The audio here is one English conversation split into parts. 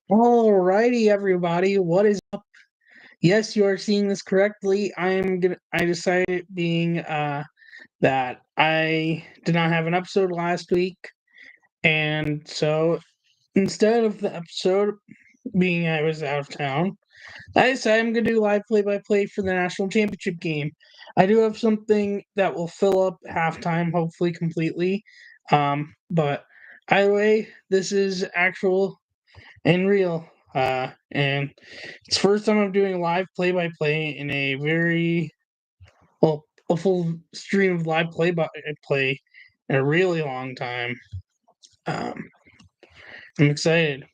Alrighty, everybody. What is up? Yes, you are seeing this correctly. I decided being that I did not have an episode last week, and so instead of the episode being I was out of town, I decided I'm gonna do live play-by-play for the national championship game. I do have something that will fill up halftime, hopefully completely. But either way, this is actual and real. And it's the first time I'm doing live play by play in a very a full stream of live play by play in a really long time. Um, I'm excited.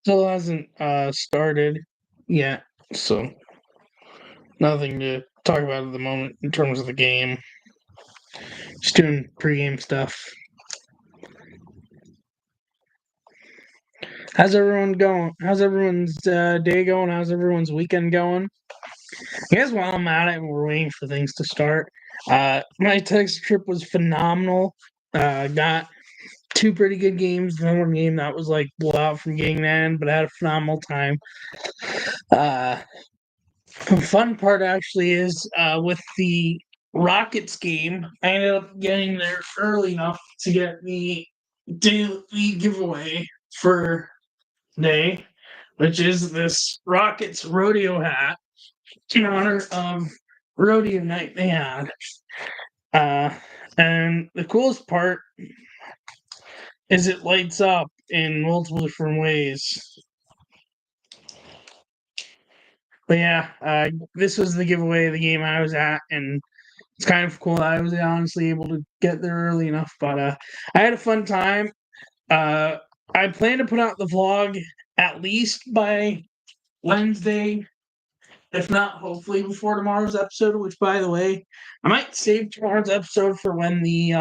Still hasn't started yet, so nothing to talk about at the moment in terms of the game. Just doing pregame stuff. How's everyone going? How's everyone's day going? How's everyone's weekend going? I guess while I'm at it and we're waiting for things to start, my Texas trip was phenomenal. Got two pretty good games. The one game that was like blowout from getting that in, but I had a phenomenal time. Uh, the fun part actually is with the Rockets game, I ended up getting there early enough to get the daily giveaway for day, which is this Rockets rodeo hat in honor of rodeo night they had. Uh, and the coolest part is it lights up in multiple different ways. But yeah, this was the giveaway of the game I was at, and it's kind of cool. I was honestly able to get there early enough, but I had a fun time. Uh, I plan to put out the vlog at least by Wednesday, if not, hopefully before tomorrow's episode. Which, by the way, I might save tomorrow's episode for when the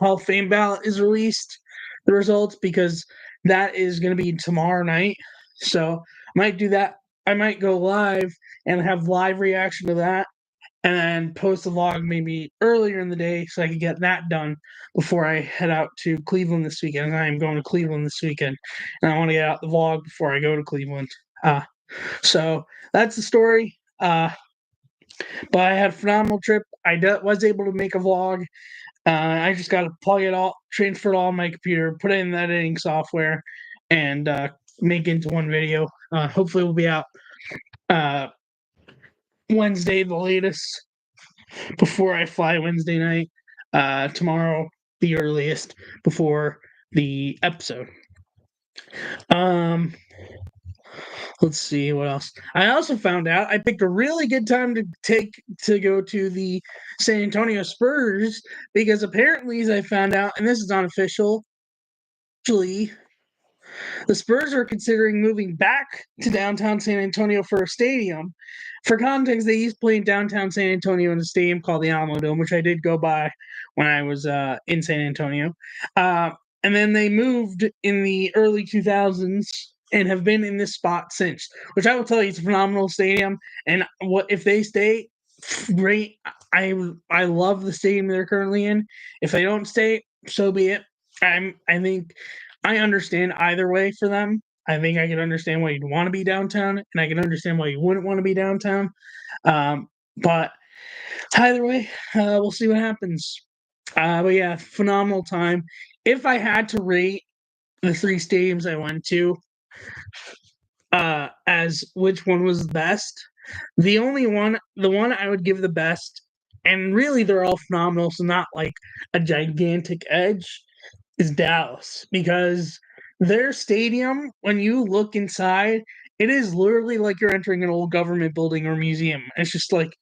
Hall of Fame ballot is released, the results, because that is going to be tomorrow night. So I might do that. I might go live and have live reaction to that, and then post the vlog maybe earlier in the day so I can get that done before I head out to Cleveland this weekend. I am going to Cleveland this weekend, and I want to get out the vlog before I go to Cleveland. So that's the story. But I had a phenomenal trip. Was able to make a vlog. I just got to plug it all, transfer it all on my computer, put it in the editing software, and make it into one video. Hopefully, we'll be out uh, Wednesday, the latest, before I fly Wednesday night. Tomorrow, the earliest, before the episode. Um, Let's see what else. I also found out I picked a really good time to go to the San Antonio Spurs because apparently, as I found out, and this is unofficial, actually, the Spurs are considering moving back to downtown San Antonio for a stadium. For context, they used to play in downtown San Antonio in a stadium called the Alamo Dome, which I did go by when I was in San Antonio. Uh, and then they moved in the early 2000s and have been in this spot since, which I will tell you, it's a phenomenal stadium. And what if they stay? Great. I love the stadium they're currently in. If they don't stay, so be it. I think I understand either way for them. I think I can understand why you'd want to be downtown, and I can understand why you wouldn't want to be downtown. But either way, we'll see what happens. But yeah, phenomenal time. If I had to rate the three stadiums I went to, as which one was the best, the one I would give the best, and really they're all phenomenal, so not like a gigantic edge, is Dallas, because their stadium, when you look inside, it is literally like you're entering an old government building or museum. It's just like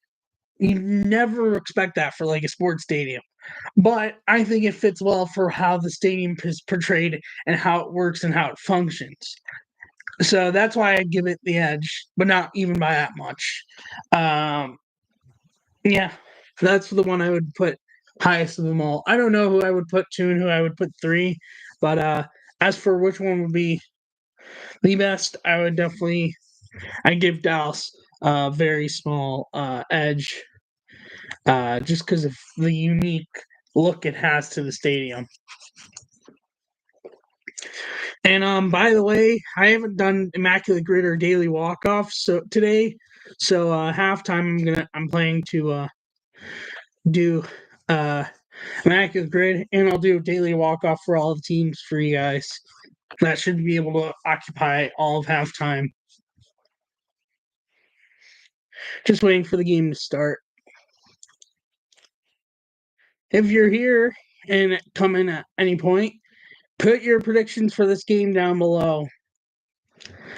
you never expect that for like a sports stadium. But I think it fits well for how the stadium is portrayed and how it works and how it functions. So that's why I give it the edge, but not even by that much. Um, yeah, that's the one I would put highest of them all. I don't know who I would put two and who I would put three, but as for which one would be the best, I would definitely I give Dallas a very small edge, just because of the unique look it has to the stadium. And by the way, I haven't done Immaculate Grid or Daily Walk Off so today. So halftime I'm planning to do uh Immaculate Grid, and I'll do a daily walk off for all the teams for you guys. That should be able to occupy all of halftime. Just waiting for the game to start. If you're here and come in at any point, put your predictions for this game down below.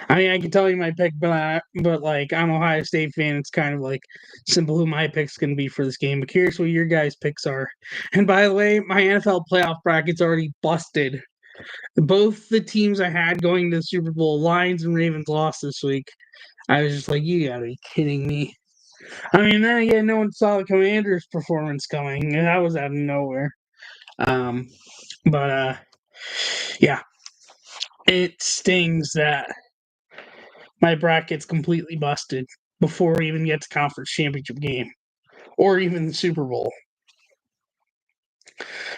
I mean, I can tell you my pick, but like I'm an Ohio State fan. It's kind of like simple who my pick's going to be for this game. But curious what your guys' picks are. And by the way, my NFL playoff bracket's already busted. Both the teams I had going to the Super Bowl, Lions and Ravens, lost this week. I was just like, you gotta be kidding me. I mean, then again, no one saw the Commanders' performance coming. That was out of nowhere. Um, but yeah, it stings that my bracket's completely busted before we even get to conference championship game or even the Super Bowl.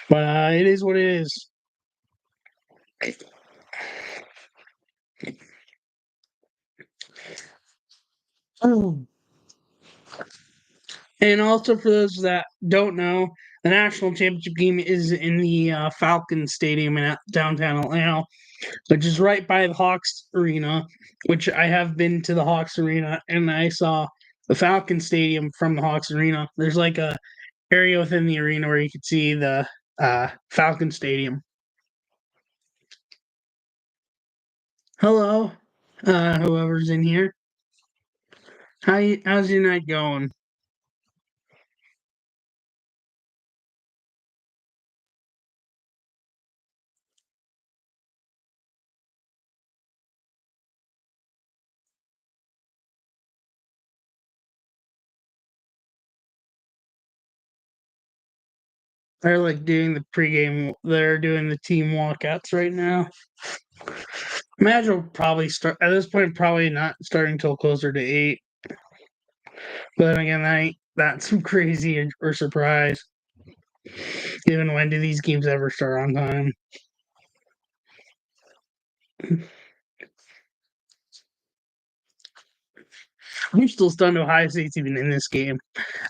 But it is what it is. Oh. And also, for those that don't know, the national championship game is in the Falcon Stadium in downtown Atlanta, which is right by the Hawks Arena, which I have been to the Hawks Arena, and I saw the Falcon Stadium from the Hawks Arena. There's like a area within the arena where you can see the Falcon Stadium. Hello, whoever's in here. How's your night going? They're like doing the pregame. They're doing the team walkouts right now. Imagine will probably start at this point. Probably not starting until closer to 8. But then again, that's crazy or surprise. Even when do these games ever start on time? I'm still stunned Ohio State's even in this game.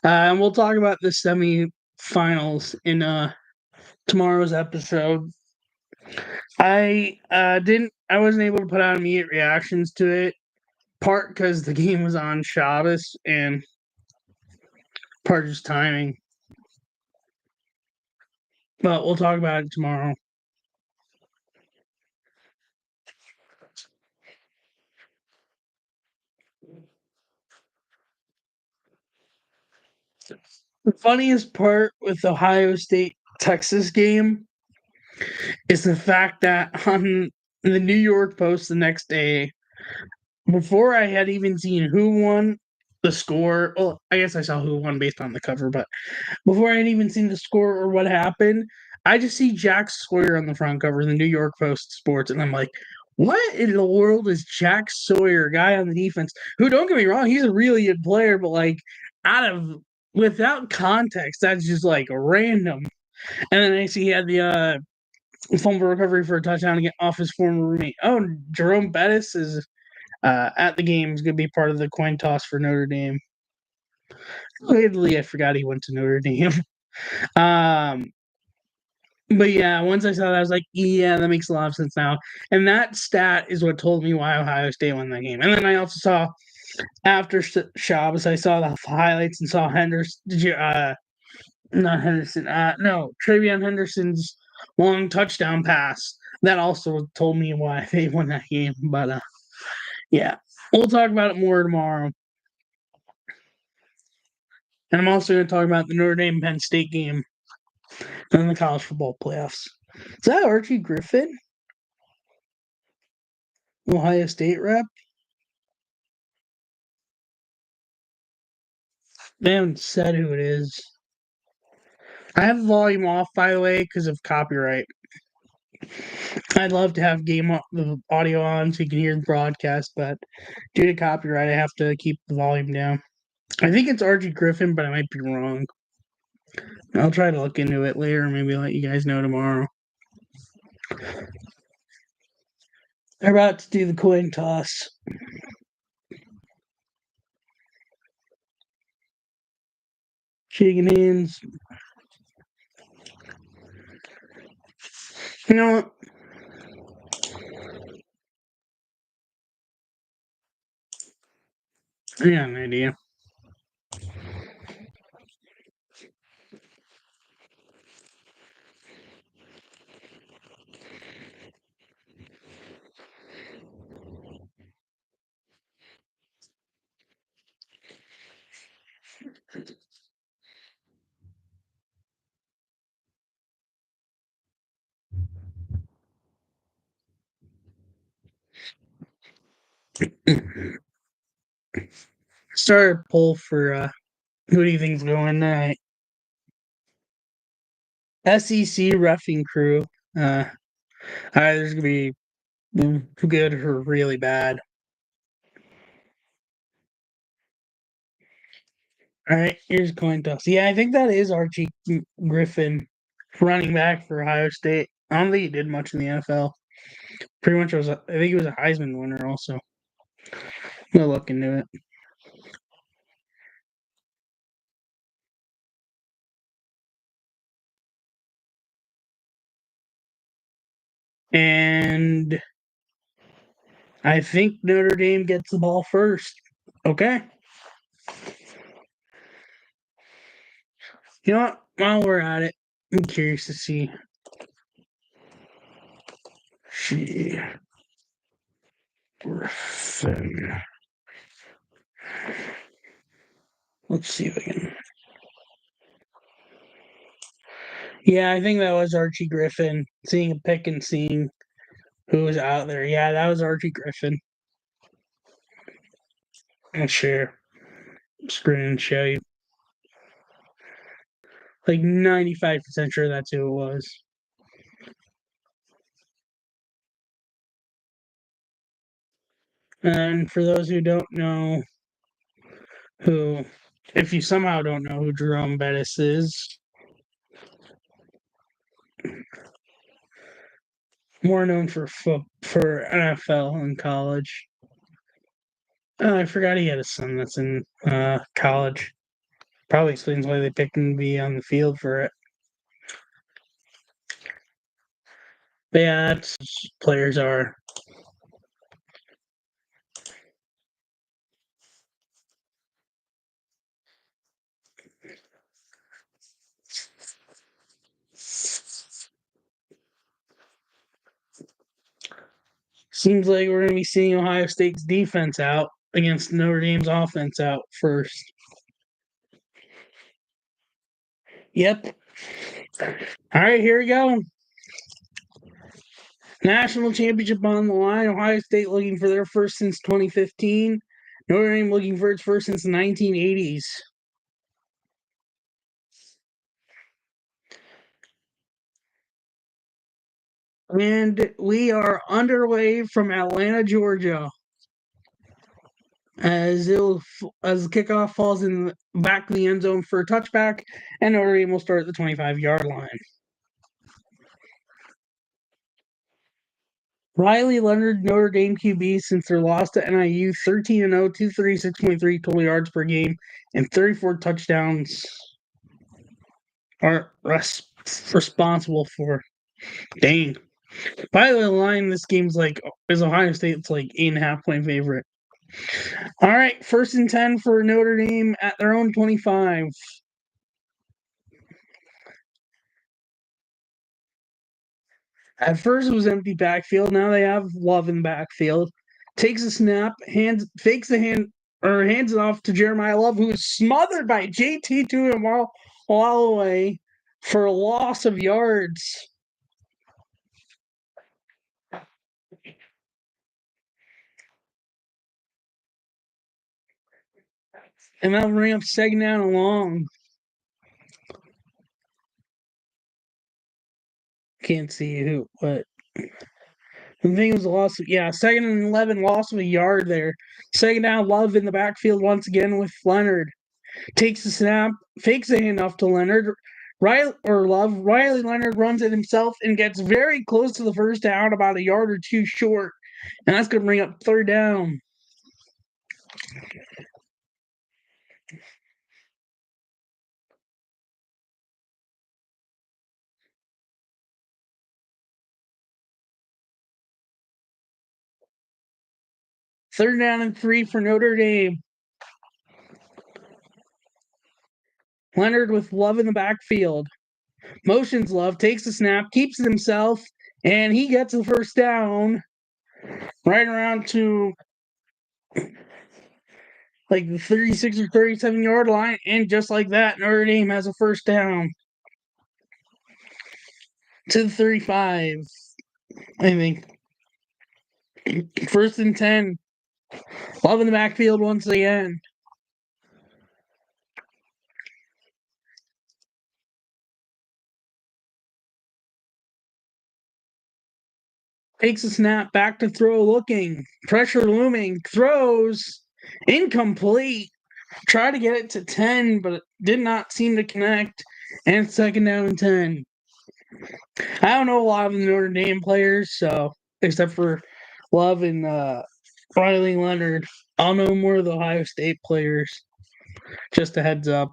And we'll talk about the semifinals in tomorrow's episode. I wasn't able to put out immediate reactions to it, part because the game was on Shabbos and part just timing. But we'll talk about it tomorrow. The funniest part with the Ohio State Texas game is the fact that on the New York Post the next day, before I had even seen who won the score, well, I guess I saw who won based on the cover, but before I had even seen the score or what happened, I just see Jack Sawyer on the front cover of the New York Post Sports, and I'm like, what in the world is Jack Sawyer, guy on the defense? Who, don't get me wrong, he's a really good player, but like out of without context, that's just like random. And then I see he had the fumble recovery for a touchdown to get off his former roommate. Oh, Jerome Bettis is at the game. Is going to be part of the coin toss for Notre Dame. Italy, I forgot he went to Notre Dame. um, but yeah, once I saw that, I was like, yeah, that makes a lot of sense now. And that stat is what told me why Ohio State won that game. And then I also saw after Shabbos, I saw the highlights and saw Henderson. Did you? Not Henderson. No, Travion Henderson's long touchdown pass. That also told me why they won that game. But yeah, we'll talk about it more tomorrow. And I'm also going to talk about the Notre Dame Penn State game and the college football playoffs. Is that Archie Griffin? Ohio State rep. They haven't said who it is. I have the volume off, by the way, because of copyright. I'd love to have the audio on so you can hear the broadcast, but due to copyright, I have to keep the volume down. I think it's Archie Griffin, but I might be wrong. I'll try to look into it later, maybe let you guys know tomorrow. They're about to do the coin toss. Shaking hands. You know what? I got an idea. Start a poll for who do you think's going tonight? SEC roughing crew. There's gonna be good or really bad. All right, here's a coin toss. Yeah, I think that is Archie Griffin, running back for Ohio State. I don't think he did much in the NFL. Pretty much I think he was a Heisman winner also. We'll look into it. And I think Notre Dame gets the ball first. Okay. You know what? While we're at it, I'm curious to see. She Griffin. Let's see if I can. Yeah, I think that was Archie Griffin. Seeing a pick and seeing who was out there. Yeah, that was Archie Griffin. I'll share screen and show you. Like 95% sure that's who it was. And for those who don't know who, if you somehow don't know who Jerome Bettis is, more known for NFL and college. Oh, I forgot he had a son that's in college. Probably explains why they picked him to be on the field for it. But yeah, that's players are. Seems like we're going to be seeing Ohio State's defense out against Notre Dame's offense out first. Yep. All right, here we go. National championship on the line. Ohio State looking for their first since 2015. Notre Dame looking for its first since the 1980s. And we are underway from Atlanta, Georgia. As the kickoff falls in the back of the end zone for a touchback, and Notre Dame will start at the 25-yard line. Riley Leonard, Notre Dame QB, since their loss to NIU, 13-0, 236.3 total yards per game, and 34 touchdowns are responsible for. Dang. By the line, this game's is Ohio State. It's like 8.5-point favorite. All right, 1st and 10 for Notre Dame at their own 25. At first, it was empty backfield. Now they have Love in the backfield. Takes a snap, fakes the hand, or hands it off to Jeremiah Love, who is smothered by JT Tuimoloau for a loss of yards. And that'll bring up second down and long. Can't see what. I think it was a loss. Second and 11, loss of a yard there. Second down, Love in the backfield once again with Leonard. Takes the snap, fakes a handoff to Leonard. Riley Leonard runs it himself and gets very close to the first down, about a yard or two short. And that's going to bring up third down. Third down and 3 for Notre Dame. Leonard with Love in the backfield. Motions Love, takes the snap, keeps it himself, and he gets the first down right around to like the 36 or 37-yard line. And just like that, Notre Dame has a first down to the 35, I think. First and 10. Love in the backfield once again. Takes a snap, back to throw, looking. Pressure looming. Throws. Incomplete. Try to get it to 10, but it did not seem to connect. And second down and 10. I don't know a lot of the Notre Dame players, so except for Love and Riley Leonard. I'll know more of the Ohio State players. Just a heads up.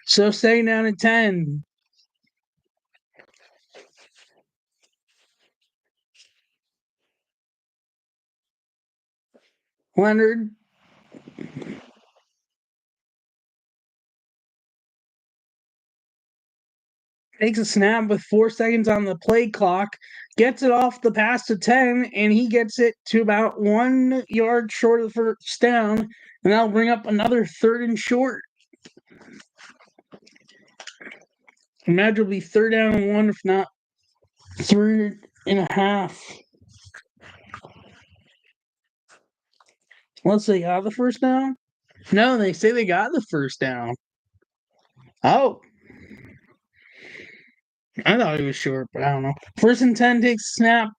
So second down and 10. Leonard takes a snap with 4 seconds on the play clock, gets it off the pass to 10, and he gets it to about 1 yard short of the first down, and that'll bring up another third and short. Imagine it'll be third down and 1, if not 3.5. Let's say got the first down? No, they say they got the first down. Oh. I thought he was short, but I don't know. First and 10, takes a snap.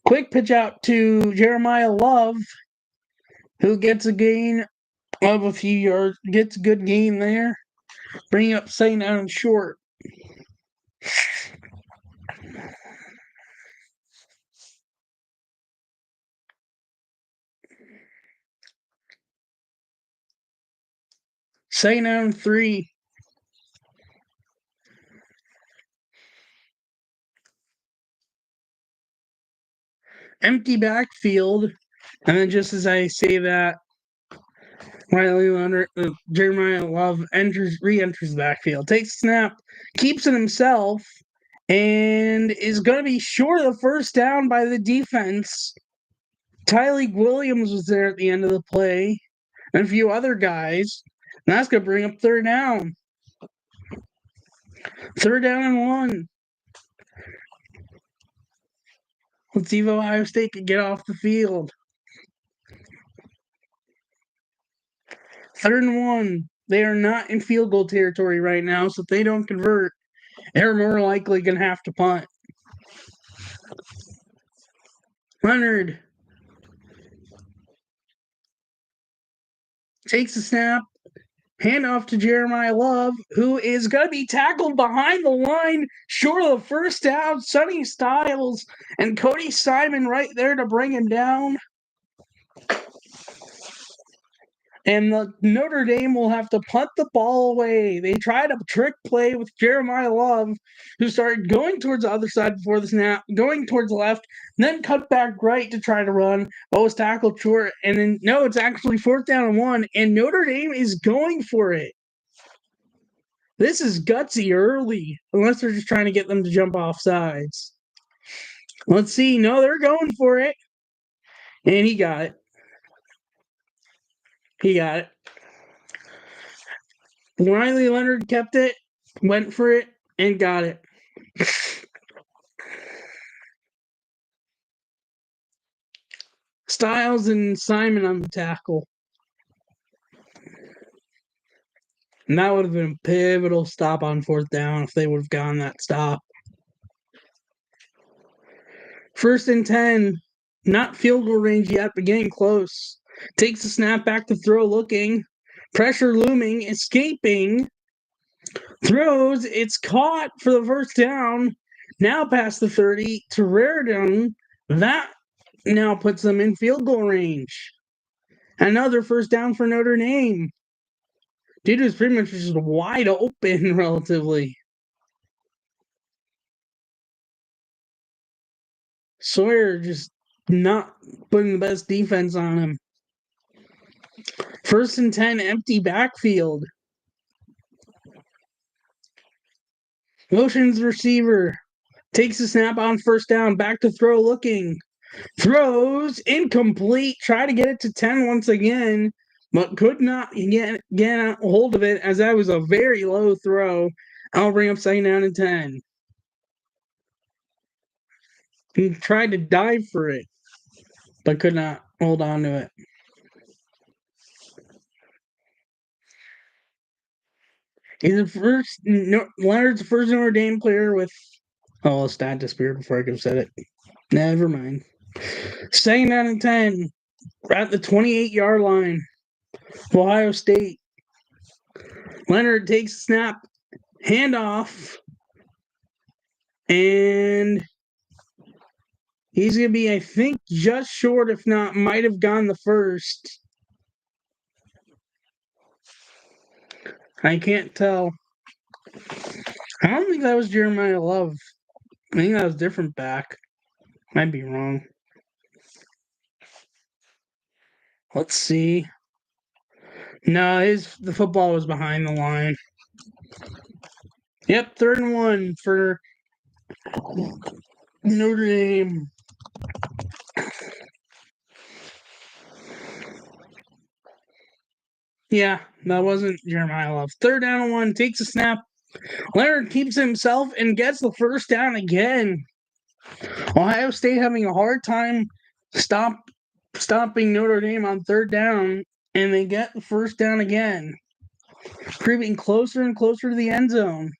Quick pitch out to Jeremiah Love, who gets a gain of a few yards, gets a good gain there. Bringing up second down and short. Second down and 3. Empty backfield. And then just as I say that, Riley Leonard, Jeremiah Love re-enters the backfield. Takes a snap, keeps it himself, and is going to be short of the first down by the defense. Tyleek Williams was there at the end of the play, and a few other guys. And that's going to bring up third down. Third down and 1. Let's see if Ohio State can get off the field. Third and 1. They are not in field goal territory right now, so if they don't convert, they're more likely going to have to punt. Leonard takes a snap, handoff to Jeremiah Love, who is going to be tackled behind the line, short of the first down. Sonny Styles and Cody Simon right there to bring him down. And the Notre Dame will have to punt the ball away. They tried a trick play with Jeremiah Love, who started going towards the other side before the snap, going towards the left, then cut back right to try to run, but was tackled short. And then, no, it's actually fourth down and 1, and Notre Dame is going for it. This is gutsy early, unless they're just trying to get them to jump off sides. Let's see. No, they're going for it. And he got it. He got it. Riley Leonard kept it, went for it, and got it. Styles and Simon on the tackle. And that would have been a pivotal stop on fourth down if they would have gotten that stop. 1st and 10, not field goal range yet, but getting close. Takes the snap back to throw, looking. Pressure looming, escaping. Throws, it's caught for the first down. Now past the 30 to Raritan. That now puts them in field goal range. Another first down for Notre Dame. Dude was pretty much just wide open relatively. Sawyer just not putting the best defense on him. 1st and 10, empty backfield. Motions receiver. Takes the snap on first down. Back to throw, looking. Throws, incomplete. Try to get it to 10 once again, but could not get a hold of it as that was a very low throw. I'll bring up 2nd down and 10. He tried to dive for it, but could not hold on to it. Leonard's the first Notre Dame player with, a stat disappeared before I could have said it. Never mind. 2nd down and 10. We're at the 28-yard line. Ohio State. Leonard takes a snap, handoff, and he's going to be, I think, just short, if not, might have gone the first. I can't tell. I don't think that was Jeremiah Love. I think that was different back. Might be wrong. Let's see. No, the football was behind the line. Yep, 3rd and 1 for Notre Dame. Yeah, that wasn't Jeremiah Love. 3rd down and 1, takes a snap. Leonard keeps himself and gets the first down again. Ohio State having a hard time stopping Notre Dame on 3rd down, and they get the first down again, creeping closer and closer to the end zone.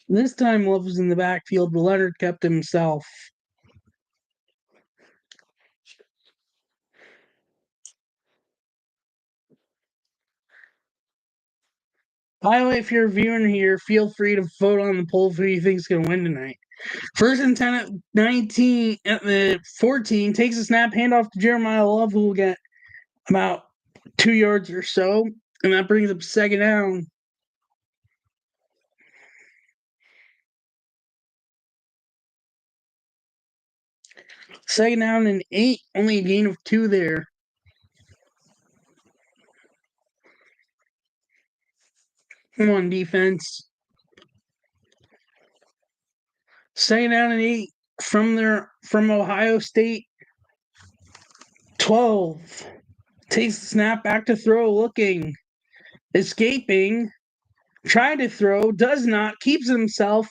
This time Love was in the backfield, but Leonard kept himself. By the way, if you're viewing here, feel free to vote on the poll for who you think is going to win tonight. 1st and 10 at 19 at the 14, takes a snap, handoff to Jeremiah Love, who will get about 2 yards or so, and that brings up 2nd down. Second down and 8, only a gain of 2 there. Come on, defense. 2nd down and 8 from Ohio State. 12. Takes the snap, back to throw, looking. Escaping. Trying to throw, does not, keeps himself,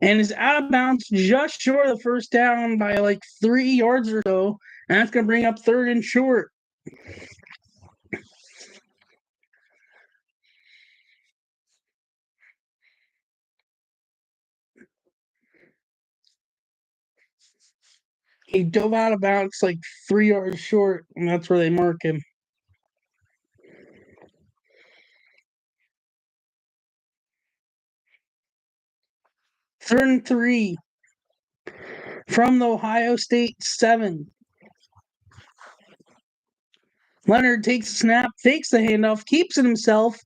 and is out of bounds just short of the first down by like 3 yards or so. And that's going to bring up 3rd and short. He dove out of bounds like 3 yards short, and that's where they mark him. 3rd and 3 from the Ohio State 7. Leonard takes a snap, fakes the handoff, keeps it himself,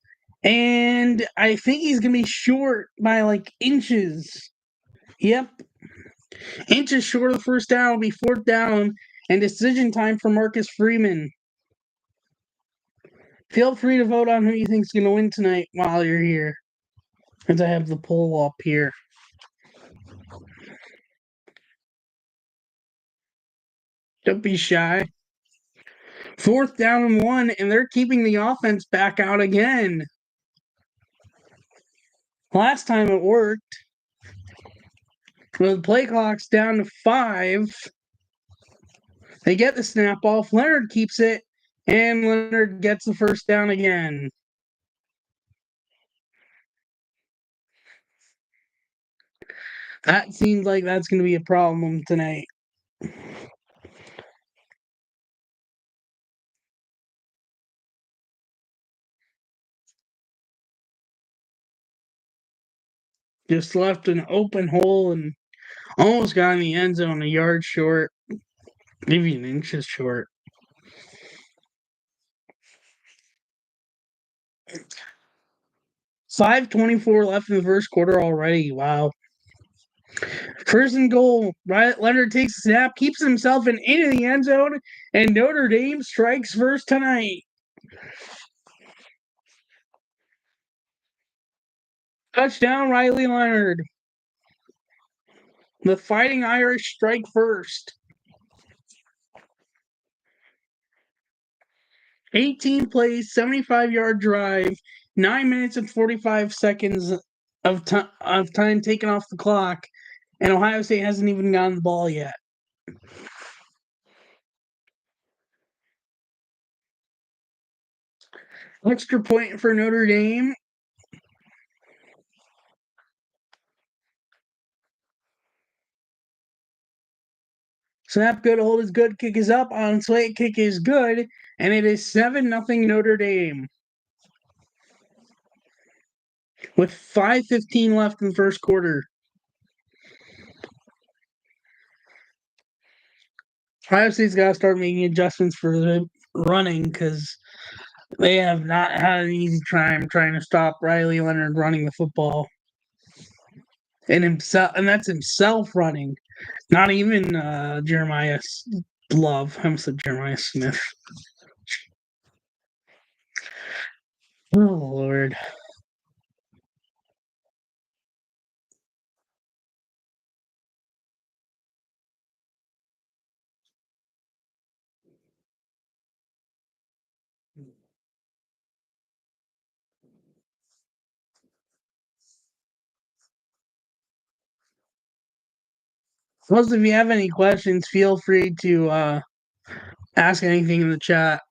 and I think he's going to be short by like inches. Yep. Inches short of the first down will be 4th down, and decision time for Marcus Freeman. Feel free to vote on who you think is going to win tonight while you're here, as I have the poll up here. Don't be shy. 4th down and 1, and they're keeping the offense back out again. Last time it worked. The play clock's down to 5. They get the snap off. Leonard keeps it, And Leonard gets the first down again. That seems like that's going to be a problem tonight. Just left an open hole and almost got in the end zone a yard short, maybe an inches short. 5:24 left in the first quarter already. Wow. First and goal. Leonard takes a snap, keeps himself into the end zone, and Notre Dame strikes first tonight. Touchdown, Riley Leonard. The Fighting Irish strike first. 18 plays, 75-yard drive, 9 minutes and 45 seconds of time taken off the clock, and Ohio State hasn't even gotten the ball yet. Extra point for Notre Dame. Snap good, hold is good, kick is up, on its way, kick is good, and it is 7-0 Notre Dame. With 5:15 left in the first quarter. Ohio State's got to start making adjustments for the running because they have not had an easy time trying to stop Riley Leonard running the football. And that's himself running, not even Jeremiah Love. I almost said Jeremiah Smith. Oh Lord. Plus, if you have any questions, feel free to ask anything in the chat.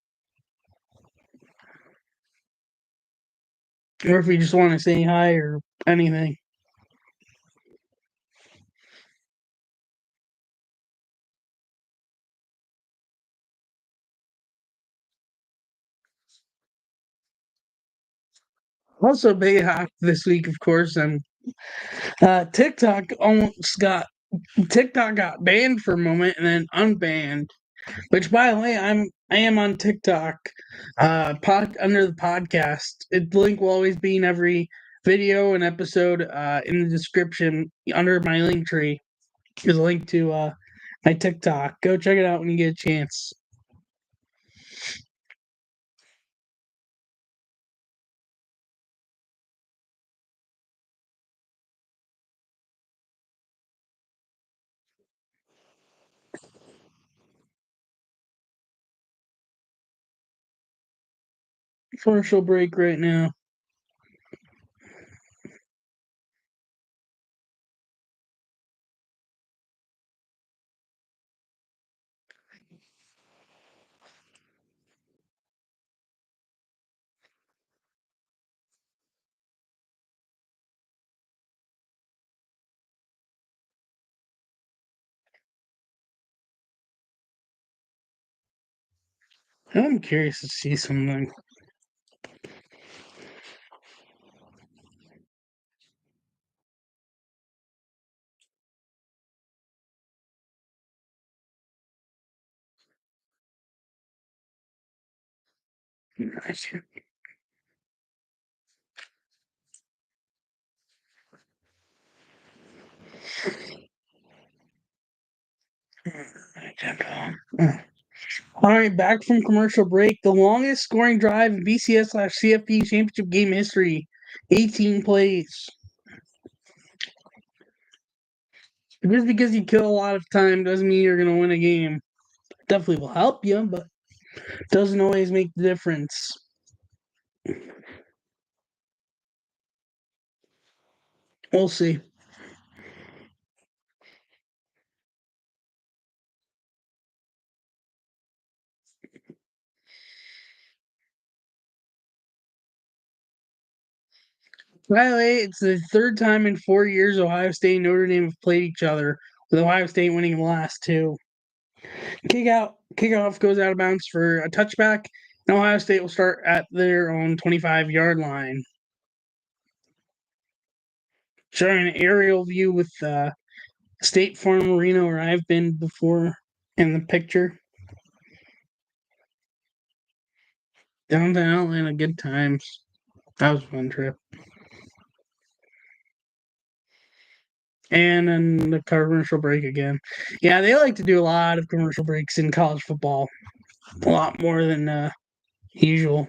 Or if you just want to say hi or anything. Also, big hack this week, of course, and TikTok got banned for a moment and then unbanned. Which, by the way, I am on TikTok, under the podcast. The link will always be in every video and episode. In the description under my link tree is a link to my TikTok. Go check it out when you get a chance. Commercial break right now. I'm curious to see something. All right, back from commercial break. The longest scoring drive in BCS/CFP championship game history, 18 plays. Just because you kill a lot of time doesn't mean you're going to win a game. Definitely will help you, but doesn't always make the difference. We'll see. By the way, it's the third time in 4 years Ohio State and Notre Dame have played each other, with Ohio State winning the last two. Kickoff goes out of bounds for a touchback, and Ohio State will start at their own 25-yard line. Showing an aerial view with State Farm Arena where I've been before in the picture. Downtown Atlanta, good times. That was a fun trip. And then the commercial break again. Yeah, they like to do a lot of commercial breaks in college football. A lot more than usual.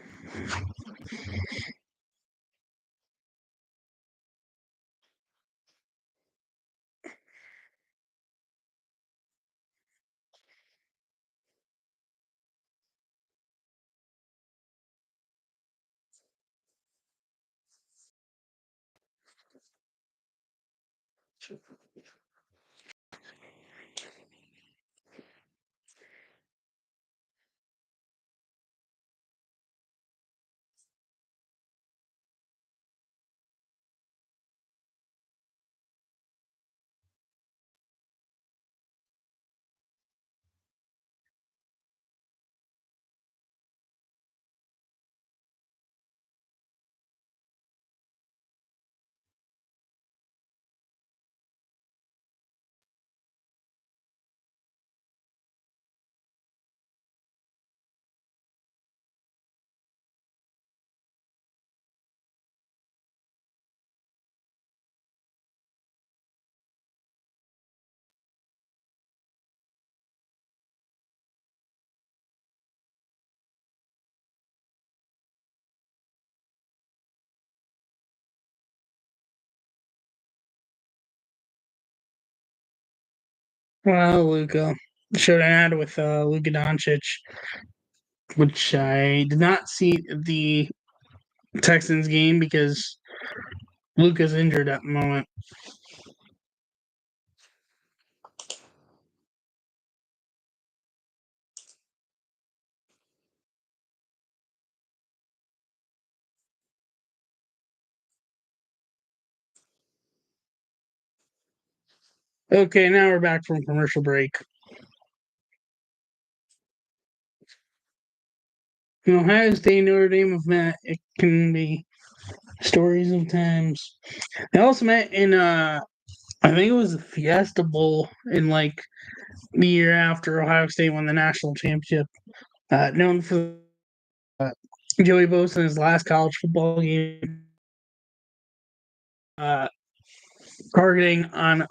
Well, Luca showed an ad with Luka Doncic, which I did not see the Texans game because Luca's injured at the moment. Okay, now we're back from commercial break. Ohio State, Notre Dame have met. It can be stories of times. They also met in I think it was the Fiesta Bowl in like the year after Ohio State won the national championship. Known for uh, Joey Bosa in his last college football game, uh, targeting on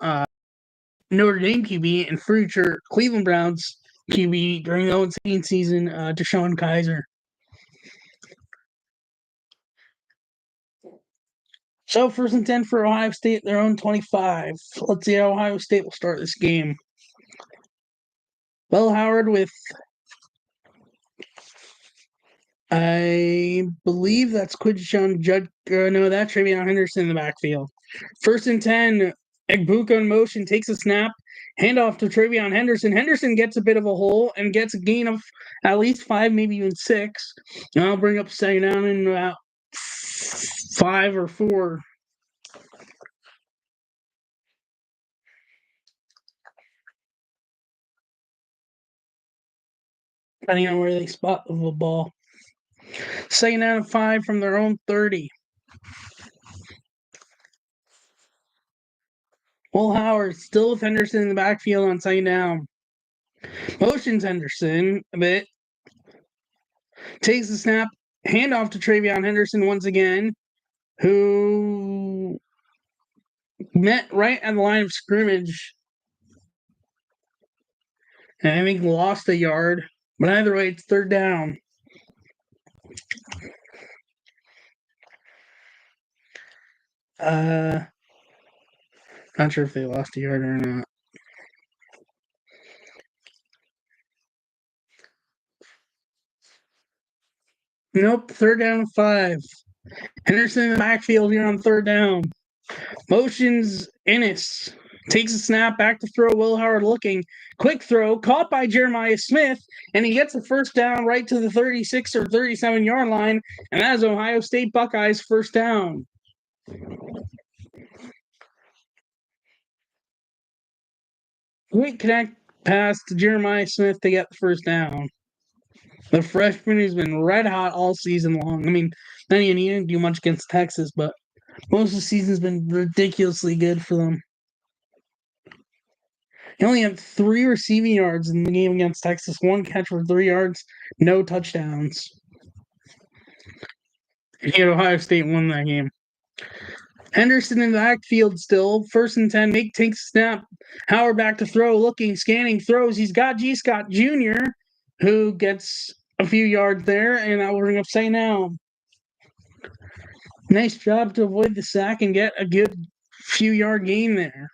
Notre Dame QB and future Cleveland Browns QB during the 2016 season, Deshaun Kaiser. So first and 10 for Ohio State, their own 25. Let's see how Ohio State will start this game. Will Howard with, I believe that's Quinshon Judd. No, that's Travion Henderson in the backfield. First and 10, Egbuka in motion, takes a snap, handoff to Travion Henderson. Henderson gets a bit of a hole and gets a gain of at least 5, maybe even 6. And I'll bring up second down in about 5 or 4. Depending on where they spot the ball. Second down and 5 from their own 30. Will Howard still with Henderson in the backfield on second down. Motions Henderson a bit. Takes the snap. Handoff to Travion Henderson once again, who met right at the line of scrimmage. And I think lost a yard. But either way, it's third down. Not sure if they lost a yard or not. Nope, third down and 5. Henderson in the backfield here on third down. Motions Ennis. Takes a snap, back to throw. Will Howard looking. Quick throw, caught by Jeremiah Smith, and he gets the first down right to the 36 or 37-yard line, and that is Ohio State Buckeyes first down. Quick connect pass to Jeremiah Smith to get the first down. The freshman who's been red hot all season long. I mean, not even he didn't do much against Texas, but most of the season's been ridiculously good for them. He only had 3 receiving yards in the game against Texas, 1 catch for 3 yards, no touchdowns. And Ohio State won that game. Henderson in the backfield still. 1st and 10. Nick takes a snap. Howard back to throw. Looking, scanning, throws. He's got G. Scott Jr., who gets a few yards there, and that will bring up St. Now. Nice job to avoid the sack and get a good few yard gain there.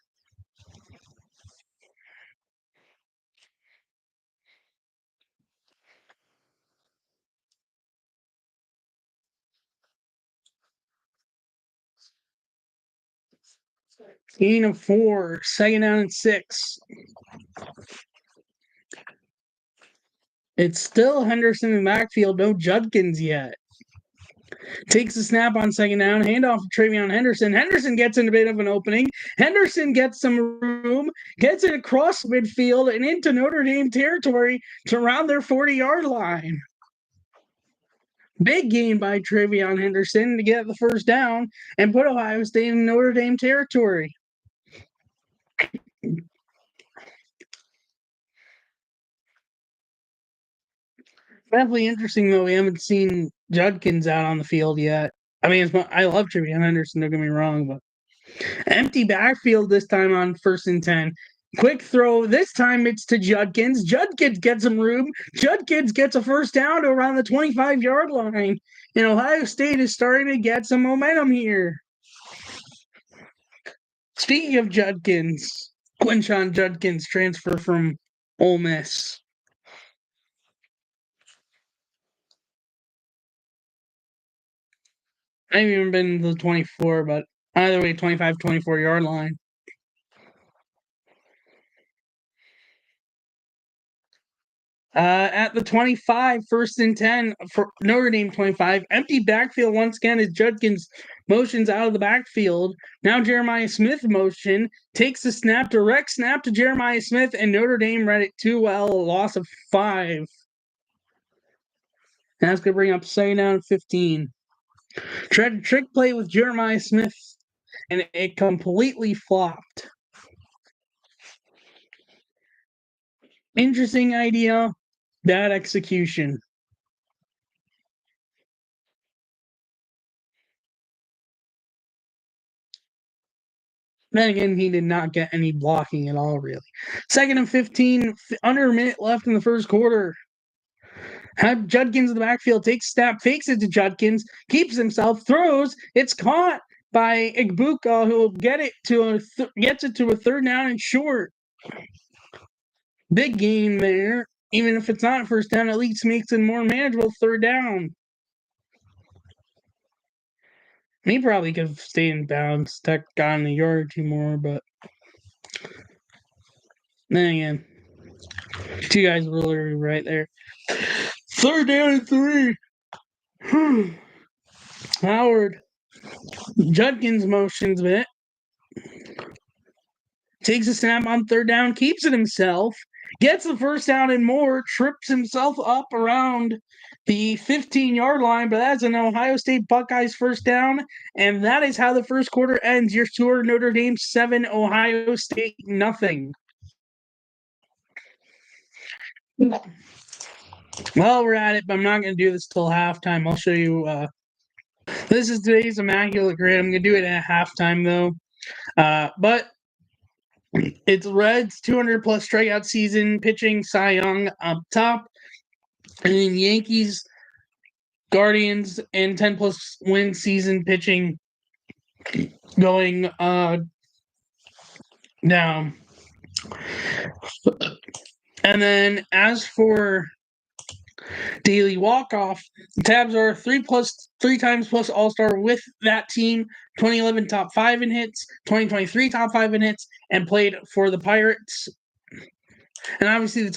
Gain of 4, 2nd down and 6. It's still Henderson in the backfield, no Judkins yet. Takes the snap on 2nd down, handoff to Travion Henderson. Henderson gets in a bit of an opening. Henderson gets some room, gets it across midfield and into Notre Dame territory to around their 40-yard line. Big gain by Travion Henderson to get the first down and put Ohio State in Notre Dame territory. Definitely interesting, though. We haven't seen Judkins out on the field yet. I mean, I love Travion Henderson, don't get me wrong, but empty backfield this time on 1st and 10. Quick throw. This time it's to Judkins. Judkins gets some room. Judkins gets a first down to around the 25-yard line. And Ohio State is starting to get some momentum here. Speaking of Judkins, Quinshon Judkins transfer from Ole Miss. I haven't even been to the 24, but either way, 25, 24-yard line. At the 25, 1st and 10 for Notre Dame 25. Empty backfield once again as Judkins motions out of the backfield. Now Jeremiah Smith motion, takes the snap, direct snap to Jeremiah Smith, and Notre Dame read it too well, a loss of 5. And that's going to bring up 2nd down and 15. Tried a trick play with Jeremiah Smith, and it completely flopped. Interesting idea, bad execution. Then again, he did not get any blocking at all, really. 2nd and 15, under a minute left in the first quarter. Had Judkins in the backfield, takes snap, fakes it to Judkins, keeps himself, throws. It's caught by Igbuka, who will gets it to a 3rd down and short. Big gain there. Even if it's not 1st down, at least makes it more manageable 3rd down. He probably could have stayed in bounds, gotten a yard or 2 more, but then again, 2 guys were literally right there. 3rd down and 3. Howard. Judkins motions a bit. Takes a snap on 3rd down, keeps it himself, gets the 1st down and more, trips himself up around the 15-yard line, but that's an Ohio State Buckeyes 1st down, and that is how the first quarter ends. Your score, Notre Dame 7, Ohio State nothing. Well, we're at it, but I'm not going to do this till halftime. I'll show you. This is today's Immaculate Grid. I'm going to do it at halftime, though. But it's Reds 200-plus strikeout season, pitching Cy Young up top. And then Yankees, Guardians, and 10-plus win season pitching going down. And then as for daily walk-off, the tabs are 3 times plus all-star with that team, 2011 top 5 in hits, 2023 top 5 in hits, and played for the Pirates. And obviously the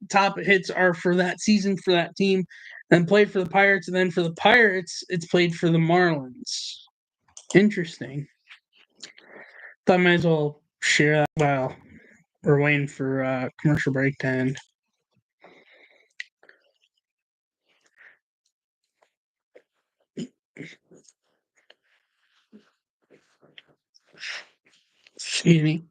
top hits are for that season for that team, and played for the Pirates, and then for the Pirates, it's played for the Marlins. Interesting. Thought I might as well share that while we're waiting for commercial break to end. Excuse me.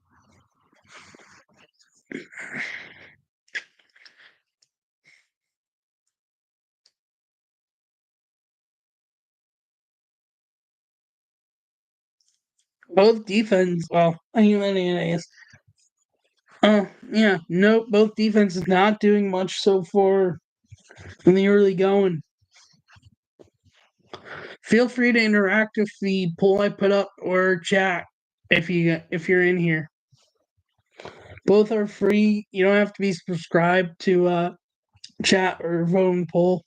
Both defense. Well, I mean, anyways. Yeah. Nope. Both defenses not doing much so far in the early going. Feel free to interact with the poll I put up or chat if you're in here. Both are free. You don't have to be subscribed to chat or vote in the poll.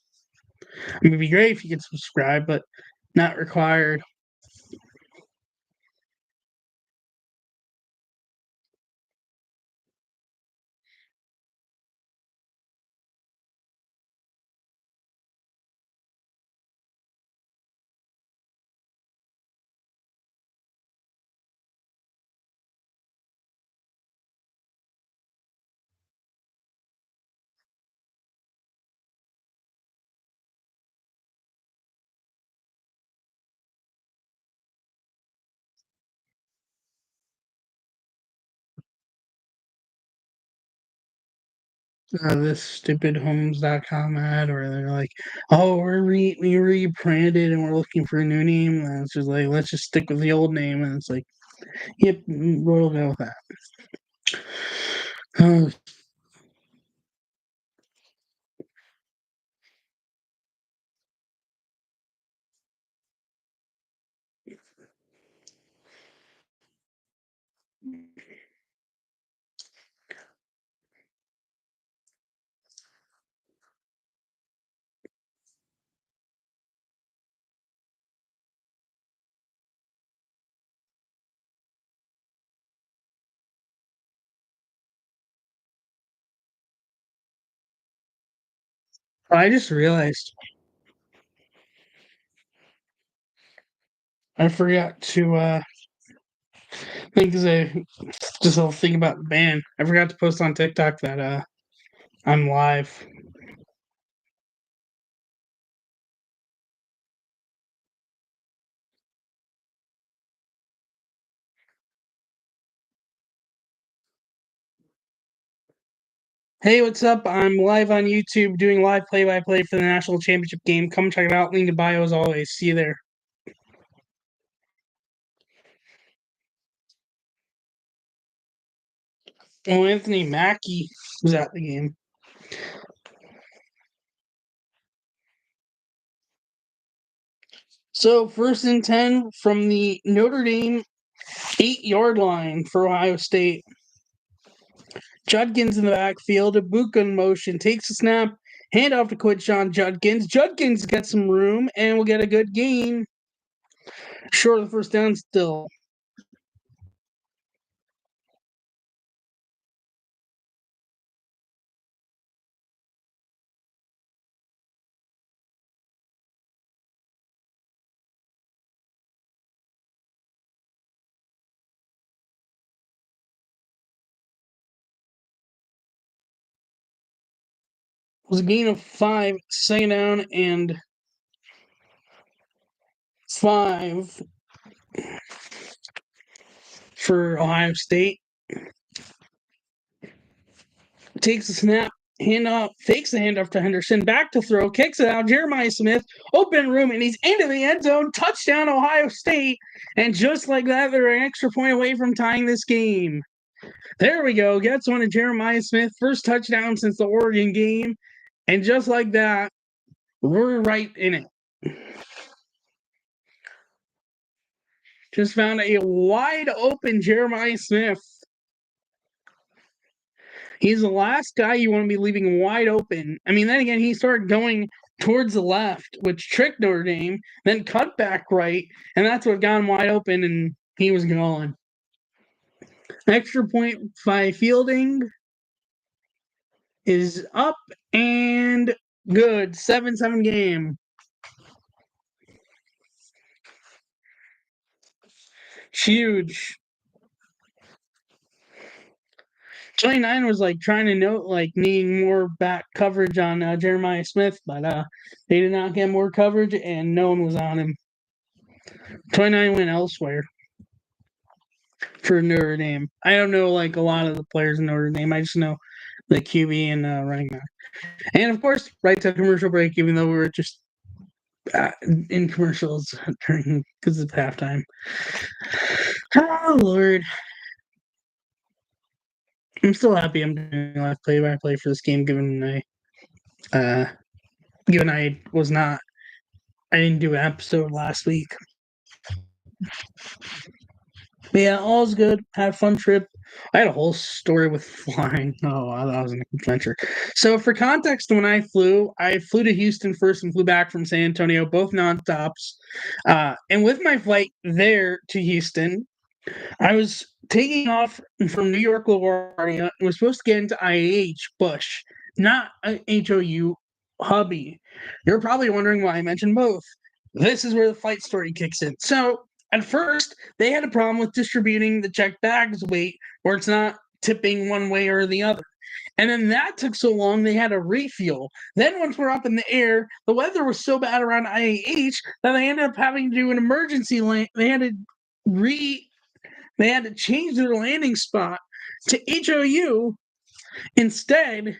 I mean, it'd be great if you could subscribe, but not required. This stupid homes.com ad where they're like, oh, we rebranded and we're looking for a new name. And it's just like, let's just stick with the old name. And it's like, yep, we'll go with that. Oh, I just realized I forgot to think just a little thing about the band. I forgot to post on TikTok that I'm live. Hey, what's up? I'm live on YouTube doing live play-by-play for the national championship game. Come check it out. Link in bio as always. See you there. Oh, Anthony Mackie was at the game. So 1st and 10 from the Notre Dame 8-yard line for Ohio State. Judkins in the backfield. Ibuka in motion. Takes a snap. Handoff to Quinshon Judkins. Judkins gets some room and will get a good gain. Short of the first down still. It was a gain of 5. 2nd down and 5 for Ohio State. Takes the snap, handoff, fakes the handoff to Henderson, back to throw, kicks it out. Jeremiah Smith, open room, and he's into the end zone. Touchdown, Ohio State. And just like that, they're an extra point away from tying this game. There we go. Gets one of Jeremiah Smith. First touchdown since the Oregon game. And just like that, we're right in it. Just found a wide open Jeremiah Smith. He's the last guy you want to be leaving wide open. I mean, then again, he started going towards the left, which tricked Notre Dame, then cut back right, and that's what got him wide open, and he was gone. Extra point by Fielding is up and good. 7-7 game. Huge. 29 was like trying to note like needing more back coverage on Jeremiah Smith, but they did not get more coverage and no one was on him. 29 went elsewhere for Notre Dame. I don't know like a lot of the players in Notre Dame. I just know the QB and running back. And of course, right to commercial break, even though we were just in commercials during because of halftime. Oh Lord. I'm still happy I'm doing live play-by-play for this game, given I was not, I didn't do an episode last week. But yeah, all's good. Had a fun trip. I had a whole story with flying. Oh, wow, that was an adventure. So, for context, when I flew to Houston first and flew back from San Antonio, both nonstops. And with my flight there to Houston, I was taking off from New York LaGuardia and was supposed to get into IAH Bush, not HOU Hubby. You're probably wondering why I mentioned both. This is where the flight story kicks in. So, at first, they had a problem with distributing the checked bags weight where it's not tipping one way or the other. And then that took so long, they had to refuel. Then, once we're up in the air, the weather was so bad around IAH that they ended up having to do an emergency land. They had to change their landing spot to HOU instead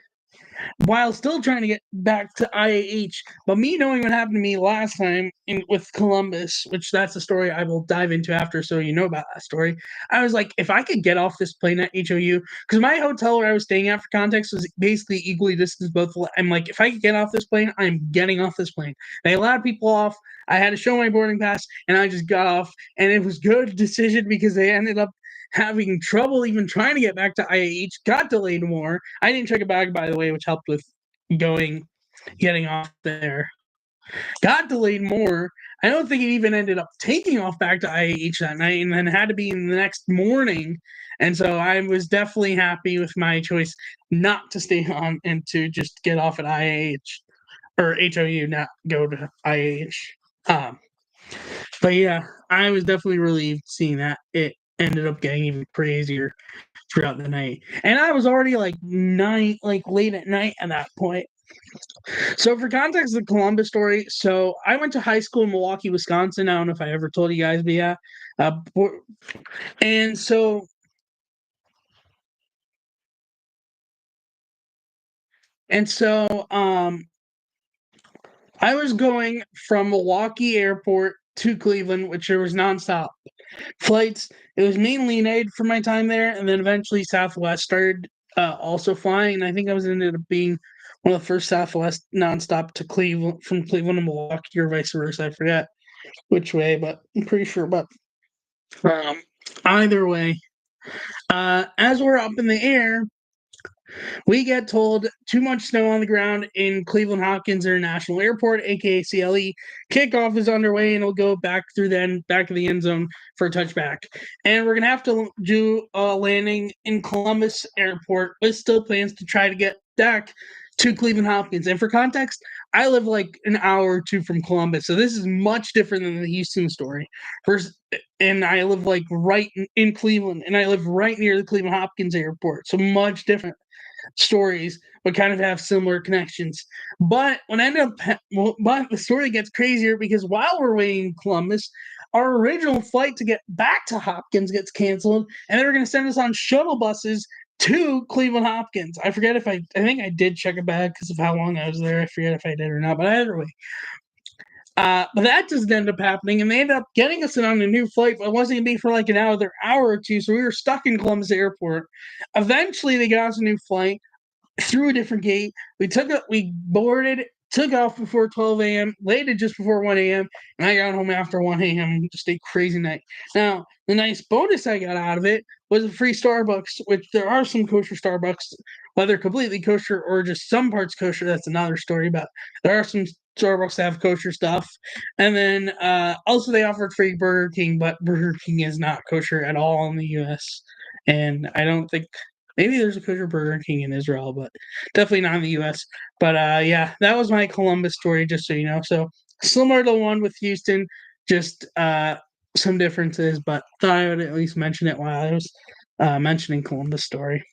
while still trying to get back to IAH. But me knowing what happened to me last time with Columbus, which that's a story I will dive into after, so you know about that story. I was like, if I could get off this plane at HOU, because my hotel where I was staying at, for context, was basically equally distanced both. I'm like, if I could get off this plane, I'm getting off this plane. They allowed people off. I had to show my boarding pass, and I just got off, and it was good decision because they ended up having trouble even trying to get back to IAH, got delayed more. I didn't check a bag, by the way, which helped with getting off there. Got delayed more. I don't think it even ended up taking off back to IAH that night and then had to be in the next morning. And so I was definitely happy with my choice not to stay on and to just get off at IAH or HOU, not go to IAH. But yeah, I was definitely relieved seeing that it ended up getting even crazier throughout the night. And I was already like late at night at that point. So for context, the Columbus story. So I went to high school in Milwaukee, Wisconsin. I don't know if I ever told you guys, but yeah. And so I was going from Milwaukee Airport to Cleveland, which there was nonstop flights. It was mainly United for my time there, and then eventually Southwest started also flying. And I think I was ended up being one of the first Southwest nonstop to Cleveland from Cleveland to Milwaukee or vice versa. I forget which way, but I'm pretty sure. But um, either way, as we're up in the air, we get told too much snow on the ground in Cleveland Hopkins International Airport, aka CLE. Kickoff is underway, and it'll go back through the back of the end zone for a touchback. And we're gonna have to do a landing in Columbus Airport with still plans to try to get back to Cleveland Hopkins. And for context, I live like an hour or two from Columbus, so this is much different than the Houston story. First, and I live like right in Cleveland, and I live right near the Cleveland Hopkins Airport, so much different stories, but kind of have similar connections. But but the story gets crazier because while we're waiting in Columbus, our original flight to get back to Hopkins gets canceled, and they were going to send us on shuttle buses to Cleveland Hopkins. I forget if I think I did check a bag because of how long I was there. I forget if I did or not, but either way. But that doesn't end up happening, and they ended up getting us on a new flight, but it wasn't going to be for like another hour or two, so we were stuck in Columbus Airport. Eventually, they got us a new flight through a different gate. We boarded, took off before 12 a.m., landed just before 1 a.m., and I got home after 1 a.m. Just a crazy night. Now, the nice bonus I got out of it was a free Starbucks, which there are some kosher Starbucks, whether completely kosher or just some parts kosher, that's another story, but there are some Starbucks that have kosher stuff. And then also they offered free Burger King, but Burger King is not kosher at all in the U.S. And I don't think maybe there's a kosher Burger King in Israel, but definitely not in the U.S. But yeah, that was my Columbus story, just so you know. So similar to the one with Houston, just some differences, but thought I would at least mention it while I was mentioning Columbus story.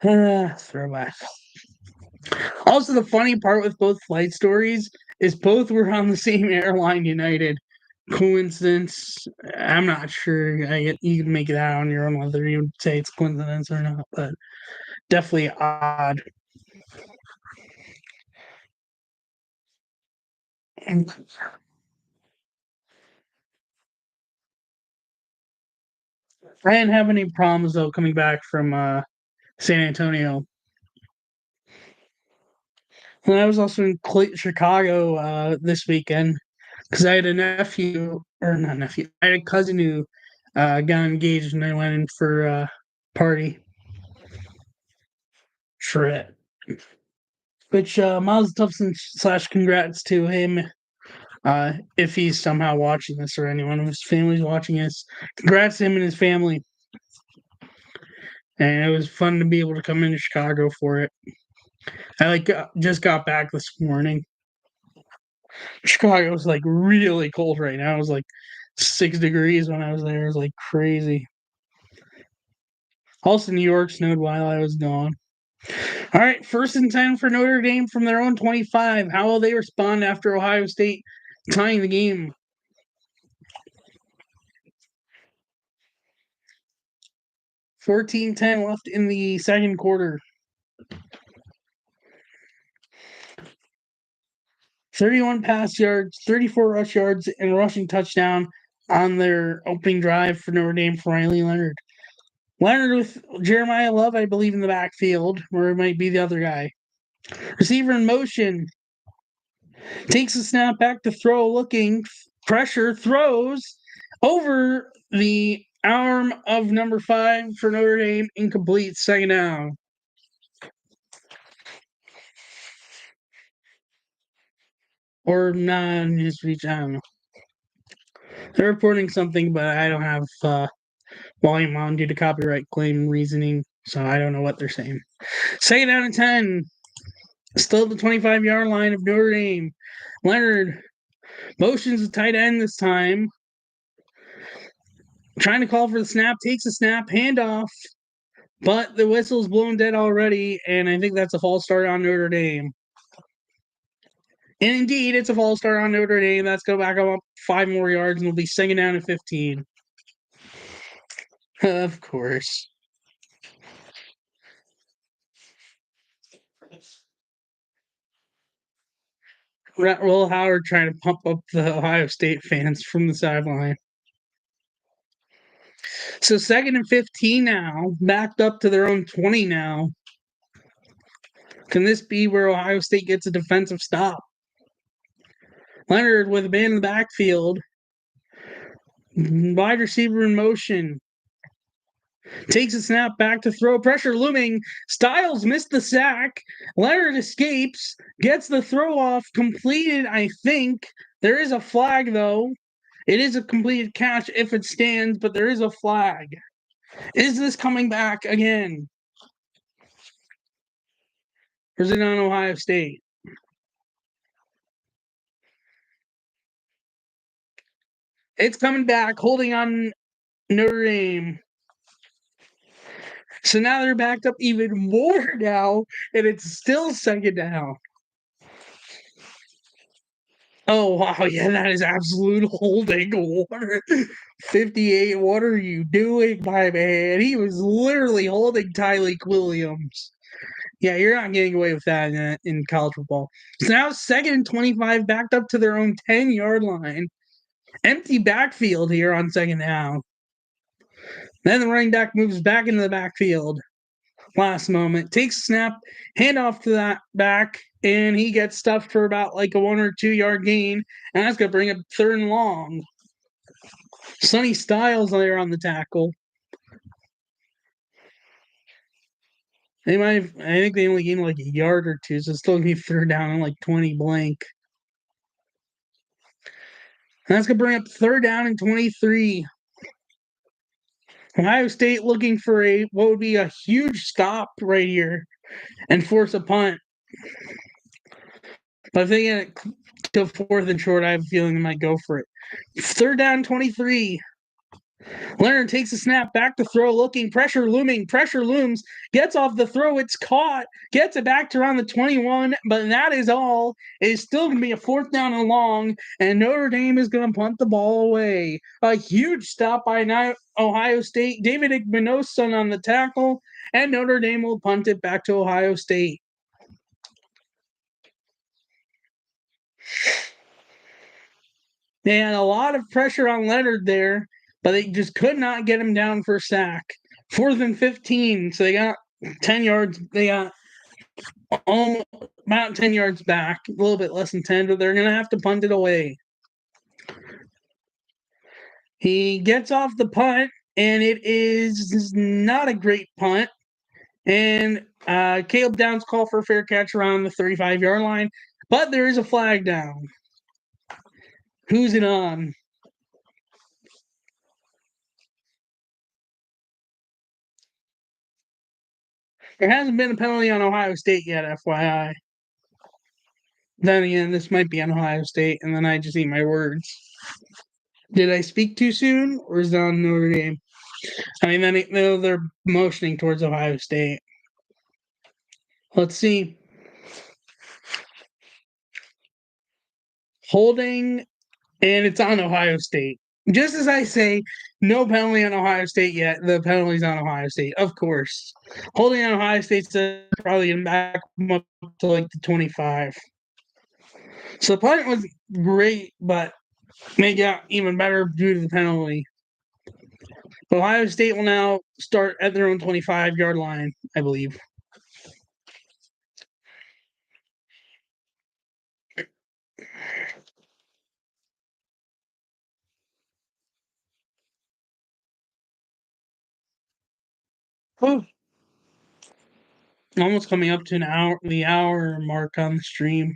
Throwback. Also, the funny part with both flight stories is both were on the same airline, United. Coincidence? I'm not sure. You can make it out on your own whether you would say it's coincidence or not, but definitely odd. And I didn't have any problems though coming back from San Antonio. And I was also in Chicago this weekend because I had a nephew, or not nephew, I had a cousin who got engaged, and I went in for a party for it. Which Miles Tufson / congrats to him if he's somehow watching this or anyone of his family's watching this. Congrats to him and his family. And it was fun to be able to come into Chicago for it. I just got back this morning. Chicago was like really cold right now. It was like 6 degrees when I was there. It was like crazy. Also, New York snowed while I was gone. All right, 1st and 10 for Notre Dame from their own 25. How will they respond after Ohio State tying the game? 14-10 left in the second quarter. 31 pass yards, 34 rush yards, and a rushing touchdown on their opening drive for Notre Dame for Riley Leonard. Leonard with Jeremiah Love, I believe, in the backfield, or it might be the other guy. Receiver in motion. Takes a snap back to throw, looking, pressure, throws over the arm of number 5 for Notre Dame, incomplete, second down. Or non his reach, I don't know. They're reporting something, but I don't have volume on due to copyright claim reasoning, so I don't know what they're saying. 2nd down and 10. Still the 25-yard line of Notre Dame. Leonard motions the tight end this time. Trying to call for the snap, takes a snap, handoff, but the whistle's blown dead already, and I think that's a false start on Notre Dame. And indeed, it's a false start on Notre Dame. That's going to back up 5 more yards, and it'll be 2nd down and 15. Of course. Will Howard trying to pump up the Ohio State fans from the sideline. So 2nd and 15 now, backed up to their own 20 now. Can this be where Ohio State gets a defensive stop? Leonard with a man in the backfield. Wide receiver in motion. Takes a snap back to throw. Pressure looming. Styles missed the sack. Leonard escapes. Gets the throw off. Completed, I think. There is a flag, though. It is a completed catch if it stands, but there is a flag. Is this coming back again? Or is it on Ohio State? It's coming back, holding on Notre Dame. So now they're backed up even more now, and it's still 2nd down. Oh, wow. Yeah, that is absolute holding. 58. What are you doing, my man? He was literally holding Tyleik Williams. Yeah, you're not getting away with that in college football. So now 2nd and 25, backed up to their own 10-yard line. Empty backfield here on 2nd down. Then the running back moves back into the backfield. Last moment. Takes a snap, handoff to that back, and he gets stuffed for about like a 1 or 2 yard gain. And that's going to bring up 3rd and long. Sonny Styles there on the tackle. I think they only gained like a yard or 2, so it's still going to be 3rd down and like 20 blank. And that's going to bring up 3rd down and 23. Ohio State looking for what would be a huge stop right here and force a punt. But if they get it to 4th and short. I have a feeling they might go for it. 3rd down, 23. Leonard takes a snap, back to throw, looking, pressure looming, pressure looms, gets off the throw, it's caught, gets it back to around the 21, but that is all. It is still going to be a 4th down and long, and Notre Dame is going to punt the ball away. A huge stop by Ohio State. David Igbenogson on the tackle, and Notre Dame will punt it back to Ohio State. They had a lot of pressure on Leonard there, but they just could not get him down for a sack. 4th and 15, so they got 10 yards. They got about 10 yards back, a little bit less than 10, but they're going to have to punt it away. He gets off the punt, and it is not a great punt. And Caleb Downs called for a fair catch around the 35-yard line, but there is a flag down. Who's it on? There hasn't been a penalty on Ohio State yet, FYI. Then again, this might be on Ohio State, and then I just eat my words. Did I speak too soon, or is it on Notre Dame? I mean, then they're motioning towards Ohio State. Let's see. Holding, and it's on Ohio State. Just as I say, no penalty on Ohio State yet. The penalty's on Ohio State, of course. Holding on Ohio State's probably in back up to like the 25. So the punt was great, but they got even better due to the penalty. Ohio State will now start at their own 25-yard line, I believe. Oh, almost coming up to the hour mark on the stream.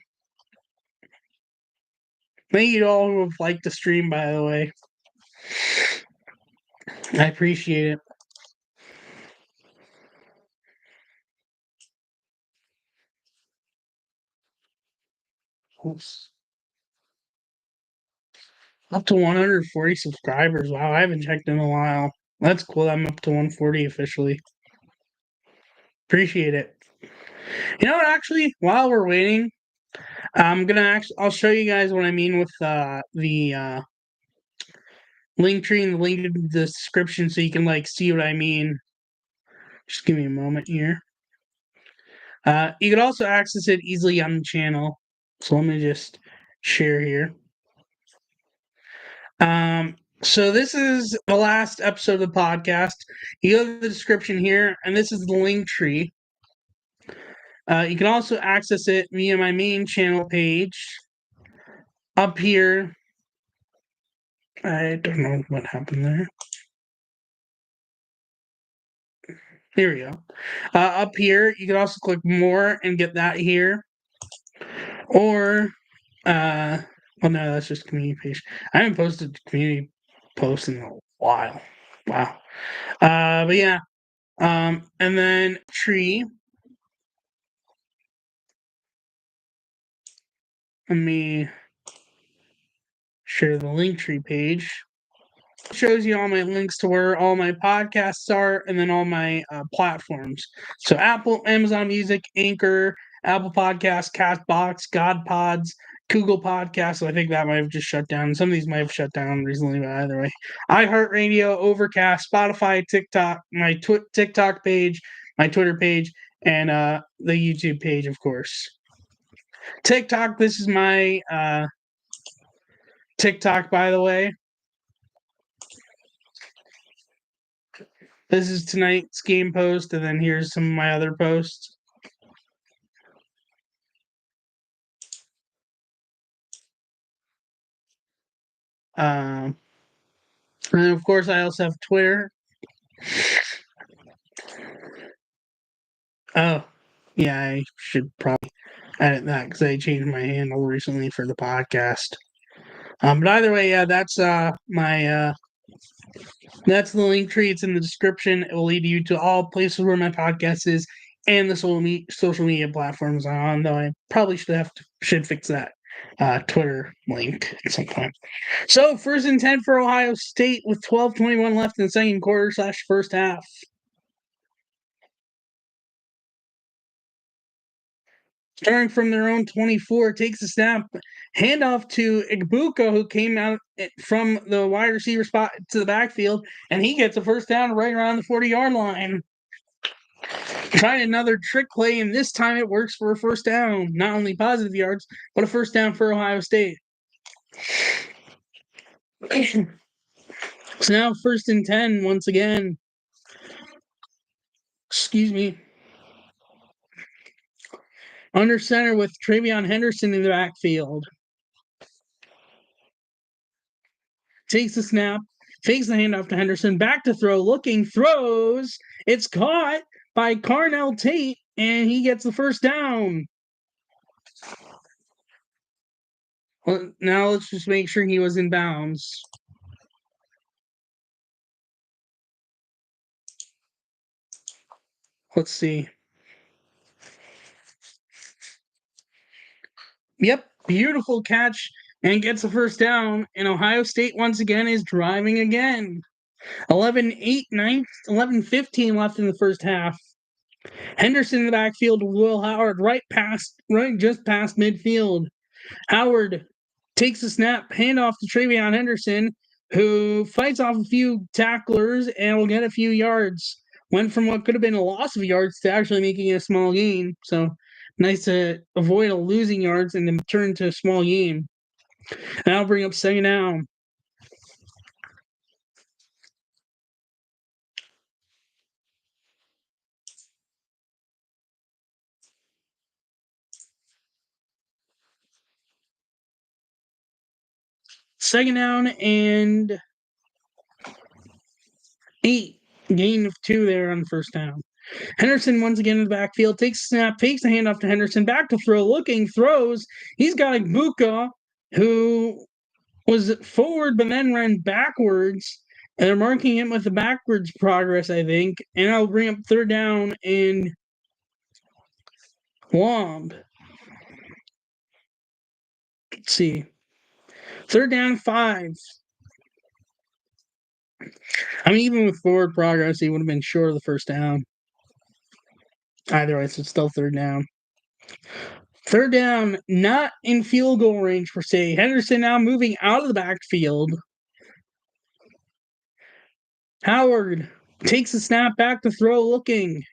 Thank you to all who have liked the stream, by the way. I appreciate it. Oops. Up to 140 subscribers. Wow, I haven't checked in a while. That's cool. I'm up to 140 officially. Appreciate it. You know what? Actually, while we're waiting, I'll show you guys what I mean with the link tree and the link in the description, so you can like see what I mean. Just give me a moment here. You can also access it easily on the channel. So let me just share here. So this is the last episode of the podcast. You go to the description here, and this is the link tree. You can also access it via my main channel page. Up here, I don't know what happened there. Here we go. Up here, you can also click more and get that here. Or, well, no, that's just community page. I haven't posted community posts in a while. Wow. But yeah. And then tree. Let me share the link tree page. It shows you all my links to where all my podcasts are, and then all my platforms. So Apple, Amazon Music, Anchor, Apple Podcasts, Castbox, GodPods, Google Podcasts. So I think that might have just shut down. Some of these might have shut down recently, but either way. iHeartRadio, Overcast, Spotify, TikTok, my TikTok page, my Twitter page, and the YouTube page, of course. TikTok, this is my TikTok, by the way. This is tonight's game post, and then here's some of my other posts. And of course, I also have Twitter. Oh, yeah, I should probably edit that because I changed my handle recently for the podcast. But either way, yeah, that's my that's the link tree. It's in the description. It will lead you to all places where my podcast is and the social media platforms I'm on. Though I probably should fix that. Twitter link at some point. So, first and 10 for Ohio State with 12:21 left in the second quarter / first half. Starting from their own 24, takes a snap, handoff to Igbuka, who came out from the wide receiver spot to the backfield, and he gets a first down right around the 40-yard line. Tried another trick play, and this time it works for a first down. Not only positive yards, but a first down for Ohio State. So now first and 10 once again. Excuse me. Under center with Travion Henderson in the backfield. Takes the snap, fakes the handoff to Henderson, back to throw, looking, throws. It's caught by Carnell Tate, and he gets the first down. Well, now let's just make sure he was in bounds. Let's see. Yep, beautiful catch and gets a first down. And Ohio State once again is driving again. 11-8, 11-15 left in the first half. Henderson in the backfield, Will Howard right just past midfield. Howard takes a snap, handoff to Travion Henderson, who fights off a few tacklers and will get a few yards. Went from what could have been a loss of yards to actually making a small gain. So nice to avoid a losing yards and then turn to a small gain. And that'll bring up second down. Second down and 8. Gain of 2 there on first down. Henderson once again in the backfield, takes a snap, fakes the handoff to Henderson, back to throw, looking, throws. He's got Igbuka, who was forward but then ran backwards. And they're marking him with the backwards progress, I think. And I'll bring up third down and long. Let's see. Third down 5. I mean, even with forward progress, he would have been short of the first down. Either way, it's still third down. Third down, not in field goal range per se. Henderson now moving out of the backfield. Howard takes a snap back to throw, looking.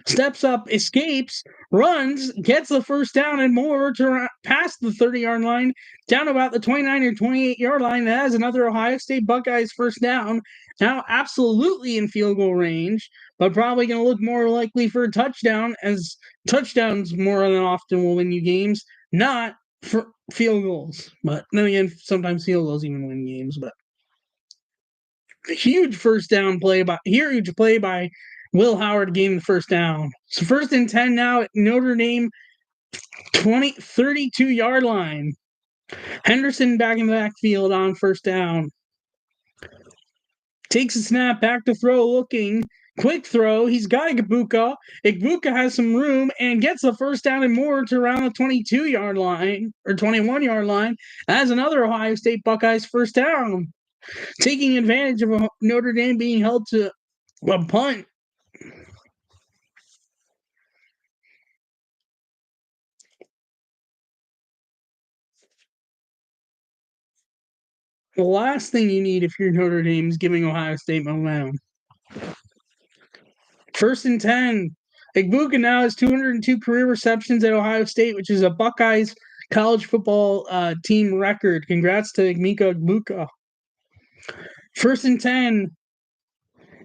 Steps up, escapes, runs, gets the first down and more to past the 30-yard line, down about the 29 or 28-yard line. That has another Ohio State Buckeyes first down. Now absolutely in field goal range, but probably going to look more likely for a touchdown, as touchdowns more than often will win you games, not for field goals. But then again, sometimes field goals even win games. But huge play by Will Howard gaining the first down. So first and 10 now at Notre Dame 32-yard line. Henderson back in the backfield on first down. Takes a snap, back to throw, looking. Quick throw. He's got Igbuka. Igbuka has some room and gets the first down and more to around the 22-yard line or 21-yard line. As another Ohio State Buckeyes first down. Taking advantage of Notre Dame being held to a punt. The last thing you need if you're Notre Dame is giving Ohio State momentum. First and 10. Igbuka now has 202 career receptions at Ohio State, which is a Buckeyes college football team record. Congrats to Igbuka. First and 10.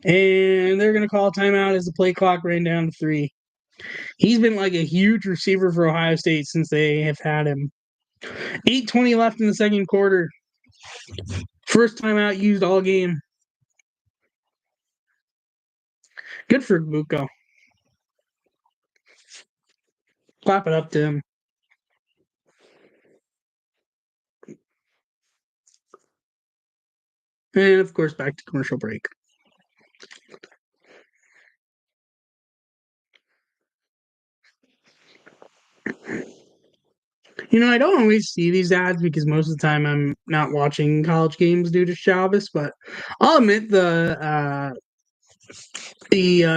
And they're going to call a timeout as the play clock ran down to 3. He's been like a huge receiver for Ohio State since they have had him. 8:20 left in the second quarter. First timeout used all game. Good for Igbuka. Clap it up to him. And of course, back to commercial break. I don't always see these ads because most of the time I'm not watching college games due to Shabbos, but I'll admit the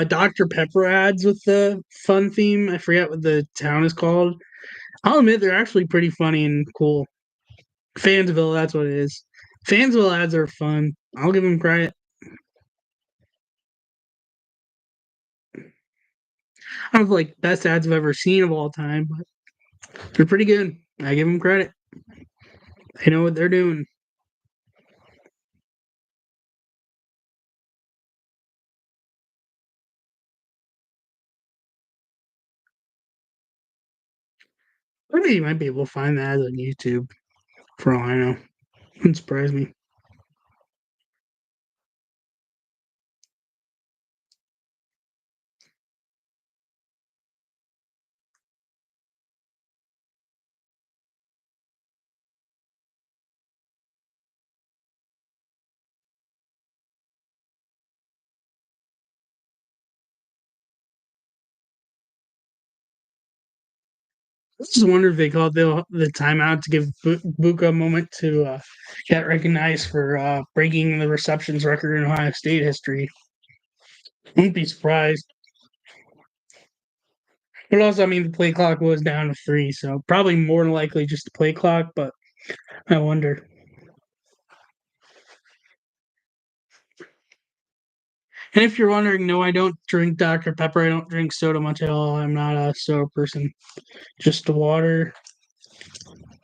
Dr. Pepper ads with the fun theme, I forget what the town is called. I'll admit they're actually pretty funny and cool. Fansville, that's what it is. Fansville ads are fun. I'll give them credit. I don't like best ads I've ever seen of all time, but they're pretty good. I give them credit. They know what they're doing. I think you might be able to find the ads on YouTube for all I know. Wouldn't surprise me. I just wonder if they called the timeout to give Buka a moment to get recognized for breaking the receptions record in Ohio State history. Wouldn't be surprised. But also, I mean, the play clock was down to 3, so probably more than likely just the play clock, but I wonder. And if you're wondering, no, I don't drink Dr. Pepper. I don't drink soda much at all. I'm not a soda person. Just the water,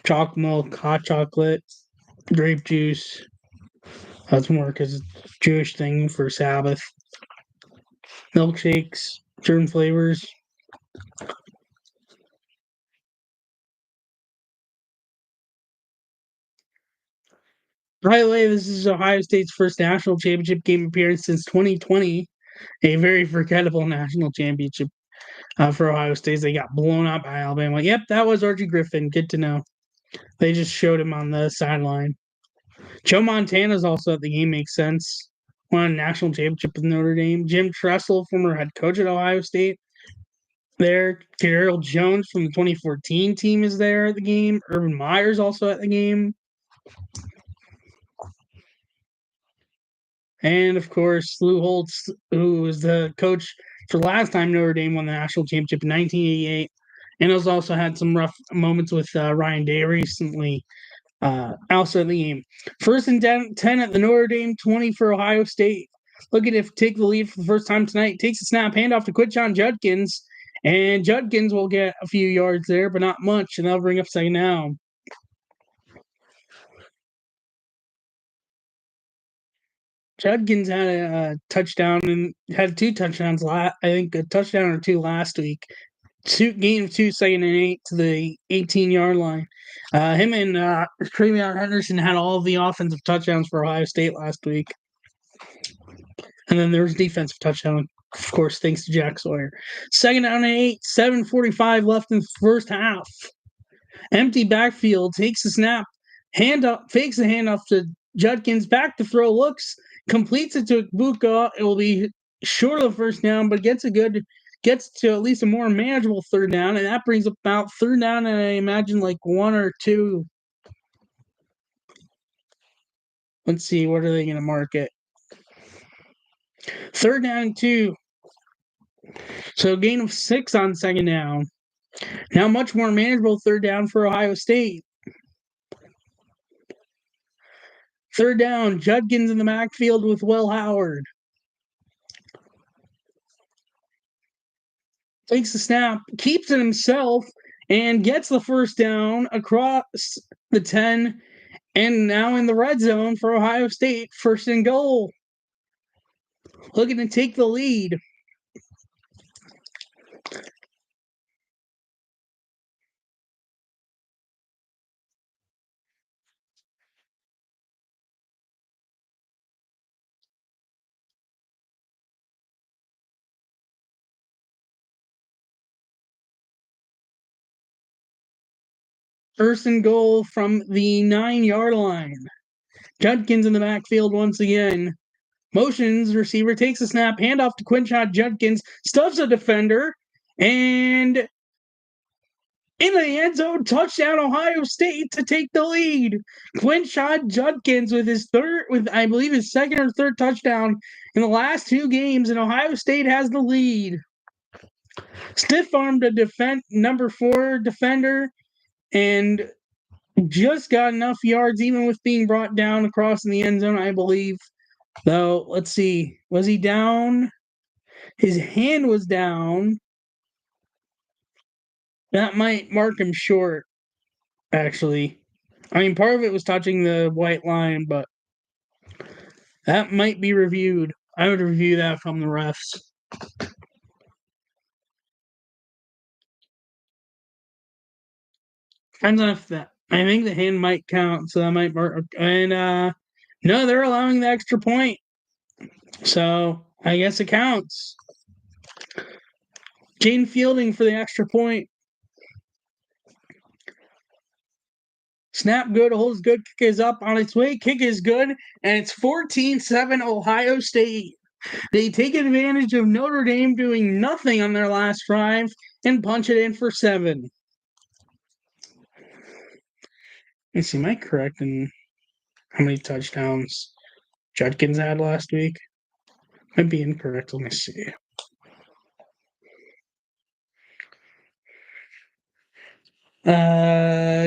chocolate milk, hot chocolate, grape juice. That's more because it's a Jewish thing for Sabbath. Milkshakes, certain flavors. By the way, this is Ohio State's first national championship game appearance since 2020. A very forgettable national championship for Ohio State. They got blown out by Alabama. Yep, that was Archie Griffin. Good to know. They just showed him on the sideline. Joe Montana's also at the game. Makes sense. Won a national championship with Notre Dame. Jim Tressel, former head coach at Ohio State, there. Darrell Jones from the 2014 team is there at the game. Urban Meyer's also at the game. And of course, Lou Holtz, who was the coach for the last time Notre Dame won the national championship in 1988, and has also had some rough moments with Ryan Day recently. Also in the game, first and 10 at the Notre Dame 20 for Ohio State. Looking to take the lead for the first time tonight. Takes a snap, handoff to Quinshon Judkins, and Judkins will get a few yards there, but not much, and that'll bring up second down. Judkins had a touchdown and had 2 touchdowns. I think a touchdown or 2 last week. Gain of 2, second and 8 to the 18-yard line. Him and Travion Henderson had all of the offensive touchdowns for Ohio State last week. And then there was defensive touchdown, of course, thanks to Jack Sawyer. Second down and 8, 7:45 left in the first half. Empty backfield, takes the snap, fakes the handoff to Judkins, back to throw, looks, completes it to Buka. It will be short of the first down, but gets to at least a more manageable third down, and that brings about third down, and I imagine like 1 or 2. Let's see, what are they going to mark it? Third down and 2. So gain of 6 on second down. Now much more manageable third down for Ohio State. Third down, Judkins in the backfield with Will Howard. Takes the snap, keeps it himself, and gets the first down across the 10, and now in the red zone for Ohio State, first and goal. Looking to take the lead. First and goal from the 9-yard line. Judkins in the backfield once again. Motions, receiver takes a snap, handoff to Quinshon Judkins, stuffs a defender, and in the end zone, touchdown Ohio State to take the lead. Quinshon Judkins with I believe his second or third touchdown in the last two games, and Ohio State has the lead. Stiff armed a number 4 defender and just got enough yards, even with being brought down across in the end zone, I believe. Though, let's see, was he down? His hand was down. That might mark him short, actually. I mean, part of it was touching the white line, but that might be reviewed. I would review that from the refs. Depends on if that. I think the hand might count, so that might mark. And no, they're allowing the extra point, so I guess it counts. Jane Fielding for the extra point. Snap good, holds good, kick is up on its way, kick is good, and it's 14-7 Ohio State. They take advantage of Notre Dame doing nothing on their last drive and punch it in for 7. Let's see, am I correct in how many touchdowns Judkins had last week? Might be incorrect. Let me see.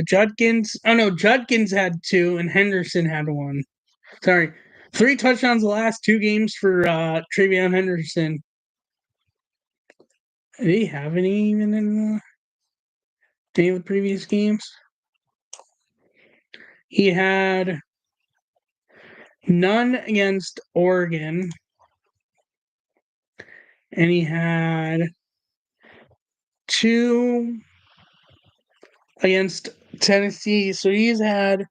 Judkins. Oh no, Judkins had 2 and Henderson had 1. Sorry, 3 touchdowns the last 2 games for Travion Henderson. Did he have any even in any of the previous games? He had none against Oregon, and he had 2 against Tennessee. So he's had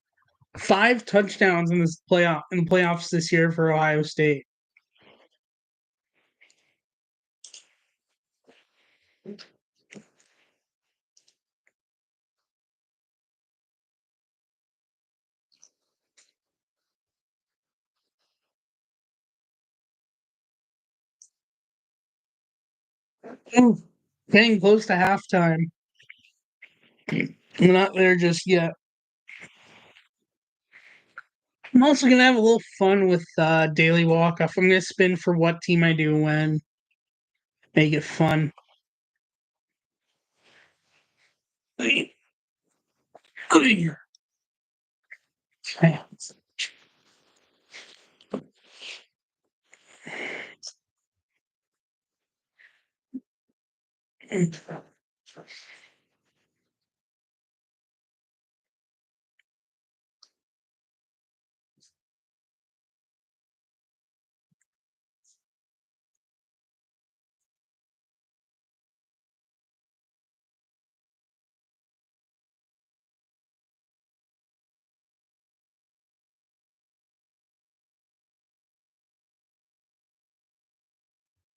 5 touchdowns in the playoffs this year for Ohio State. Ooh, getting close to halftime. I'm not there just yet. I'm also gonna have a little fun with daily walk off. I'm gonna spin for what team I do when. Make it fun.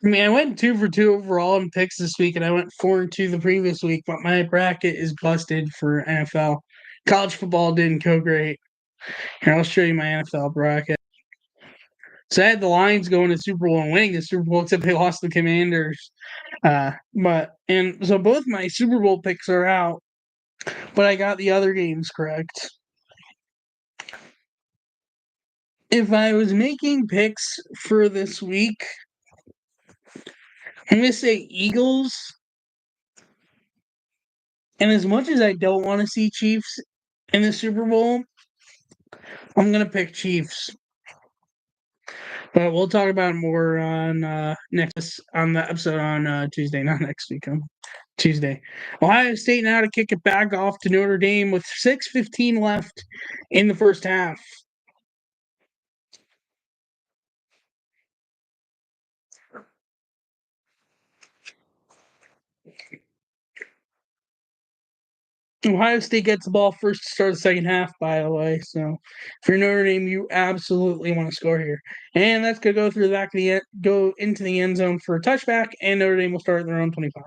I mean, I went 2 for 2 overall in picks this week, and I went 4 and 2 the previous week. But my bracket is busted for NFL. College football didn't go great. Here, I'll show you my NFL bracket. So I had the Lions going to Super Bowl and winning the Super Bowl, except they lost the Commanders. So both my Super Bowl picks are out, but I got the other games correct. If I was making picks for this week, I'm gonna say Eagles. And as much as I don't want to see Chiefs in the Super Bowl, I'm gonna pick Chiefs. But we'll talk about it more on the episode on Tuesday, not next week. Tuesday. Ohio State now to kick it back off to Notre Dame with 6:15 left in the first half. Ohio State gets the ball first to start the second half, by the way. So if you're Notre Dame, you absolutely want to score here. And that's gonna go through the back of the go into the end zone for a touchback, and Notre Dame will start at their own 25.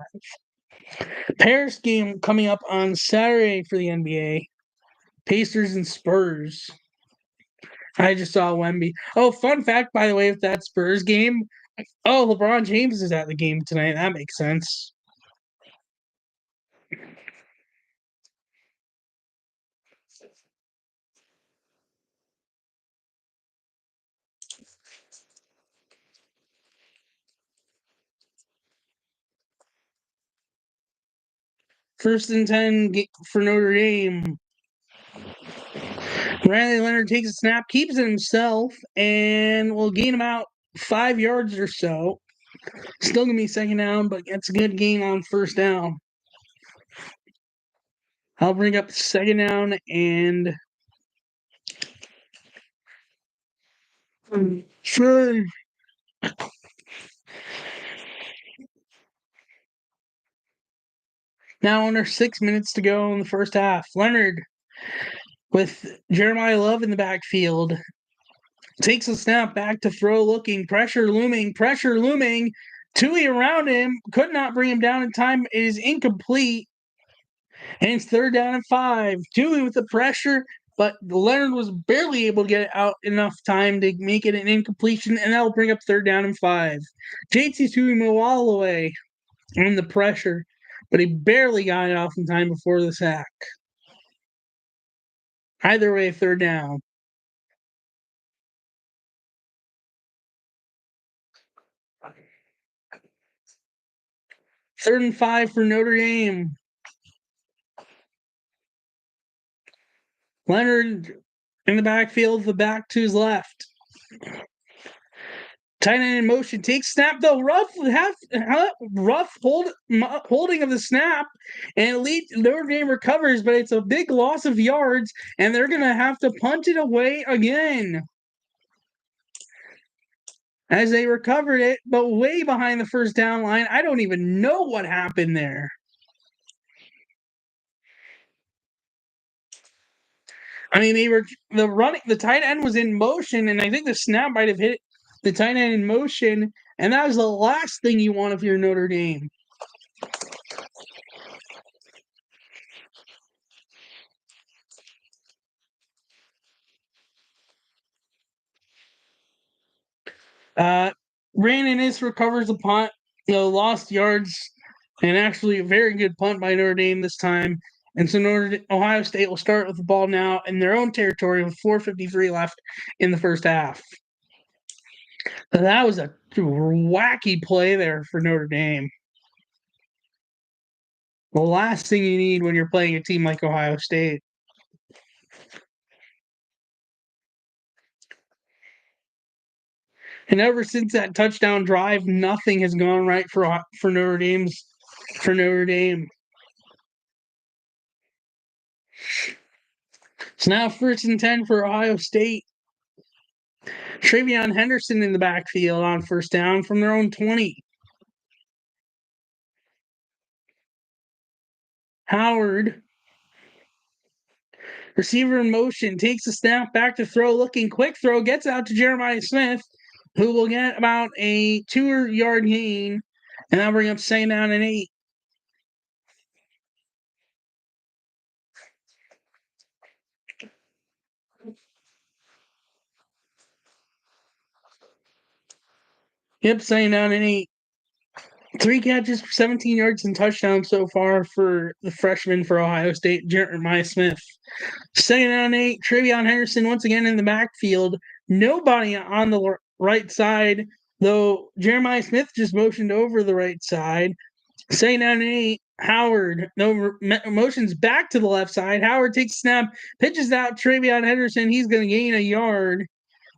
Paris game coming up on Saturday for the NBA. Pacers and Spurs. I just saw Wemby. Oh, fun fact, by the way, with that Spurs game. Oh, LeBron James is at the game tonight. That makes sense. First and 10 for Notre Dame. Riley Leonard takes a snap, keeps it himself, and will gain about 5 yards or so. Still going to be second down, but gets a good gain on first down. I'll bring up second down and sure. Now under 6 minutes to go in the first half. Leonard with Jeremiah Love in the backfield. Takes a snap back to throw, looking, pressure looming. Tui around him, could not bring him down in time. It is incomplete. And it's third down and 5. Tui with the pressure, but Leonard was barely able to get it out enough time to make it an incompletion, and that will bring up third down and 5. JT Tui Mawalaway on the pressure, but he barely got it off in time before the sack. Either way, third down. Third and 5 for Notre Dame. Leonard in the backfield, the back to his left. Tight end in motion, takes snap though. Rough holding of the snap, and Notre Dame recovers, but it's a big loss of yards, and they're gonna have to punt it away again. As they recovered it, but way behind the first down line. I don't even know what happened there. I mean, the tight end was in motion, and I think the snap might have hit the tight end in motion, and that was the last thing you want if you're Notre Dame. Brandon recovers the punt, lost yards, and actually a very good punt by Notre Dame this time. And so Ohio State will start with the ball now in their own territory with 4:53 left in the first half. That was a wacky play there for Notre Dame. The last thing you need when you're playing a team like Ohio State. And ever since that touchdown drive, nothing has gone right for Notre Dame. So now first and 10 for Ohio State. Travion Henderson in the backfield on first down from their own 20. Howard, receiver in motion, takes a snap back to throw, looking, quick throw, gets out to Jeremiah Smith, who will get about a 2-yard gain, and that'll bring up second down and 8. Yep, second down and 8. 3 catches for 17 yards and touchdowns so far for the freshman for Ohio State, Jeremiah Smith. Second down and 8, Travion Henderson once again in the backfield. Nobody on the right side, though Jeremiah Smith just motioned over the right side. Second down and 8, Howard, motions back to the left side. Howard takes snap, pitches out Travion Henderson. He's going to gain a yard,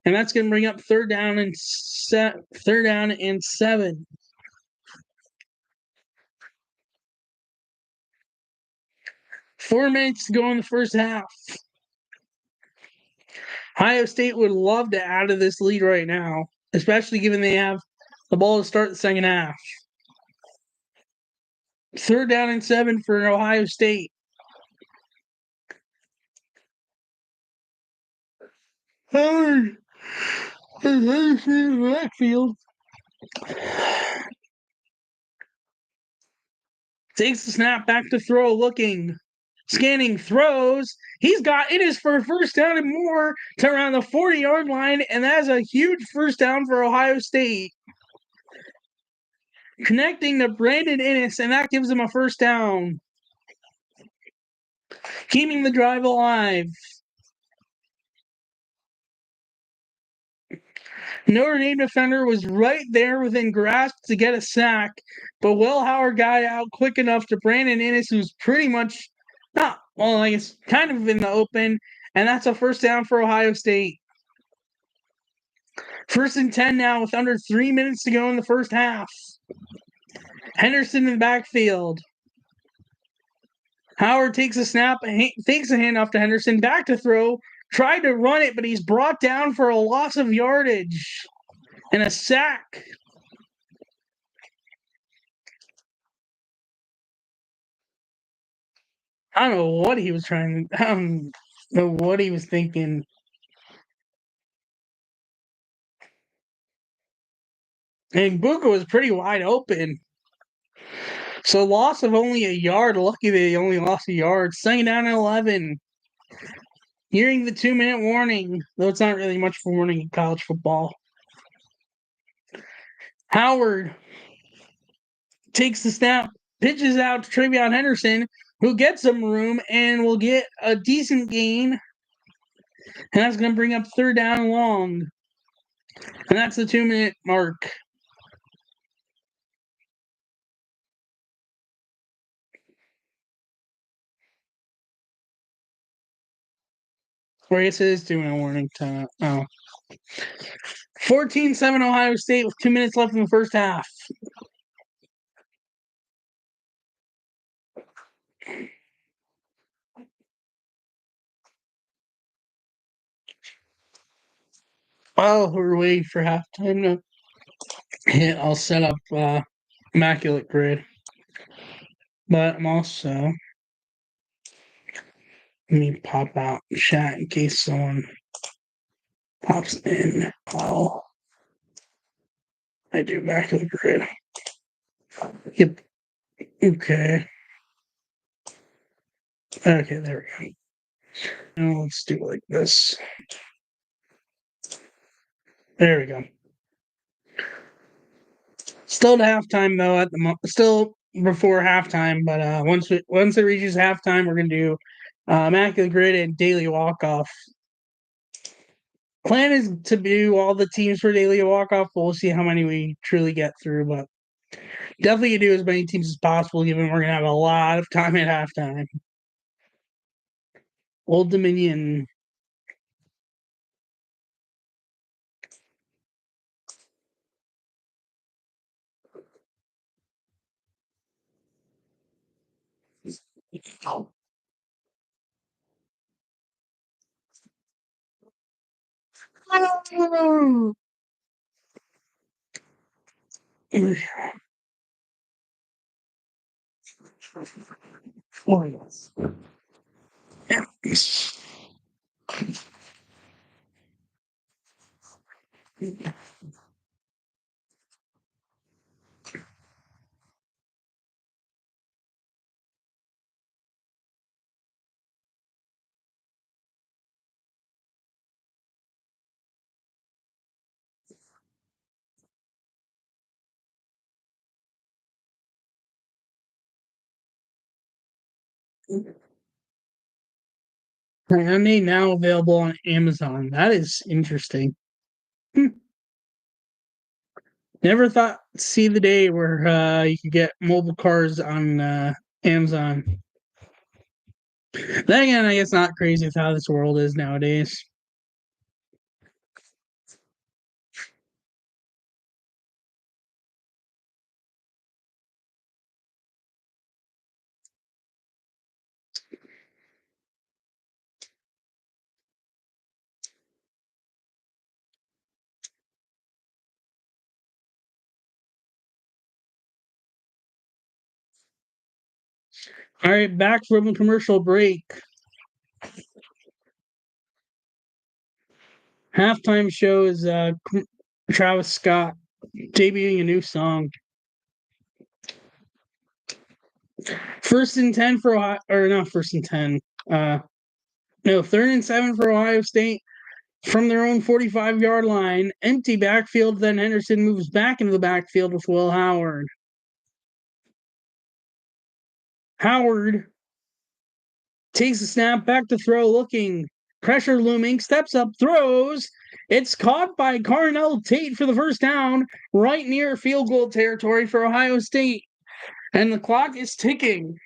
and that's going to bring up third down and 7. 4 minutes to go in the first half. Ohio State would love to add to this lead right now, especially given they have the ball to start the second half. Third down and 7 for Ohio State. Howard is in the backfield. Takes the snap back to throw, looking, scanning, throws. He's got it is for first down and more to around the 40-yard line, and that is a huge first down for Ohio State. Connecting to Brandon Innes, and that gives him a first down. keeping the drive alive. Notre Dame defender was right there within grasp to get a sack, but Will Howard got out quick enough to Brandon Innes, who's pretty much not, well, I guess kind of in the open, and that's a first down for Ohio State. 1st and 10 now with under 3 minutes to go in the first half. Henderson in the backfield. Howard takes a snap, fakes a handoff to Henderson, back to throw, tried to run it, but he's brought down for a loss of yardage and a sack. I don't know what he was trying to, I don't know what he was thinking. And Buka was pretty wide open. So loss of only a yard. Lucky they only lost a yard. 2nd down and 11. Hearing the 2-minute warning, though it's not really much of a warning in college football. Howard takes the snap, pitches out to Travion Henderson, who gets some room and will get a decent gain. And that's going to bring up 3rd down and long. And that's the 2-minute mark. Or I guess it is 2-minute warning time. Oh. 14-7 Ohio State with 2 minutes left in the first half. While we're waiting for halftime to hit, I'll set up Immaculate Grid. But I'm also, let me pop out chat in case someone pops in. While I do Immaculate Grid. Yep. Okay. Okay, there we go. Now let's do it like this. There we go. Still to halftime though at the moment. Still before halftime, but once it reaches halftime, we're gonna do Immaculate Grid and Daily Walk Off. Plan is to do all the teams for Daily Walk Off. We'll see how many we truly get through, but definitely gonna do as many teams as possible, given we're gonna have a lot of time at halftime. Old Dominion. Hyundai now available on Amazon. That is interesting. Never thought see the day where you could get mobile cars on Amazon. Then again, I guess not crazy with how this world is nowadays. All right, back from a commercial break. Halftime show is Travis Scott debuting a new song. 1st and 10 for Ohio, or not 1st and 10. No, 3rd and 7 for Ohio State from their own 45-yard line. Empty backfield. Then Henderson moves back into the backfield with Will Howard. Howard Takes the snap, back to throw, looking. Pressure looming, steps up, throws. It's caught by Carnell Tate for the first down, right near field goal territory for Ohio State. And the clock is ticking.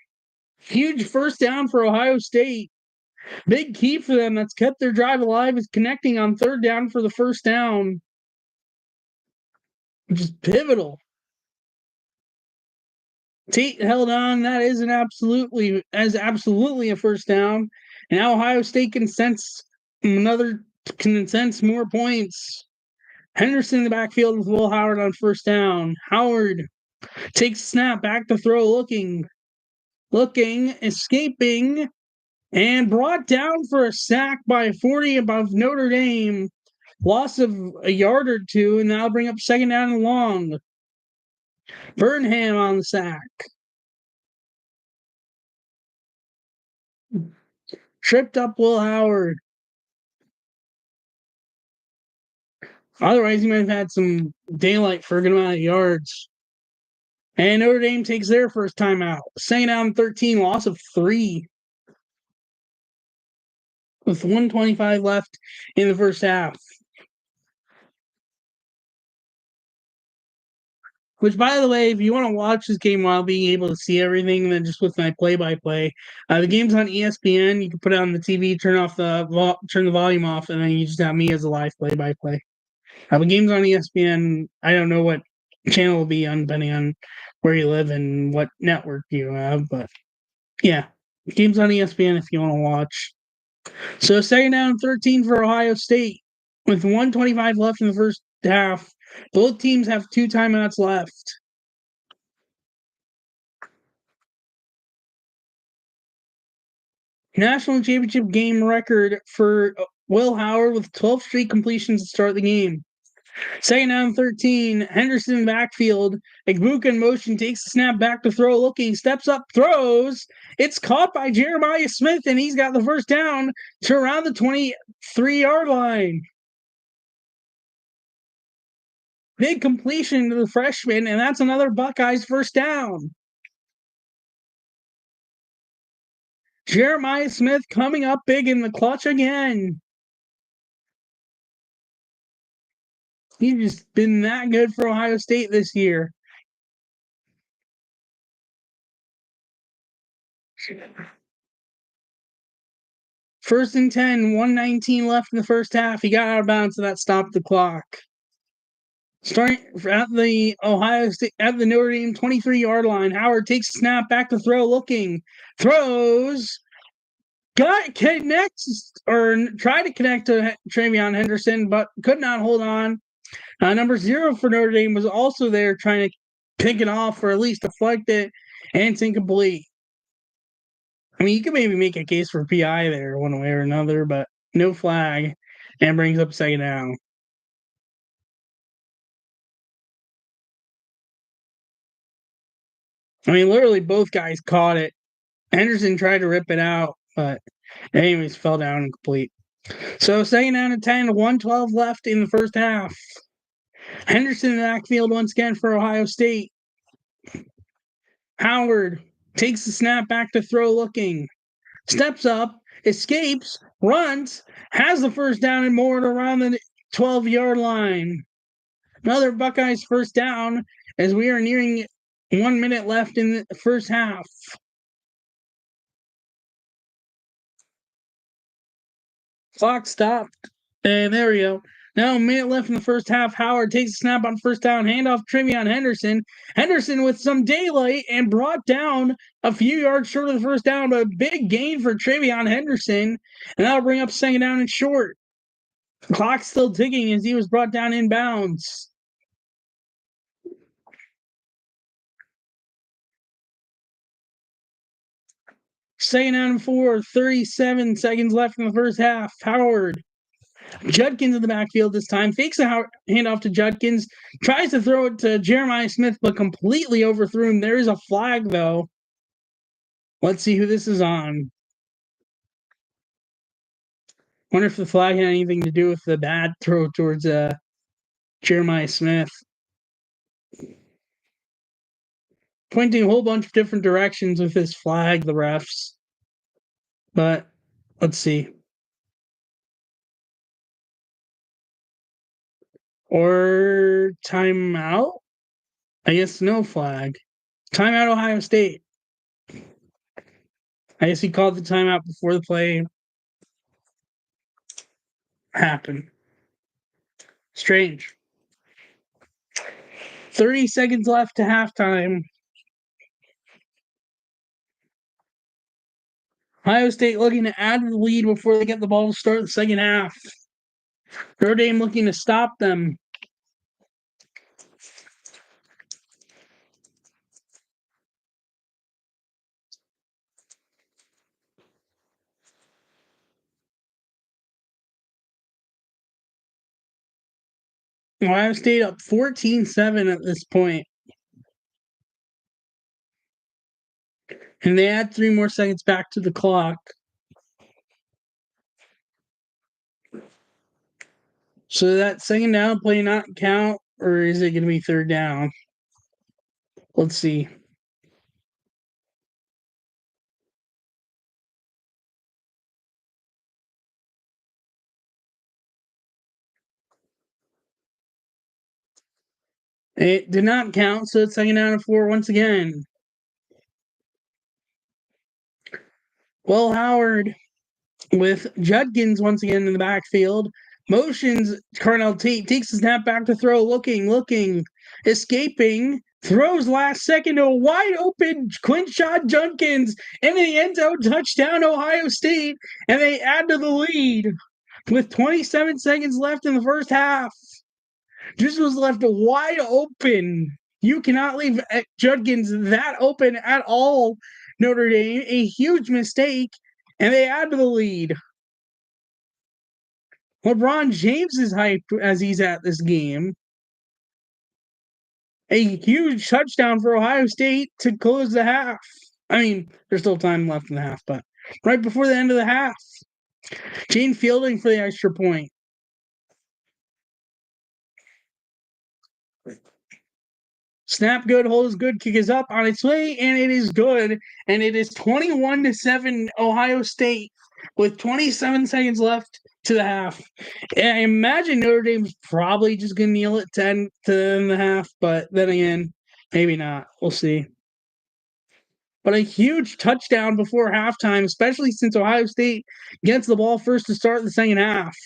Huge first down for Ohio State. Big key for them that's kept their drive alive is connecting on third down for the first down, which is pivotal. Tate held on. That is absolutely a first down. And now Ohio State can sense more points. Henderson in the backfield with Will Howard on first down. Howard takes a snap, back to throw, looking, escaping, and brought down for a sack by 40 above Notre Dame. Loss of a yard or two, and that'll bring up second down and long. Burnham on the sack. Tripped up Will Howard. Otherwise, he might have had some daylight for a good amount of yards. And Notre Dame takes their first timeout. Second down 13, loss of 3. With 1:25 left in the first half. Which, by the way, if you want to watch this game while being able to see everything, then just with my play-by-play, the game's on ESPN. You can put it on the TV, turn the volume off, and then you just have me as a live play-by-play. The game's on ESPN. I don't know what channel will be on, depending on where you live and what network you have, but yeah, the game's on ESPN if you want to watch. So second down 13 for Ohio State with 1:25 left in the first half. Both teams have 2 timeouts left. National championship game record for Will Howard with 12 straight completions to start the game. Second down 13, Henderson backfield. Egbuka in motion, takes the snap, back to throw, looking, steps up, throws. It's caught by Jeremiah Smith, and he's got the first down to around the 23-yard line. Big completion to the freshman, and that's another Buckeyes first down. Jeremiah Smith coming up big in the clutch again. He's just been that good for Ohio State this year. First and 10, 1:19 left in the first half. He got out of bounds, so that stopped the clock. Starting at the Notre Dame 23-yard line, Howard takes a snap, back to throw, looking, throws, connects or tried to connect to Travion Henderson, but could not hold on. Number 0 for Notre Dame was also there trying to pick it off or at least deflect it, and it's incomplete. I mean, you could maybe make a case for PI there one way or another, but no flag, and brings up second down. I mean, literally both guys caught it. Henderson tried to rip it out, but anyways, fell down incomplete. So second down and 10, 1:12 left in the first half. Henderson in the backfield once again for Ohio State. Howard takes the snap, back to throw, looking, steps up, escapes, runs, has the first down and more at around the 12-yard line. Another Buckeyes first down as we are nearing 1 minute left in the first half. Clock stopped. And there we go. Now a minute left in the first half. Howard takes a snap on first down, handoff Travion Henderson. Henderson with some daylight and brought down a few yards short of the first down, but a big gain for Travion Henderson. And that'll bring up second down and short. The clock's still ticking as he was brought down in bounds. Second down and 4, 37 seconds left in the first half. Howard. Judkins in the backfield this time. Fakes a handoff to Judkins. Tries to throw it to Jeremiah Smith, but completely overthrew him. There is a flag, though. Let's see who this is on. Wonder if the flag had anything to do with the bad throw towards Jeremiah Smith. Pointing a whole bunch of different directions with this flag, the refs. But let's see. Or timeout? I guess no flag. Timeout Ohio State. I guess he called the timeout before the play happened. Strange. 30 seconds left to halftime. Ohio State looking to add to the lead before they get the ball to start the second half. Notre Dame looking to stop them. Ohio State up 14-7 at this point. And they add 3 more seconds back to the clock. So that second down play not count, or is it going to be third down? Let's see. It did not count, so it's second down and 4 once again. Will Howard with Judkins once again in the backfield. Motions Carnell Tate, takes the snap back to throw, looking, escaping, throws last second to a wide open Quinshon Judkins into the end zone, touchdown Ohio State, and they add to the lead with 27 seconds left in the first half. This was left wide open. You cannot leave Judkins that open at all, Notre Dame. A huge mistake, and they add to the lead. LeBron James is hyped as he's at this game. A huge touchdown for Ohio State to close the half. I mean, there's still time left in the half, but right before the end of the half, Gene Fielding for the extra point. Snap good, hold is good, kick is up on its way, and it is good. And it is 21-7 Ohio State with 27 seconds left to the half. I imagine Notre Dame's probably just going to kneel at 10 to end the half, but then again, maybe not. We'll see. But a huge touchdown before halftime, especially since Ohio State gets the ball first to start the second half.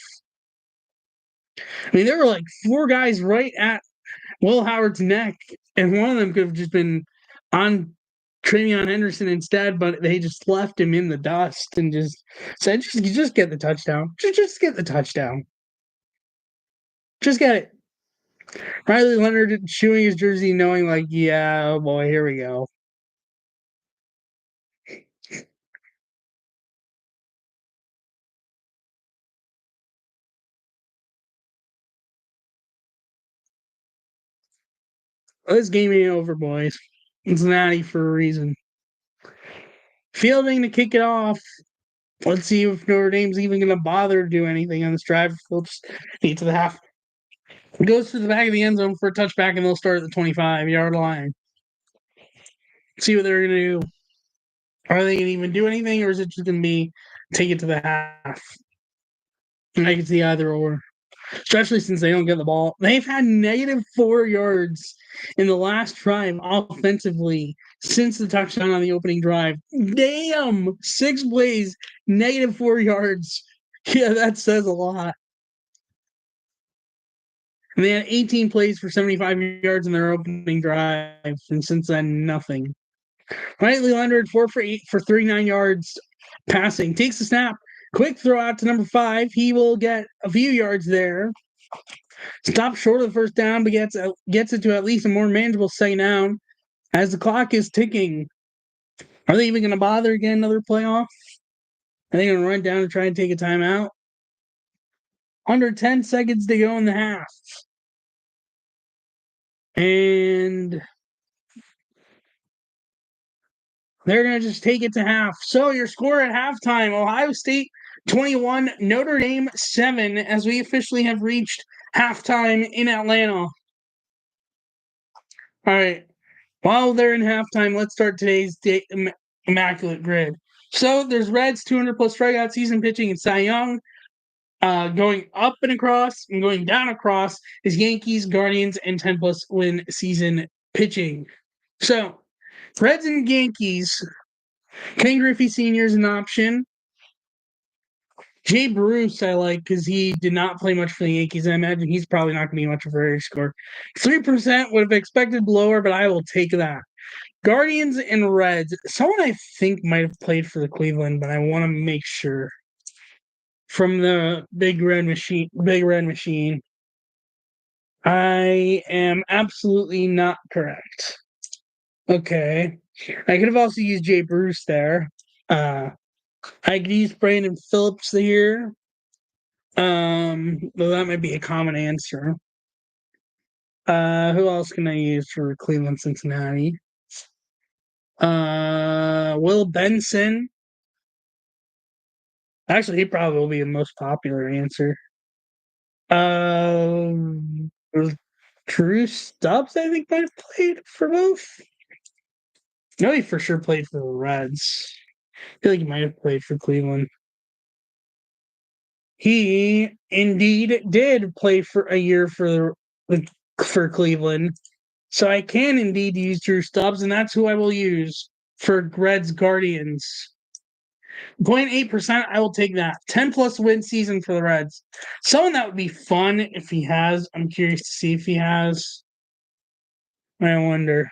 I mean, there were like 4 guys right at Will Howard's neck, and one of them could have just been on Travion Henderson instead, but they just left him in the dust and just said, just get the touchdown. Just get the touchdown. Just get it. Riley Leonard chewing his jersey, knowing like, yeah, oh boy, here we go. This game ain't over, boys. It's natty for a reason. Fielding to kick it off. Let's see if Notre Dame's even going to bother to do anything on this drive. They'll just get to the half. It goes to the back of the end zone for a touchback, and they'll start at the 25-yard line. See what they're going to do. Are they going to even do anything, or is it just going to be take it to the half? I can see either or, especially since they don't get the ball. They've had -4 yards in the last drive offensively since the touchdown on the opening drive. Damn! 6 plays, -4 yards. Yeah, that says a lot. And they had 18 plays for 75 yards in their opening drive, and since then, nothing. Riley Leonard, 4 for 8 for 39 yards passing. Takes the snap. Quick throw out to number 5. He will get a few yards there. Stops short of the first down, but gets it to at least a more manageable second down as the clock is ticking. Are they even going to bother getting another playoff? Are they going to run down and try and take a timeout? Under 10 seconds to go in the half. And they're going to just take it to half. So your score at halftime, Ohio State 21, Notre Dame 7, as we officially have reached halftime in Atlanta. All right. While they're in halftime, let's start today's immaculate grid. So there's Reds 200 plus strikeout season pitching and Cy Young. Going up and across and going down across is Yankees, Guardians, and 10 plus win season pitching. So Reds and Yankees. Ken Griffey Sr. is an option. Jay Bruce, I like because he did not play much for the Yankees. I imagine he's probably not going to be much of a very score. 3% would have expected lower, but I will take that. Guardians and Reds. Someone I think might have played for the Cleveland, but I want to make sure. From the Big Red Machine. Big Red Machine. I am absolutely not correct. Okay. I could have also used Jay Bruce there. I could use Brandon Phillips here. Though that might be a common answer. Who else can I use for Cleveland, Cincinnati? Will Benson. Actually, he probably will be the most popular answer. Um, Drew Stubbs, I think, might have played for both. No, he for sure played for the Reds. I feel like he might have played for Cleveland. He indeed did play for a year for Cleveland. So I can indeed use Drew Stubbs, and that's who I will use for Reds Guardians. 0.8%, I will take that. 10 plus win season for the Reds. Someone that would be fun if he has. I'm curious to see if he has. I wonder.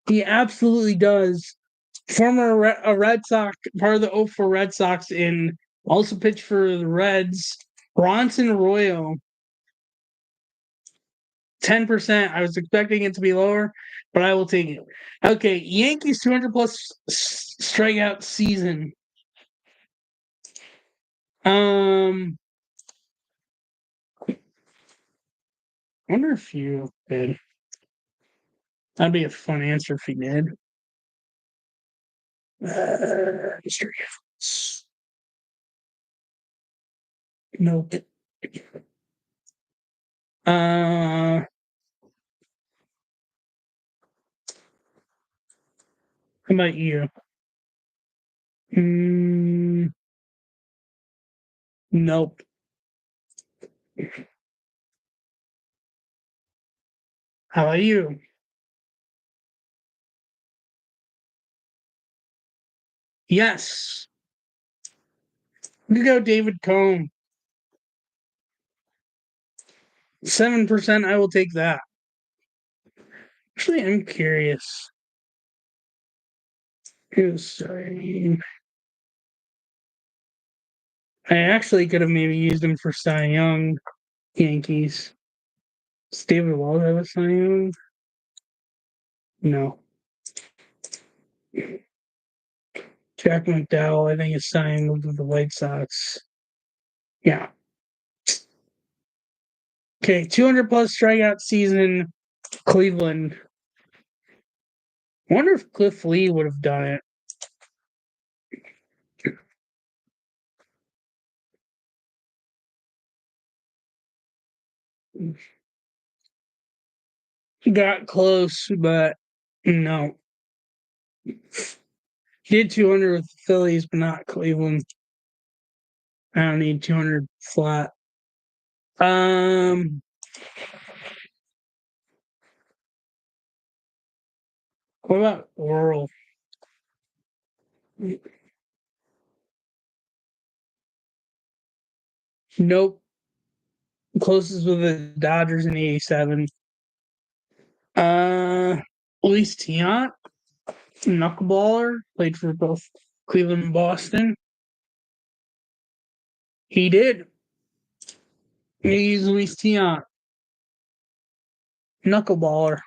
He absolutely does. Former a Red Sox, part of the 04 Red Sox, and also pitched for the Reds. Bronson Royal. 10%. I was expecting it to be lower, but I will take it. Okay, Yankees 200 plus strikeout season. I wonder if you did. That'd be a fun answer if you did. Nope. How about you? Nope. How about you? Yes. You go, David Cohn. 7%. I will take that. Actually, I'm curious. Sorry. I actually could have maybe used him for Cy Young, Yankees. Does David Wall have a Cy Young? No. Jack McDowell, I think, is Cy Young with the White Sox. Yeah. Okay, 200 plus strikeout season, Cleveland. Wonder if Cliff Lee would have done it. Got close, but no. Did 200 with the Phillies, but not Cleveland. I don't need 200 flat. What about Oral? Nope. Closest with the Dodgers in '87. Luis Tiant, knuckleballer, played for both Cleveland and Boston. He did. He's Luis Tiant, knuckleballer.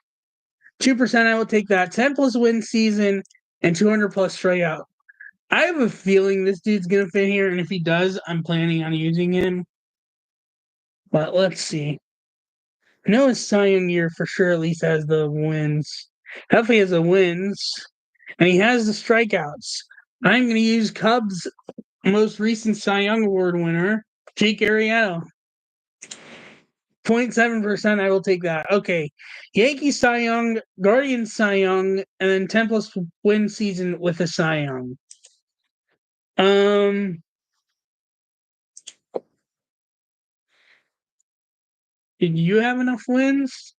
2%, I will take that. 10 plus win season and 200 plus strikeout. I have a feeling this dude's going to fit here, and if he does, I'm planning on using him. But let's see. I know his Cy Young year for sure at least has the wins. Definitely has the wins, and he has the strikeouts. I'm going to use Cubs' most recent Cy Young Award winner, Jake Arrieta. 0.7%, I will take that. Okay. Yankees Cy Young, Guardians Cy Young, and then 10 plus win season with a Cy Young. Um, did you have enough wins?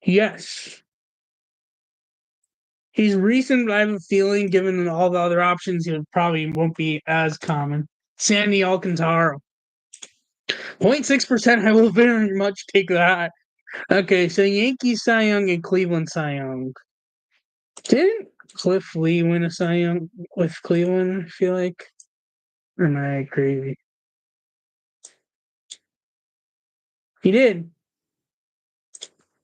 Yes. He's recent, but I have a feeling, given all the other options, he probably won't be as common. Sandy Alcantara. 0.6%, I will very much take that. Okay, so Yankees Cy Young and Cleveland Cy Young. Didn't Cliff Lee win a Cy Young with Cleveland, I feel like? Or am I crazy? He did.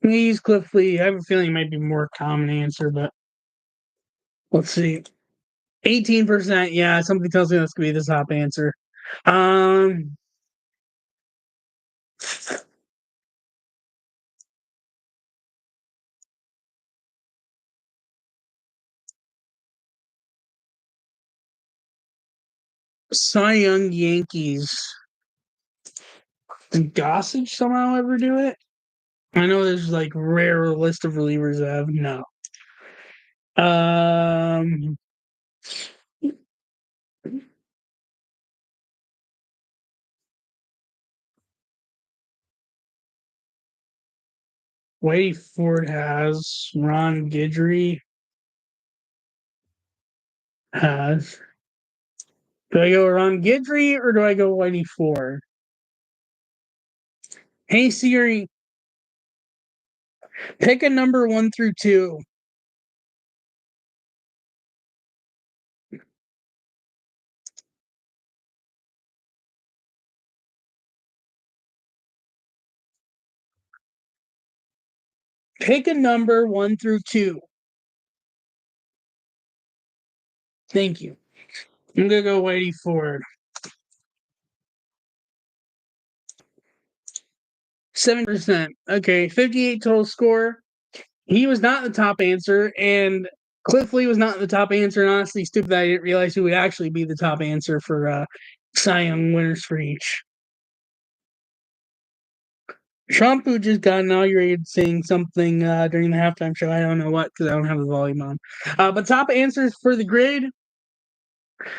He's Cliff Lee. I have a feeling it might be a more common answer, but let's see. 18%. Yeah, something tells me that's gonna be the top answer. Um, Cy Young Yankees. Did Gossage somehow ever do it? I know there's like rare list of relievers that have no. Um, Whitey Ford has. Ron Guidry has. Do I go Ron Guidry or do I go Whitey Ford? Hey Siri, pick a number 1 through 2. Pick a number 1 through 2. Thank you. I'm gonna go Whitey Ford. 7%. Okay, 58 total score. He was not the top answer, and Cliff Lee was not the top answer. And honestly, stupid that I didn't realize who would actually be the top answer for Cy Young winners for each. Trump, who just got inaugurated, saying something during the halftime show. I don't know what because I don't have the volume on. But top answers for the grid.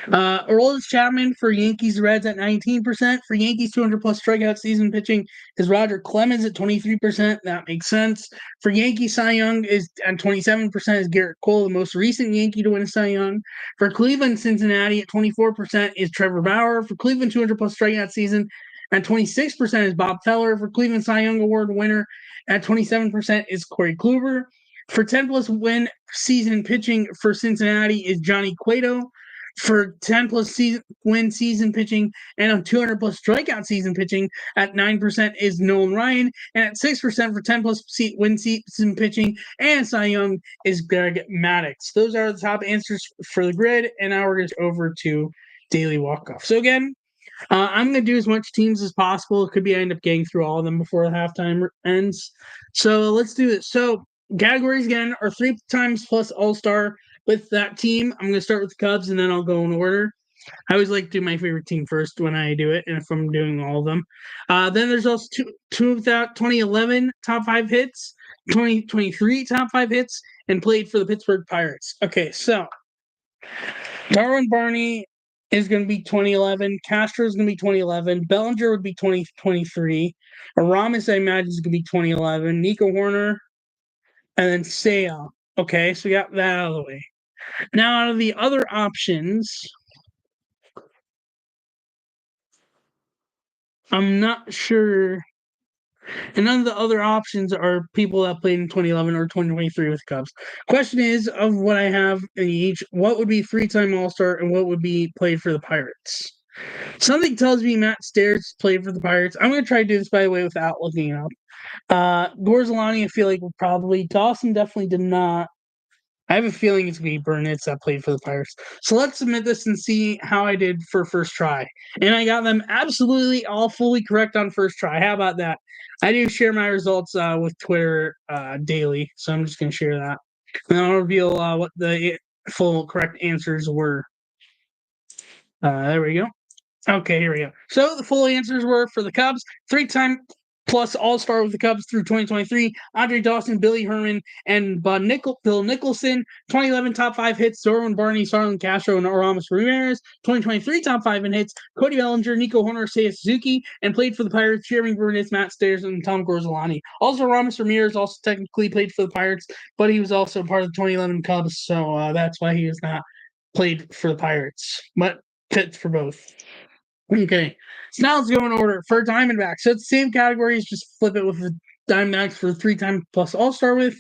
Aroldis Chapman for Yankees Reds at 19%. For Yankees 200 plus strikeout season pitching is Roger Clemens at 23%. That makes sense. For Yankees Cy Young is at 27% is Garrett Cole, the most recent Yankee to win a Cy Young. For Cleveland Cincinnati at 24% is Trevor Bauer. For Cleveland 200 plus strikeout season at 26% is Bob Feller. For Cleveland Cy Young Award winner at 27% is Corey Kluber. For 10 plus win season pitching for Cincinnati is Johnny Cueto. For 10 plus win season pitching and a 200 plus strikeout season pitching at 9% is Nolan Ryan, and at 6% for 10 plus win season pitching and Cy Young is Greg Maddux. Those are the top answers for the grid, and now we're just over to daily walk-off. So again, I'm going to do as much teams as possible. It could be I end up getting through all of them before the halftime ends. So let's do this. So categories again are 3 times plus All-Star with that team. I'm going to start with the Cubs and then I'll go in order. I always like to do my favorite team first when I do it, and if I'm doing all of them. Then there's also two of that 2011 top 5 hits, 2023 top 5 hits, and played for the Pittsburgh Pirates. Okay, so Darwin Barney is going to be 2011. Castro is going to be 2011. Bellinger would be 2023. Aramis, I imagine, is going to be 2011. Nico Horner, and then Sale. Okay, so we got that out of the way. Now, out of the other options, I'm not sure. And none of the other options are people that played in 2011 or 2023 with the Cubs. Question is, of what I have in each, what would be 3-time All-Star and what would be played for the Pirates? Something tells me Matt Stairs played for the Pirates. I'm going to try to do this, by the way, without looking it up. Gorzalani, I feel like would probably. Dawson definitely did not. I have a feeling it's going to be Burnitz that played for the Pirates. So let's submit this and see how I did for first try. And I got them absolutely all fully correct on first try. How about that? I do share my results with Twitter daily, so I'm just going to share that. And I'll reveal what the full correct answers were. There we go. Okay, here we go. So the full answers were for the Cubs, 3-time plus All-Star with the Cubs through 2023, Andre Dawson, Billy Herman, and Bill Nicholson. 2011 top 5 hits, Zorwin Barney, Starlin Castro, and Aramis Ramirez. 2023 top 5 in hits, Cody Bellinger, Nico Horner, Seiya Suzuki, and played for the Pirates, Jeremy Burnett, Matt Stairs, and Tom Gorzolani. Also, Aramis Ramirez also technically played for the Pirates, but he was also part of the 2011 Cubs, so that's why he was not played for the Pirates, but fits for both. Okay, so now let's go in order for Diamondbacks. So it's the same categories, just flip it with the Diamondbacks for the 3-time plus All-Star with,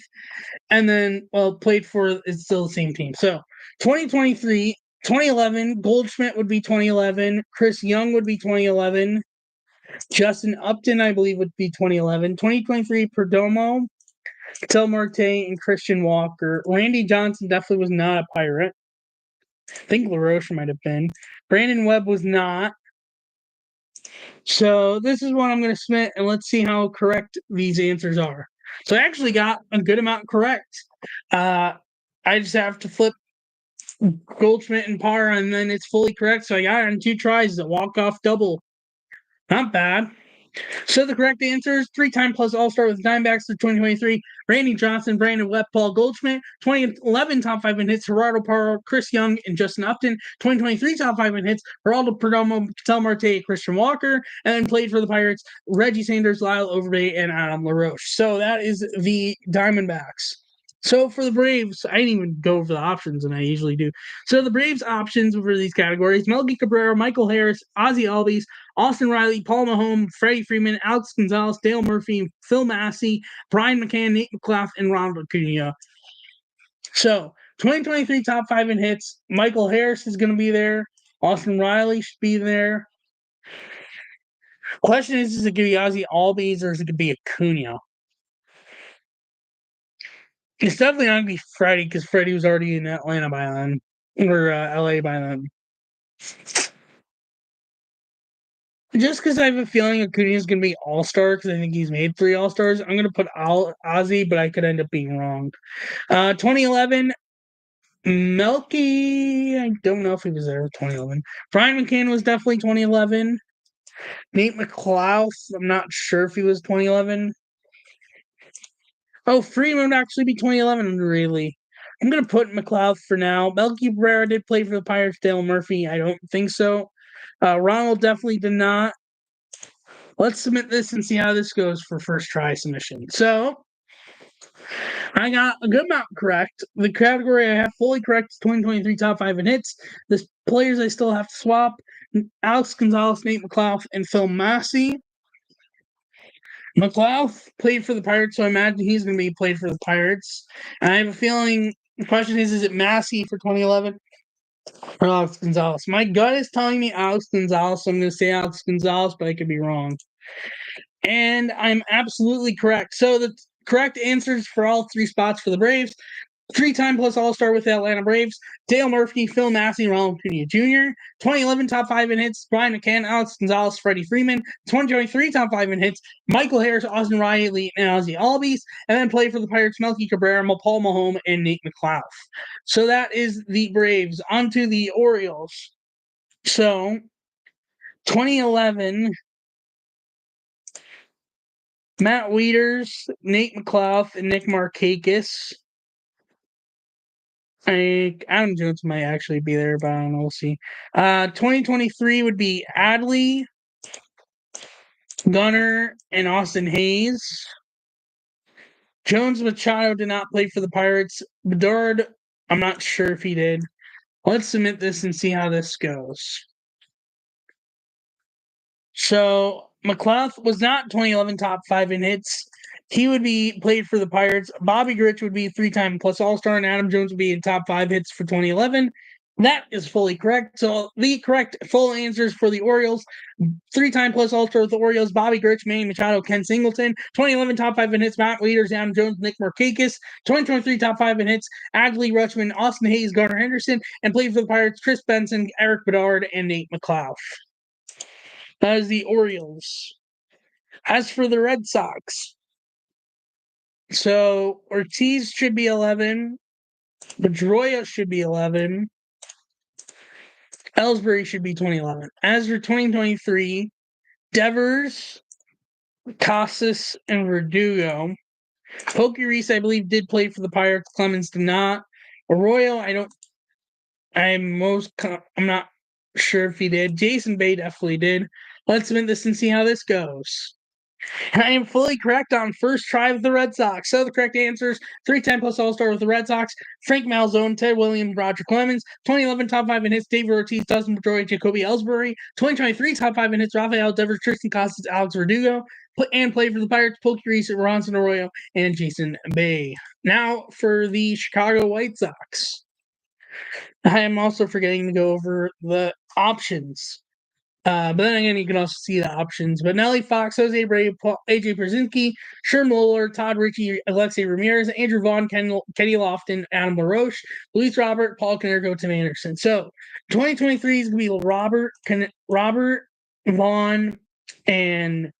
and then, played for, it's still the same team. So 2023, 2011, Goldschmidt would be 2011, Chris Young would be 2011, Justin Upton, I believe, would be 2011, 2023, Perdomo, Tel Marte, and Christian Walker. Randy Johnson definitely was not a Pirate. I think LaRoche might have been. Brandon Webb was not. So this is what I'm going to submit, and let's see how correct these answers are. So I actually got a good amount correct. I just have to flip Goldschmidt and Parr, and then it's fully correct. So I got it on 2 tries. A walk-off double. Not bad. So the correct answer is 3-time plus All-Star with Diamondbacks for 2023. Randy Johnson, Brandon Webb, Paul Goldschmidt. 2011 top 5 in hits, Gerardo Parra, Chris Young, and Justin Upton. 2023 top 5 in hits, Geraldo Perdomo, Tel Marte, Christian Walker. And then played for the Pirates, Reggie Sanders, Lyle Overbay, and Adam LaRoche. So that is the Diamondbacks. So for the Braves, I didn't even go over the options, and I usually do. So the Braves options for these categories: Melky Cabrera, Michael Harris, Ozzie Albies, Austin Riley, Paul Maholm, Freddie Freeman, Alex Gonzalez, Dale Murphy, Phil Massey, Brian McCann, Nate McClough, and Ronald Acuna. So 2023 top 5 in hits, Michael Harris is going to be there. Austin Riley should be there. Question is it going to be Ozzie Albies or is it going to be Acuna? It's definitely not going to be Freddie because Freddie was already in Atlanta by then, or LA by then. Just because I have a feeling Acuna is going to be All-Star because I think he's made 3 All-Stars, I'm going to put Ozzie, but I could end up being wrong. 2011, Melky, I don't know if he was there 2011. Brian McCann was definitely 2011. Nate McClough, I'm not sure if he was 2011. Oh, Freeman would actually be 2011, really. I'm going to put McClough for now. Melky Cabrera did play for the Pirates. Dale Murphy, I don't think so. Ronald definitely did not. Let's submit this and see how this goes for first try submission. So, I got a good amount correct. The category I have fully correct is 2023 top 5 in hits. The players I still have to swap: Alex Gonzalez, Nate McClough, and Phil Massey. McClough played for the Pirates, so I imagine he's going to be played for the Pirates. And I have a feeling the question is it Massey for 2011 or Alex Gonzalez? My gut is telling me Alex Gonzalez, so I'm going to say Alex Gonzalez, but I could be wrong. And I'm absolutely correct. So the correct answers for all 3 spots for the Braves: 3-time plus All-Star with the Atlanta Braves, Dale Murphy, Phil Massey, Ronald Acuna Jr. 2011 top 5 in hits, Brian McCann, Alex Gonzalez, Freddie Freeman. 2023 top 5 in hits, Michael Harris, Austin Riley, and Ozzie Albies. And then played for the Pirates, Melky Cabrera, Paul Maholm, and Nate McClough. So that is the Braves. On to the Orioles. So 2011, Matt Wieters, Nate McClough, and Nick Markakis. Adam Jones might actually be there, but I don't know. We'll see. 2023 would be Adley, Gunnar, and Austin Hayes. Jones Machado did not play for the Pirates. Bedard, I'm not sure if he did. Let's submit this and see how this goes. So McClough was not 2011 top 5 in hits. He would be played for the Pirates. Bobby Grich would be 3-time plus All-Star, and Adam Jones would be in top 5 hits for 2011. That is fully correct. So the correct full answers for the Orioles: 3-time plus All-Star with the Orioles, Bobby Grich, Manny Machado, Ken Singleton. 2011 top 5 in hits, Matt Wieters, Adam Jones, Nick Markakis. 2023 top 5 in hits, Adley Rutschman, Austin Hayes, Garner Henderson, and played for the Pirates, Chris Benson, Eric Bedard, and Nate McClough. That is the Orioles. As for the Red Sox, so Ortiz should be 11. Pedroia should be 11. Ellsbury should be 2011. As for 2023, Devers, Casas and Verdugo. Pokey Reese, I believe, did play for the Pirates. Clemens did not. Arroyo, I'm not sure if he did. Jason Bay definitely did. Let's submit this and see how this goes. I am fully correct on first try with the Red Sox. So the correct answers: 3-time plus All-Star with the Red Sox, Frank Malzone, Ted Williams, Roger Clemens, 2011 top 5 in hits, David Ortiz, Dustin Pedroia, Jacoby Ellsbury, 2023 top 5 in hits, Rafael Devers, Tristan Casas, Alex Verdugo, and played for the Pirates, Pokey Reese, Ronson Arroyo, and Jason Bay. Now for the Chicago White Sox. I am also forgetting to go over the options. But then again, you can also see the options. But Nelly Fox, Jose Abreu, AJ Brzezinski, Sherm Lawler, Todd Ritchie, Alexei Ramirez, Andrew Vaughn, Kenny Lofton, Adam LaRoche, Luis Robert, Paul Konerko, Tim Anderson. So 2023 is going to be Robert, Vaughn, and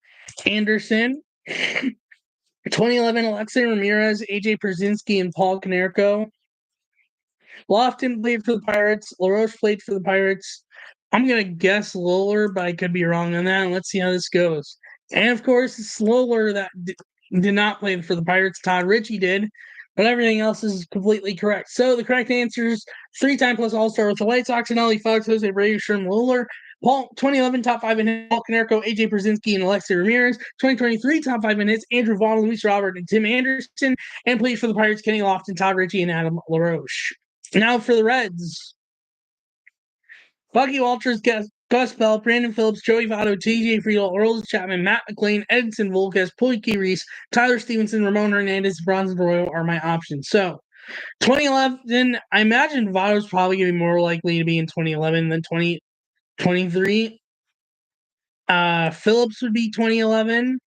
Anderson. 2011, Alexei Ramirez, AJ Brzezinski, and Paul Konerko. Lofton played for the Pirates. LaRoche played for the Pirates. I'm going to guess Lawler, but I could be wrong on that. Let's see how this goes. And of course, it's Lawler that did not play for the Pirates. Todd Ritchie did. But everything else is completely correct. So the correct answers: 3-time plus All-Star with the White Sox, and Nelly Fox, Jose Abreu, Sherm Lawler. 2011 top 5 in hits, Paul Konerko, AJ Brzezinski, and Alexei Ramirez. 2023 top 5 in hits, Andrew Vaughn, Luis Robert, and Tim Anderson. And played for the Pirates, Kenny Lofton, Todd Ritchie, and Adam LaRoche. Now for the Reds. Bucky Walters, Gus Bell, Brandon Phillips, Joey Votto, TJ Friedl, Earl Chapman, Matt McLean, Edinson Volquez, Pookie Reese, Tyler Stevenson, Ramon Hernandez, Bronson Arroyo are my options. So 2011, I imagine Votto's probably going to be more likely to be in 2011 than 2023. Phillips would be 2011.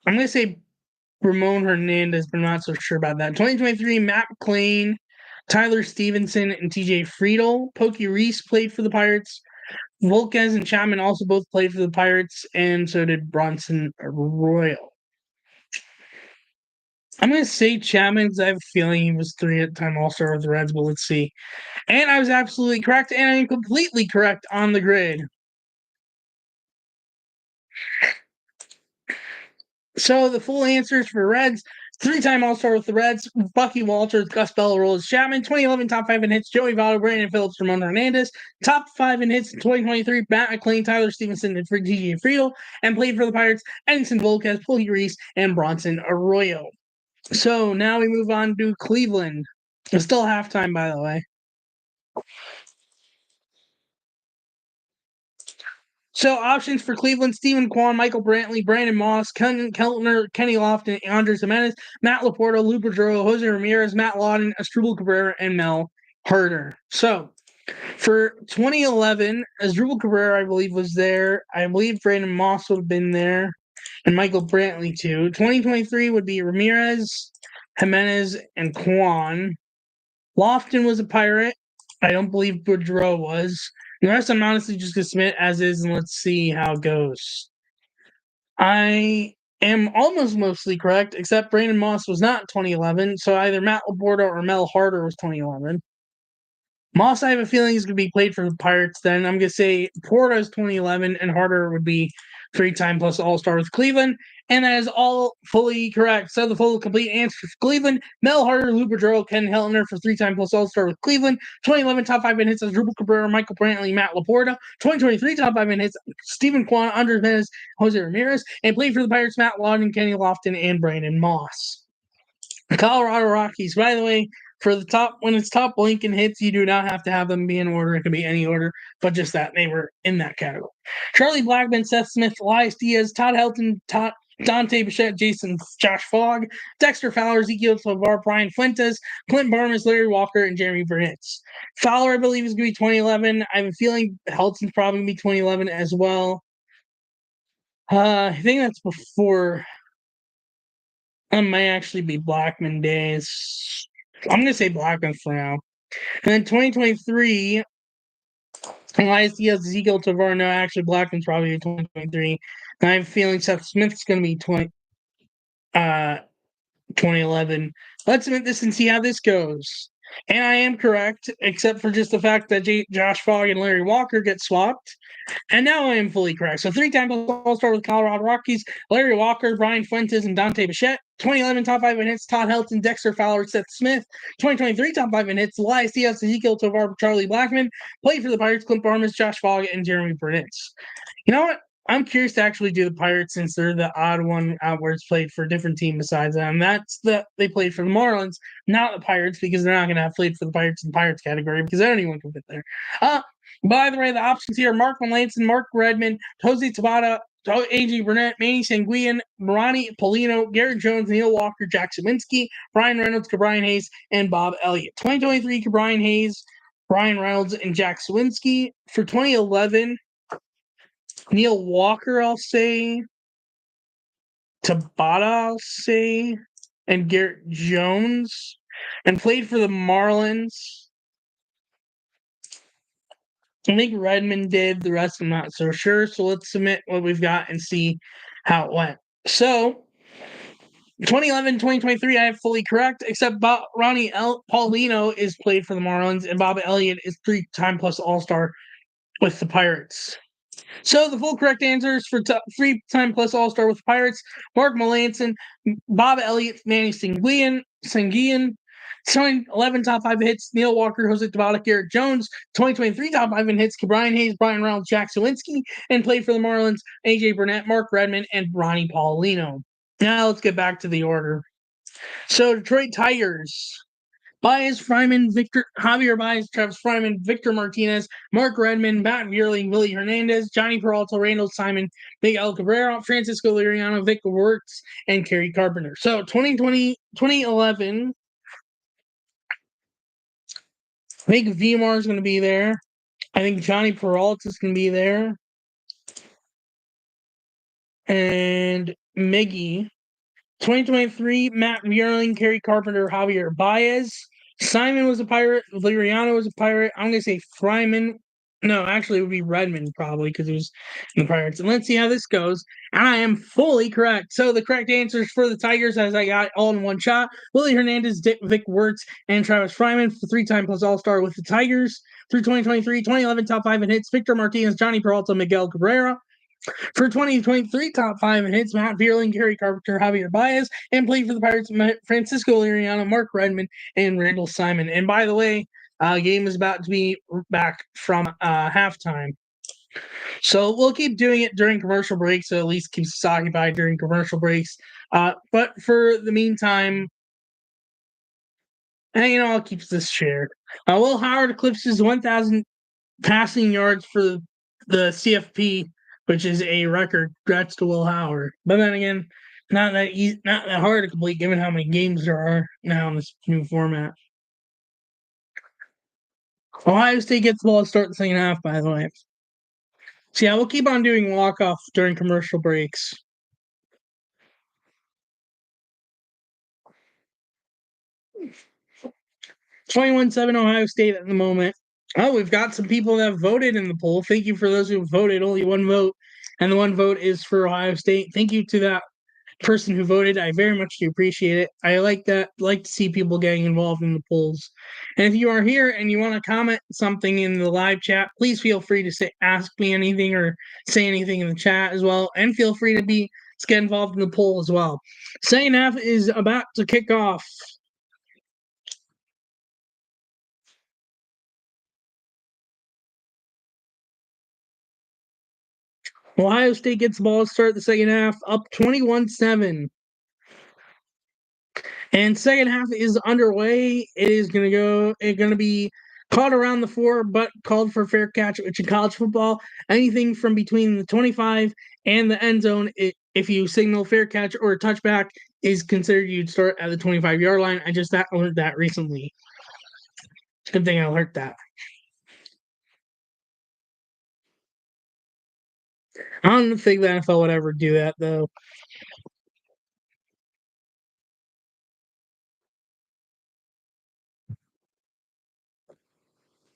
I'm going to say Ramon Hernandez, but I'm not so sure about that. 2023, Matt McLean, Tyler Stevenson, and TJ Friedl. Pokey Reese played for the Pirates. Volquez and Chapman also both played for the Pirates, and so did Bronson Arroyo. I'm going to say Chapman because I have a feeling he was 3-time All-Star with the Reds, but let's see. And I was absolutely correct, and I am completely correct on the grid. So the full answers for Reds: 3-time All-Star with the Reds, Bucky Walters, Gus Bell, Rolls Chapman. 2011 top 5 in hits, Joey Votto, Brandon Phillips, Ramon Hernandez. Top 5 in hits in 2023, Matt McLean, Tyler Stevenson, and TJ Friedl. And played for the Pirates, Edinson Volquez, Pookie Reese, and Bronson Arroyo. So now we move on to Cleveland. It's still halftime, by the way. So options for Cleveland: Stephen Kwan, Michael Brantley, Brandon Moss, Keltner, Kenny Lofton, Andres Jimenez, Matt Laporta, Lou Pedro, Jose Ramirez, Matt Lawton, Asdrubal Cabrera, and Mel Herter. So for 2011, Asdrubal Cabrera, I believe, was there. I believe Brandon Moss would have been there, and Michael Brantley too. 2023 would be Ramirez, Jimenez, and Kwan. Lofton was a Pirate. I don't believe Boudreaux was. The rest I'm honestly just going to submit as is, and let's see how it goes. I am almost mostly correct, except Brandon Moss was not 2011, so either Matt Laporta or Mel Harder was 2011. Moss, I have a feeling he's going to be played for the Pirates then. I'm going to say Porta is 2011, and Harder would be 3-time plus All-Star with Cleveland. And that is all fully correct. So the full complete answer for Cleveland: Mel Harder, Lou Pedro, Ken Heltner for 3-time plus All-Star with Cleveland. 2011 top 5 in hits, Asdrubal Cabrera, Michael Brantley, Matt Laporta. 2023 top 5 in hits, Stephen Kwan, Andres Jimenez, Jose Ramirez. And played for the Pirates: Matt Lawton, Kenny Lofton, and Brandon Moss. The Colorado Rockies, by the way, for the top, when it's top blank and hits, you do not have to have them be in order. It can be any order, but just that they were in that category. Charlie Blackmon, Seth Smith, Elias Diaz, Todd Helton, Dante Bichette, Josh Fogg, Dexter Fowler, Ezekiel Tovar, Brian Fuentes, Clint Barnes, Larry Walker, and Jeremy Burnett. Fowler, I believe, is going to be 2011. I have a feeling Helton's probably going to be 2011 as well. I think that's before. It might actually be Blackmon days. I'm going to say Blackmon for now. And then 2023, Elias Diaz, Ezekiel Tovar. No, actually, Blackmon's probably 2023. And I have a feeling Seth Smith's going to be 2011. Let's submit this and see how this goes. And I am correct, except for just the fact that Josh Fogg and Larry Walker get swapped. And now I am fully correct. So 3-time All-Star with Colorado Rockies, Larry Walker, Brian Fuentes, and Dante Bichette. 2011 top 5 in hits, Todd Helton, Dexter Fowler, Seth Smith. 2023 top 5 in hits, Elias Diaz, Ezekiel Tovar, Charlie Blackmon. Played for the Pirates, Clint Barnes, Josh Fogg, and Jeremy Burnett. You know what? I'm curious to actually do the Pirates since they're the odd one out where it's played for a different team besides them. They played for the Marlins, not the Pirates, because they're not going to have played for the Pirates in the Pirates category because anyone can fit there. By the way, the options here: Mark Melanson, Mark Redmond, Jose Tabata, A.J. Burnett, Manny Sanguian, Ronnie Polino, Garrett Jones, Neil Walker, Jack Sawinski, Brian Reynolds, Cabrian Hayes, and Bob Elliott. 2023, Cabrian Hayes, Brian Reynolds, and Jack Sawinski. For 2011, Neil Walker, I'll say. Tabata, I'll say. And Garrett Jones. And played for the Marlins. I think Redmond did. The rest I'm not so sure. So let's submit what we've got and see how it went. So 2011, 2023, I have fully correct, except Ronnie Paulino is played for the Marlins, and Bob Elliott is 3-time plus All-Star with the Pirates. So the full correct answers for 3-time plus All-Star with the Pirates: Mark Melanson, Bob Elliott, Manny Sanguian, 2011 top 5 hits, Neil Walker, Jose Tabata, Garrett Jones. 2023 top 5 in hits, Cabrian Hayes, Brian Reynolds, Jack Sawinski. And played for the Marlins, A.J. Burnett, Mark Redmond, and Ronnie Paulino. Now let's get back to the order. So Detroit Tigers: Baez, Fryman, Javier Baez, Travis Fryman, Victor Martinez, Mark Redmond, Matt Vierling, Willie Hernandez, Johnny Peralta, Randall Simon, Miguel Cabrera, Francisco Liriano, Vic Wertz, and Kerry Carpenter. So 2011, I think Vimar is going to be there. I think Johnny Peralta is going to be there. And Miggy. 2023, Matt Vierling, Kerry Carpenter, Javier Baez. Simon was a Pirate. Liriano was a Pirate. I'm going to say Fryman. No, actually, it would be Redmond probably because he was in the Pirates. And let's see how this goes. And I am fully correct. So the correct answers for the Tigers, as I got all in one shot: Willie Hernandez, Vic Wertz, and Travis Fryman for 3-time plus All-Star with the Tigers. Through 2023, 2011 top 5 in hits, Victor Martinez, Johnny Peralta, Miguel Cabrera. For 2023 top 5 in hits, Matt Vierling, Kerry Carpenter, Javier Baez, and played for the Pirates, Francisco Liriano, Mark Redmond, and Randall Simon. And by the way, game is about to be back from halftime. So we'll keep doing it during commercial breaks, so at least keeps us occupied during commercial breaks. But for the meantime, I'll keep this shared. Will Howard eclipses 1,000 passing yards for the CFP, which is a record. Congrats to Will Howard. But then again, not that hard to complete given how many games there are now in this new format. Ohio State gets the ball to start the second half, by the way. So yeah, we'll keep on doing walk-off during commercial breaks. 21-7 Ohio State at the moment. Oh, we've got some people that have voted in the poll. Thank you for those who voted. Only one vote, and the one vote is for Ohio State. Thank you to that person who voted. I very much do appreciate it. I like that. Like to see people getting involved in the polls. And if you are here and you want to comment something in the live chat, please feel free to ask me anything or say anything in the chat as well. And feel free to get involved in the poll as well. Second half is about to kick off. Ohio State gets the ball to start the second half, up 21-7. And second half is underway. It's going to be called around the 4, but called for fair catch, which in college football, anything from between the 25 and the end zone, if you signal fair catch or a touchback, is considered you'd start at the 25-yard line. I just learned that recently. Good thing I learned that. I don't think the NFL would ever do that, though.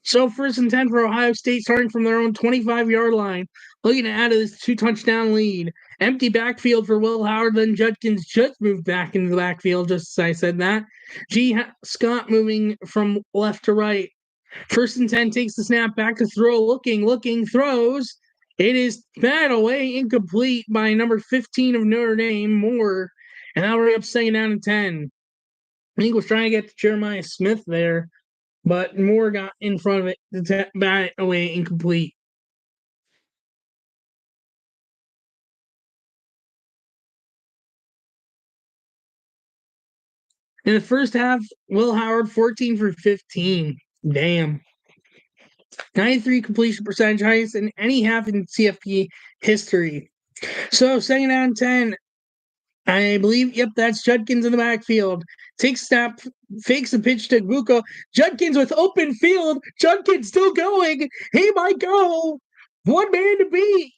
So 1st and 10 for Ohio State, starting from their own 25-yard line. looking to add to this 2-touchdown lead. Empty backfield for Will Howard. Then Judkins just moved back into the backfield, just as I said that. Scott moving from left to right. 1st and 10, takes the snap, back to throw, looking, throws. It is batted away, incomplete by number 15 of Notre Dame, Moore. And that'll bring up 2nd down and 10. I think was trying to get to Jeremiah Smith there, but Moore got in front of it to bat it away, incomplete. In the first half, Will Howard 14 for 15. Damn. 93 completion percentage, highest in any half in CFP history. So 2nd down and 10. I believe, yep, that's Judkins in the backfield. Takes snap, fakes the pitch to Vuko. Judkins with open field. Judkins still going. He might go. One man to beat.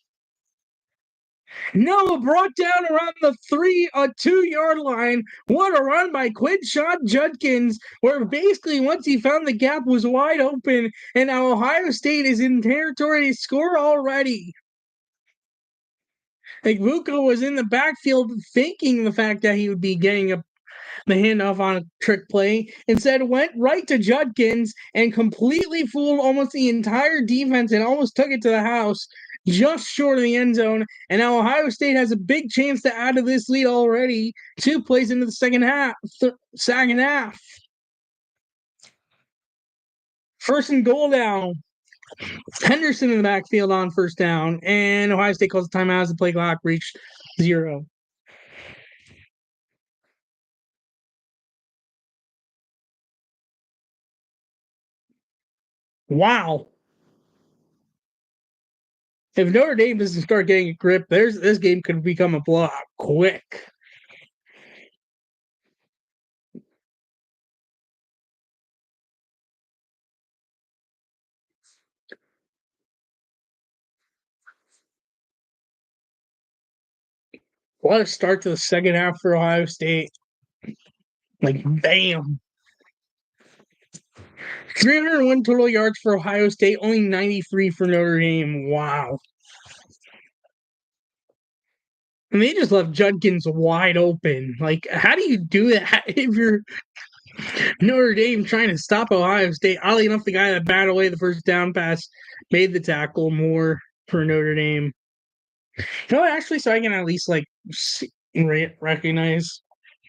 No, brought down around the 2-yard line. What a run by Quinshon Judkins, where basically once he found the gap was wide open, and now Ohio State is in territory to score already. Like Vuko was in the backfield thinking the fact that he would be getting the handoff on a trick play. Instead, went right to Judkins and completely fooled almost the entire defense and almost took it to the house, just short of the end zone. And now Ohio State has a big chance to add to this lead already. 2 plays into the second half. Second half. 1st and goal now. Henderson in the backfield on 1st down, and Ohio State calls a timeout as the play clock reached 0. Wow. If Notre Dame doesn't start getting a grip, this game could become a blowout quick. What a start to the second half for Ohio State. Like, bam. 301 total yards for Ohio State, only 93 for Notre Dame. Wow. And they just left Judkins wide open. Like, how do you do that if you're Notre Dame trying to stop Ohio State? Oddly enough, the guy that batted away the first down pass made the tackle more for Notre Dame. No, actually, so I can at least like recognize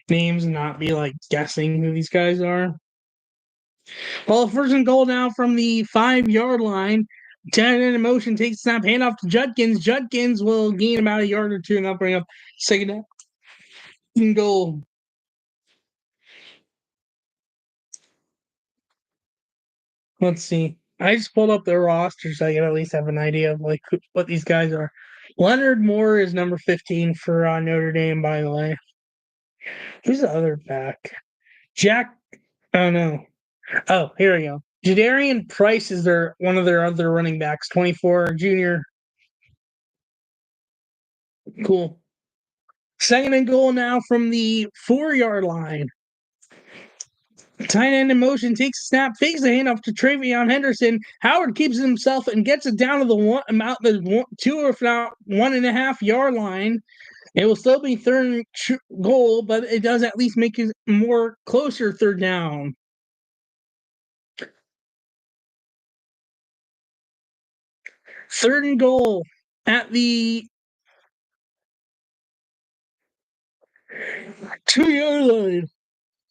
names and not be like guessing who these guys are. Well, 1st and goal now from the 5-yard line. Janet in motion takes snap, handoff to Judkins. Judkins will gain about a yard or two, and that'll bring up 2nd and goal. Let's see. I just pulled up their roster so I can at least have an idea of like what these guys are. Leonard Moore is number 15 for Notre Dame, by the way. Who's the other back? Jack. Oh no. Oh, here we go. Jadarian Price is one of their other running backs, 24 junior. Cool. 2nd and goal now from the 4-yard line. Tight end in motion, takes a snap, fakes the handoff to Travion Henderson. Howard keeps it himself and gets it down to the 2 if not 1.5 yard line. It will still be 3rd goal, but it does at least make it more closer 3rd down. 3rd and goal at the 2-yard line.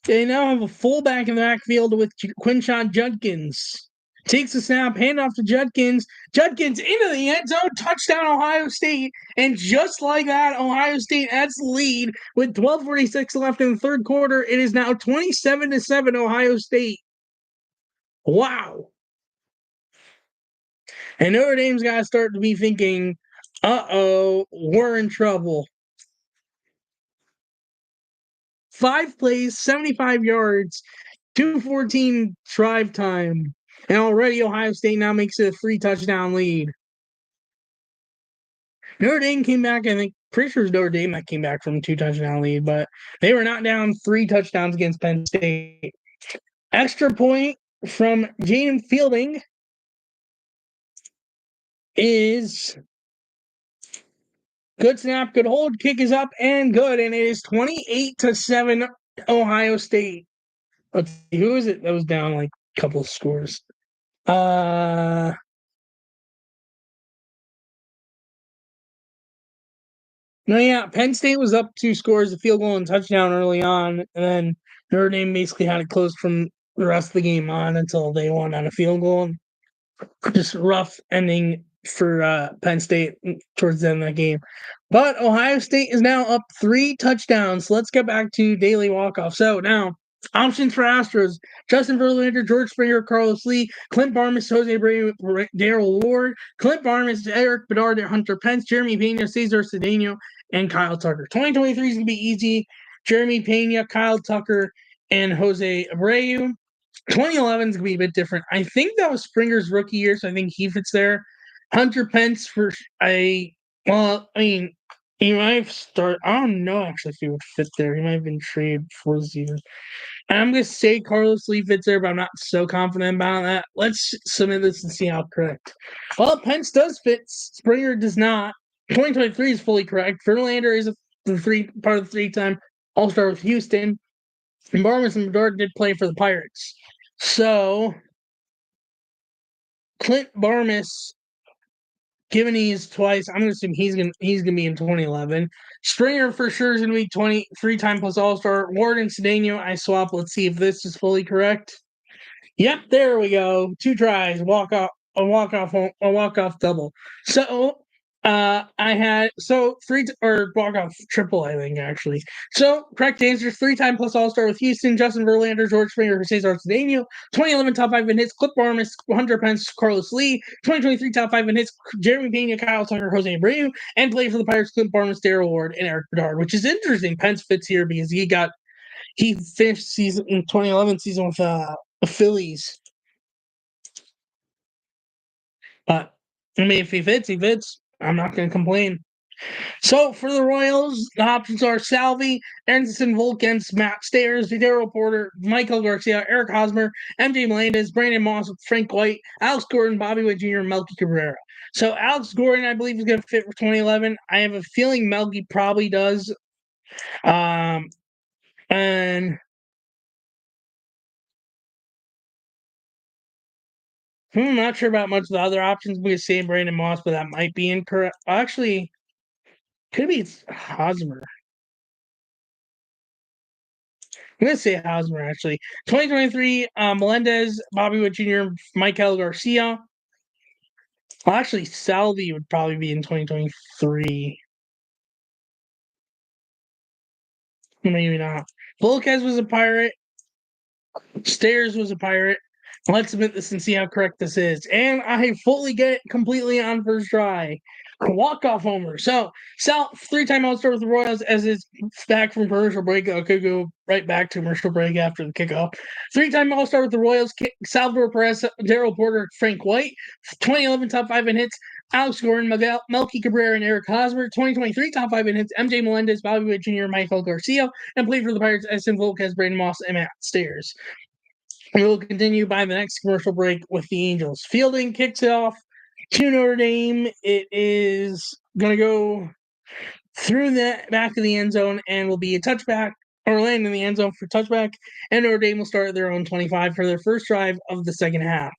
They now have a fullback in the backfield with Quinshon Judkins. Takes the snap, handoff to Judkins. Judkins into the end zone, touchdown Ohio State. And just like that, Ohio State adds the lead with 12:46 left in the 3rd quarter. It is now 27-7 Ohio State. Wow. And Notre Dame's got to start to be thinking, uh-oh, we're in trouble. 5 plays, 75 yards, 2:14 drive time. And already Ohio State now makes it a 3-touchdown lead. Notre Dame came back, I think, pretty sure it was Notre Dame that came back from a 2-touchdown lead, but they were not down 3 touchdowns against Penn State. Extra point from Jaden Fielding is Good snap, good hold, kick is up and good, and it is 28-7 Ohio State. Let's see, who is it that was down like a couple of scores? Uh no, yeah, Penn State was up 2 scores, a field goal and touchdown early on, and then Notre Dame basically had it closed from the rest of the game on until they won on a field goal. Just rough ending for Penn State towards the end of the game. But Ohio State is now up 3 touchdowns. Let's get back to daily walk-off. So now, options for Astros: Justin Verlander, George Springer, Carlos Lee, Clint Barnes, Jose Abreu, Daryl Ward, Clint Barnes, Eric Bedard, Hunter Pence, Jeremy Pena, Cesar Cedeno, and Kyle Tucker. 2023 is going to be easy. Jeremy Pena, Kyle Tucker, and Jose Abreu. 2011 is gonna be a bit different. I think that was Springer's rookie year, so I think he fits there. Hunter Pence he might have started. I don't know actually if he would fit there. He might have been traded before the season. And I'm gonna say Carlos Lee fits there, but I'm not so confident about that. Let's submit this and see how correct. Well, Pence does fit. Springer does not. 2023 is fully correct. Verlander is part of the 3-time All-Star with Houston. And Barnes and Bedard did play for the Pirates. So Clint Barnes, given he's twice, I'm gonna assume he's gonna be in 2011. Springer for sure is gonna be 23-time plus All-Star. Ward and Cedeno, I swap. Let's see if this is fully correct. Yep, there we go. 2 tries, a walk off double. So I had walk off triple, I think actually. So correct answers: 3-time plus All Star with Houston, Justin Verlander, George Springer, Cesar Cedeno. 2011 top 5 in hits: Clip Barnes, Hunter Pence, Carlos Lee. 2023 top 5 in hits: Jeremy Pena, Kyle Tucker, Jose Abreu, and played for the Pirates: Clint Barnes, Daryl Ward, and Eric Bedard. Which is interesting. Pence fits here because he finished season in 2011 season with the Phillies. But I mean, if he fits, he fits. I'm not going to complain. So for the Royals, the options are Salvi, Anderson Volkens, Matt Stairs, Daryl Porter, Michael Garcia, Eric Hosmer, MJ Melendez, Brandon Moss, Frank White, Alex Gordon, Bobby Witt Jr., and Melky Cabrera. So Alex Gordon, I believe, is going to fit for 2011. I have a feeling Melky probably does. And I'm not sure about much of the other options. We could say Brandon Moss, but that might be incorrect. Actually, could be Hosmer. I'm going to say Hosmer, actually. 2023, Melendez, Bobby Witt Jr., Michael Garcia. Well, actually, Salvi would probably be in 2023. Maybe not. Volquez was a Pirate. Stairs was a Pirate. Let's submit this and see how correct this is. And I fully get it completely on first try. Walk-off homer. So, Sal, 3-time All-Star with the Royals as is back from commercial break. I could go right back to commercial break after the kickoff. 3-time All-Star with the Royals, Salvador Perez, Daryl Porter, Frank White. 2011 top 5 in hits, Alex Gordon, Melky Cabrera, and Eric Hosmer. 2023 top 5 in hits, MJ Melendez, Bobby Witt Jr., Michael Garcia. And played for the Pirates, Edson Volquez, Brandon Moss, and Matt Stairs. We will continue by the next commercial break with the Angels. Fielding kicks it off to Notre Dame. It is going to go through the back of the end zone and will be a touchback or land in the end zone for touchback. And Notre Dame will start at their own 25 for their first drive of the second half.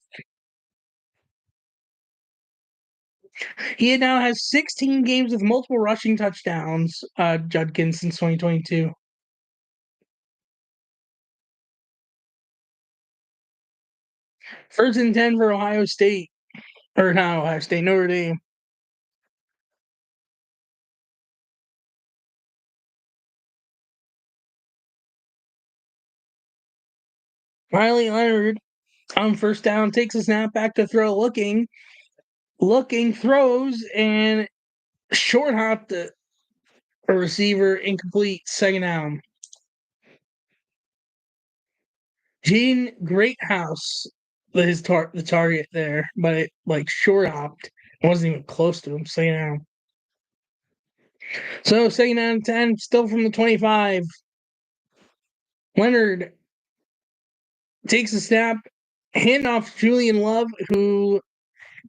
He now has 16 games with multiple rushing touchdowns, Judkins, since 2022. First and 10 for Ohio State. Or not Ohio State, Notre Dame. Riley Leonard on first down takes a snap back to throw, looking, throws, and short hopped a receiver, incomplete, second down. Gene Greathouse was the target there, but it short hopped. It wasn't even close to him, second down. So second down 10, still from the 25. Leonard takes a snap, handoff to Julian Love, who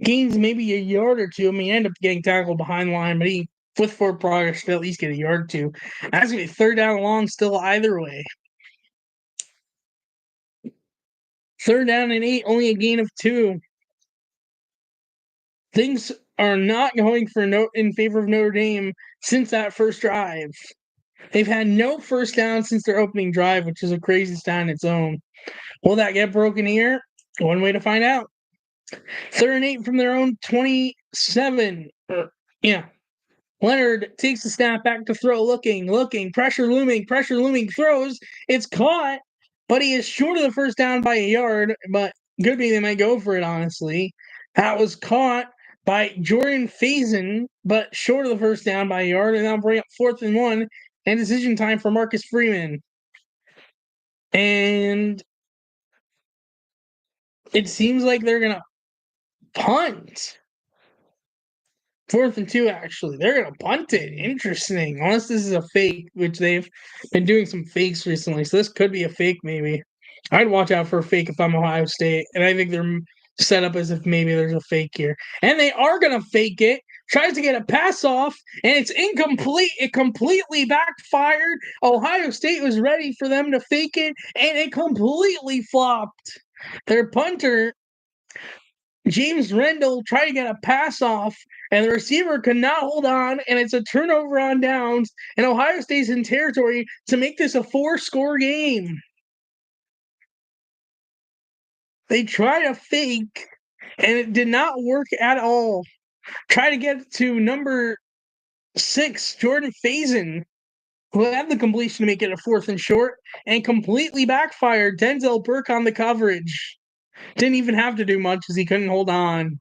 gains maybe a yard or two. I mean, he ended up getting tackled behind the line, but he with 4 progress to at least get a yard or two. That's going to be third down and long still either way. Third down and 8, only a gain of 2. Things are not going in favor of Notre Dame since that first drive. They've had no first down since their opening drive, which is a crazy stat on its own. Will that get broken here? One way to find out. Third and 8 from their own 27. Yeah. Leonard takes the snap back to throw, looking, pressure looming, throws. It's caught, but he is short of the first down by a yard, but could be they might go for it, honestly. That was caught by Jordan Faison, but short of the first down by a yard, and now bring up 4th and 1, and decision time for Marcus Freeman. And it seems like they're going to punt. 4th and 2, actually. They're going to punt it. Interesting. Unless this is a fake, which they've been doing some fakes recently. So this could be a fake, maybe. I'd watch out for a fake if I'm Ohio State. And I think they're set up as if maybe there's a fake here. And they are going to fake it. Tries to get a pass off, and it's incomplete. It completely backfired. Ohio State was ready for them to fake it, and it completely flopped. Their punter, James Rendell, tried to get a pass off, and the receiver could not hold on, and it's a turnover on downs, and Ohio State's in territory to make this a 4-score game. They tried a fake, and it did not work at all. Try to get to number 6, Jordan Faison, who had the completion to make it a 4th and short, and completely backfired. Denzel Burke on the coverage. Didn't even have to do much because he couldn't hold on.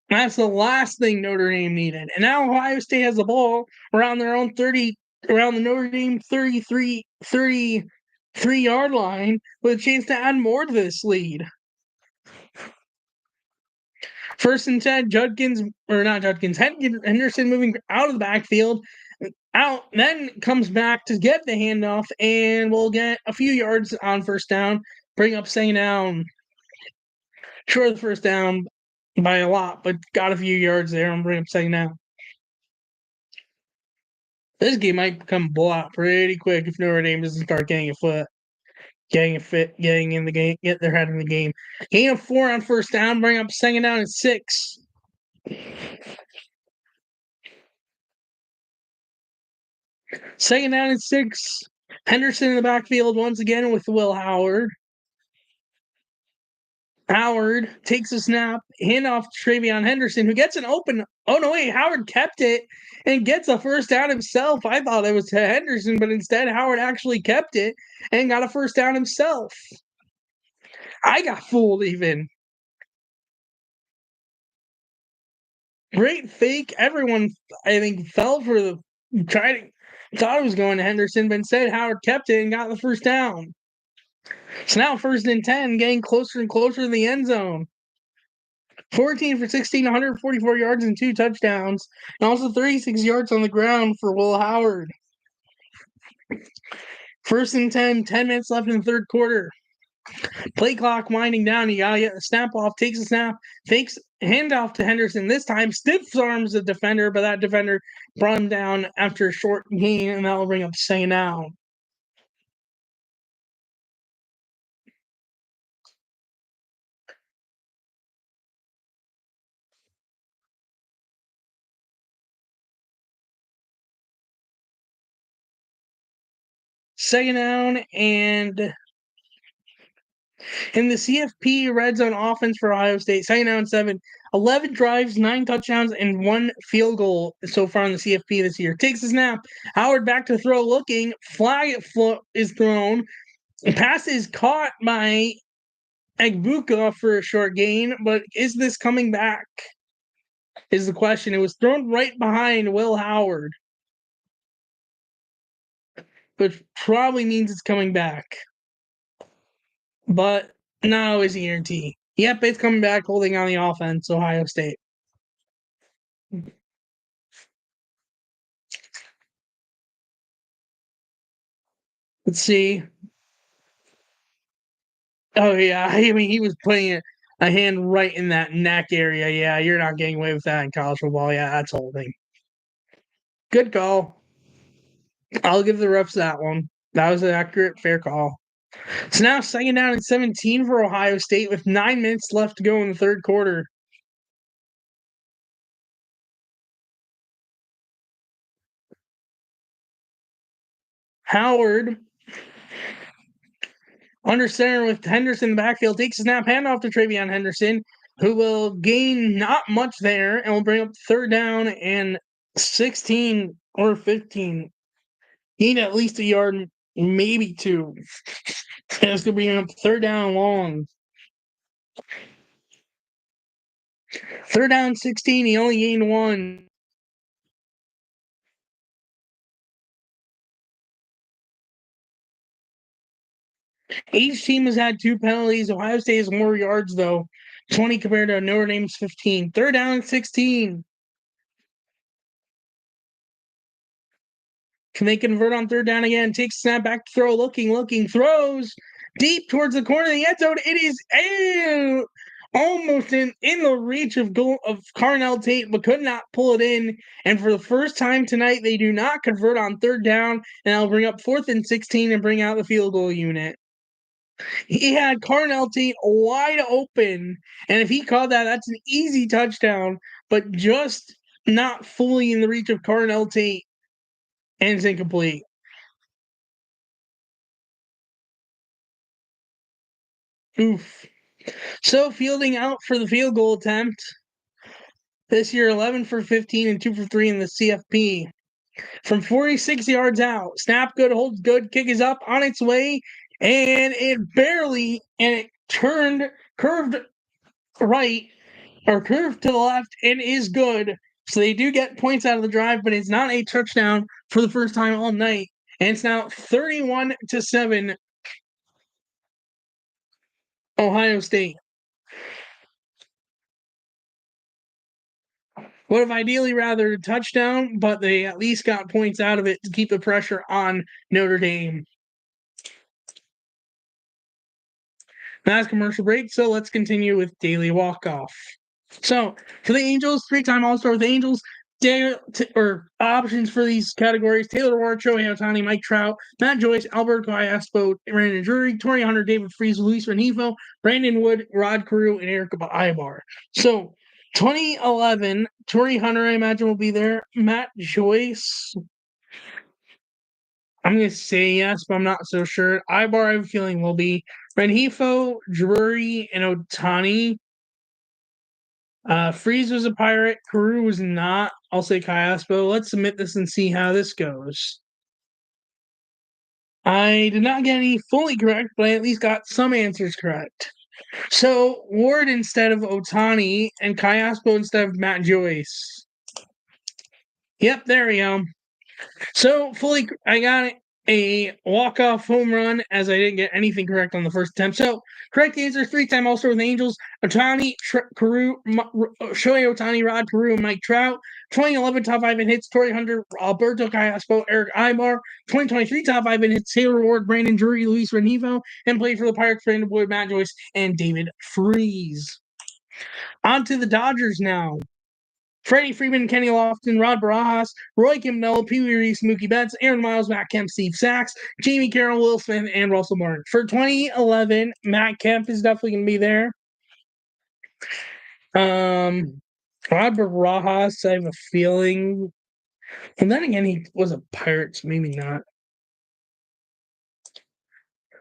That's the last thing Notre Dame needed. And now Ohio State has the ball around their own 30, around the Notre Dame 33-yard line with a chance to add more to this lead. 1st and 10, Henderson moving out of the backfield, out, then comes back to get the handoff, and we'll get a few yards on 1st down, bring up 2nd down. Short of the 1st down by a lot, but got a few yards there and bring up 2nd down. This game might become a blowout pretty quick if Notre Dame doesn't start getting in the game, get their head in the game. Gain of 4 on 1st down, bring up 2nd down and 6. 2nd down and 6. Henderson in the backfield once again with Will Howard. Howard takes a snap, handoff to Travion Henderson, who gets an open. Oh, no, wait. Howard kept it and gets a 1st down himself. I thought it was to Henderson, but instead Howard actually kept it and got a 1st down himself. I got fooled even. Great fake. Everyone, I think, fell for the thought it was going to Henderson, but instead Howard kept it and got the 1st down. So now 1st and 10, getting closer and closer to the end zone. 14 for 16, 144 yards and 2 touchdowns, and also 36 yards on the ground for Will Howard. 1st and 10, 10 minutes left in the 3rd quarter. Play clock winding down. You gotta get the snap off. Takes a snap. Fakes handoff to Henderson. This time stiff arms the defender, but that defender brought him down after a short gain, and that will bring up 2nd down. Second down, and in the CFP red zone offense for Ohio State, 2nd down 7, 11 drives, 9 touchdowns, and 1 field goal so far in the CFP this year. Takes a snap. Howard back to throw, looking. Flag is thrown. Pass is caught by Egbuka for a short gain, but is this coming back? Is the question. It was thrown right behind Will Howard, which probably means it's coming back. But not always a guarantee. Yep, it's coming back, holding on the offense, Ohio State. Let's see. Oh, yeah. I mean, he was playing it. a hand right in that neck area. Yeah, you're not getting away with that in college football. Yeah, that's holding. Good call. I'll give the refs that one. That was an accurate, fair call. So now second down and 17 for Ohio State with 9 minutes left to go in the third quarter. Howard under center with Henderson in the backfield takes a snap, handoff to Travion Henderson, who will gain not much there and will bring up third down and 16 or 15. He need at least a yard, maybe two. And it's going to bring up third down long. Third down 16, he only gained one. Each team has had two penalties. Ohio State has more yards, though. 20 compared to Notre Dame's 15. Third down and 16. Can they convert on third down again? Takes snap back to throw. Looking, throws deep towards the corner of the end zone. It is almost in the reach of Carnell Tate, but could not pull it in. And for the first time tonight, they do not convert on third down, and I'll bring up fourth and 16 and bring out the field goal unit. He had Carnell Tate wide open, and if he caught that, that's an easy touchdown, but just not fully in the reach of Carnell Tate, and it's incomplete. Oof. So Fielding out for the field goal attempt. This year, 11 for 15 and 2 for 3 in the CFP. From 46 yards out. Snap good, holds good, kick is up on its way, and it curved right, or curved to the left, and is good. So they do get points out of the drive, but it's not a touchdown for the first time all night. And it's now 31-7, Ohio State. Would have ideally rather a touchdown, but they at least got points out of it to keep the pressure on Notre Dame. That's commercial break, so let's continue with Daily Walk-Off. So, for the Angels, three-time All-Star with the Angels, options for these categories: Taylor Ward, Shohei Ohtani, Mike Trout, Matt Joyce, Alberto Espo, Brandon Drury, Torrey Hunter, David Freese, Luis Renifo, Brandon Wood, Rod Carew, and Eric Ibar. So, 2011, Torrey Hunter, I imagine, will be there. Matt Joyce, I'm going to say yes, but I'm not so sure. Ibar, I have a feeling, will be. Renifo, Drury, and Ohtani. Freeze was a Pirate. Carew was not. I'll say Espo. Let's submit this and see how this goes. I did not get any fully correct, but I at least got some answers correct. So Ward instead of Ohtani and Espo instead of Matt Joyce. Yep, there we go. So I got a walk-off home run as I didn't get anything correct on the first attempt. So correct answer: three-time All-Star with the Angels, Ohtani, Carew, Shohei Ohtani, Rod Carew, Mike Trout. 2011 top 5 in hits: Torrey Hunter, Alberto Espo, Eric Ibar. 2023 top 5 in hits: Taylor Ward, Brandon Drury, Luis Renifo, and played for the Pirates: Brandon Wood, Matt Joyce, and David Freese. On to the Dodgers now. Freddie Freeman, Kenny Lofton, Rod Barajas, Roy Kimball, Pee Wee Reese, Mookie Betts, Aaron Miles, Matt Kemp, Steve Sachs, Jamie Carroll, Will Smith, and Russell Martin. For 2011, Matt Kemp is definitely going to be there. Rod Barajas, I have a feeling. And then again, he was a Pirate, so maybe not.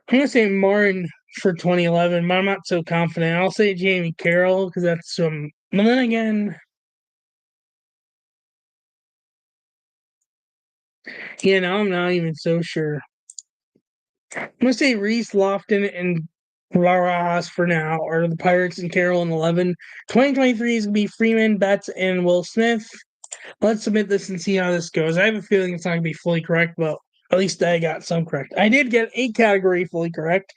I'm going to say Martin for 2011, but I'm not so confident. I'll say Jamie Carroll because that's some. But then again, I'm not even so sure. I'm going to say Reese, Lofton, and Barajas for now are the Pirates and Carroll in 11. 2023 is going to be Freeman, Betts, and Will Smith. Let's submit this and see how this goes. I have a feeling it's not going to be fully correct, but at least I got some correct. I did get a category fully correct,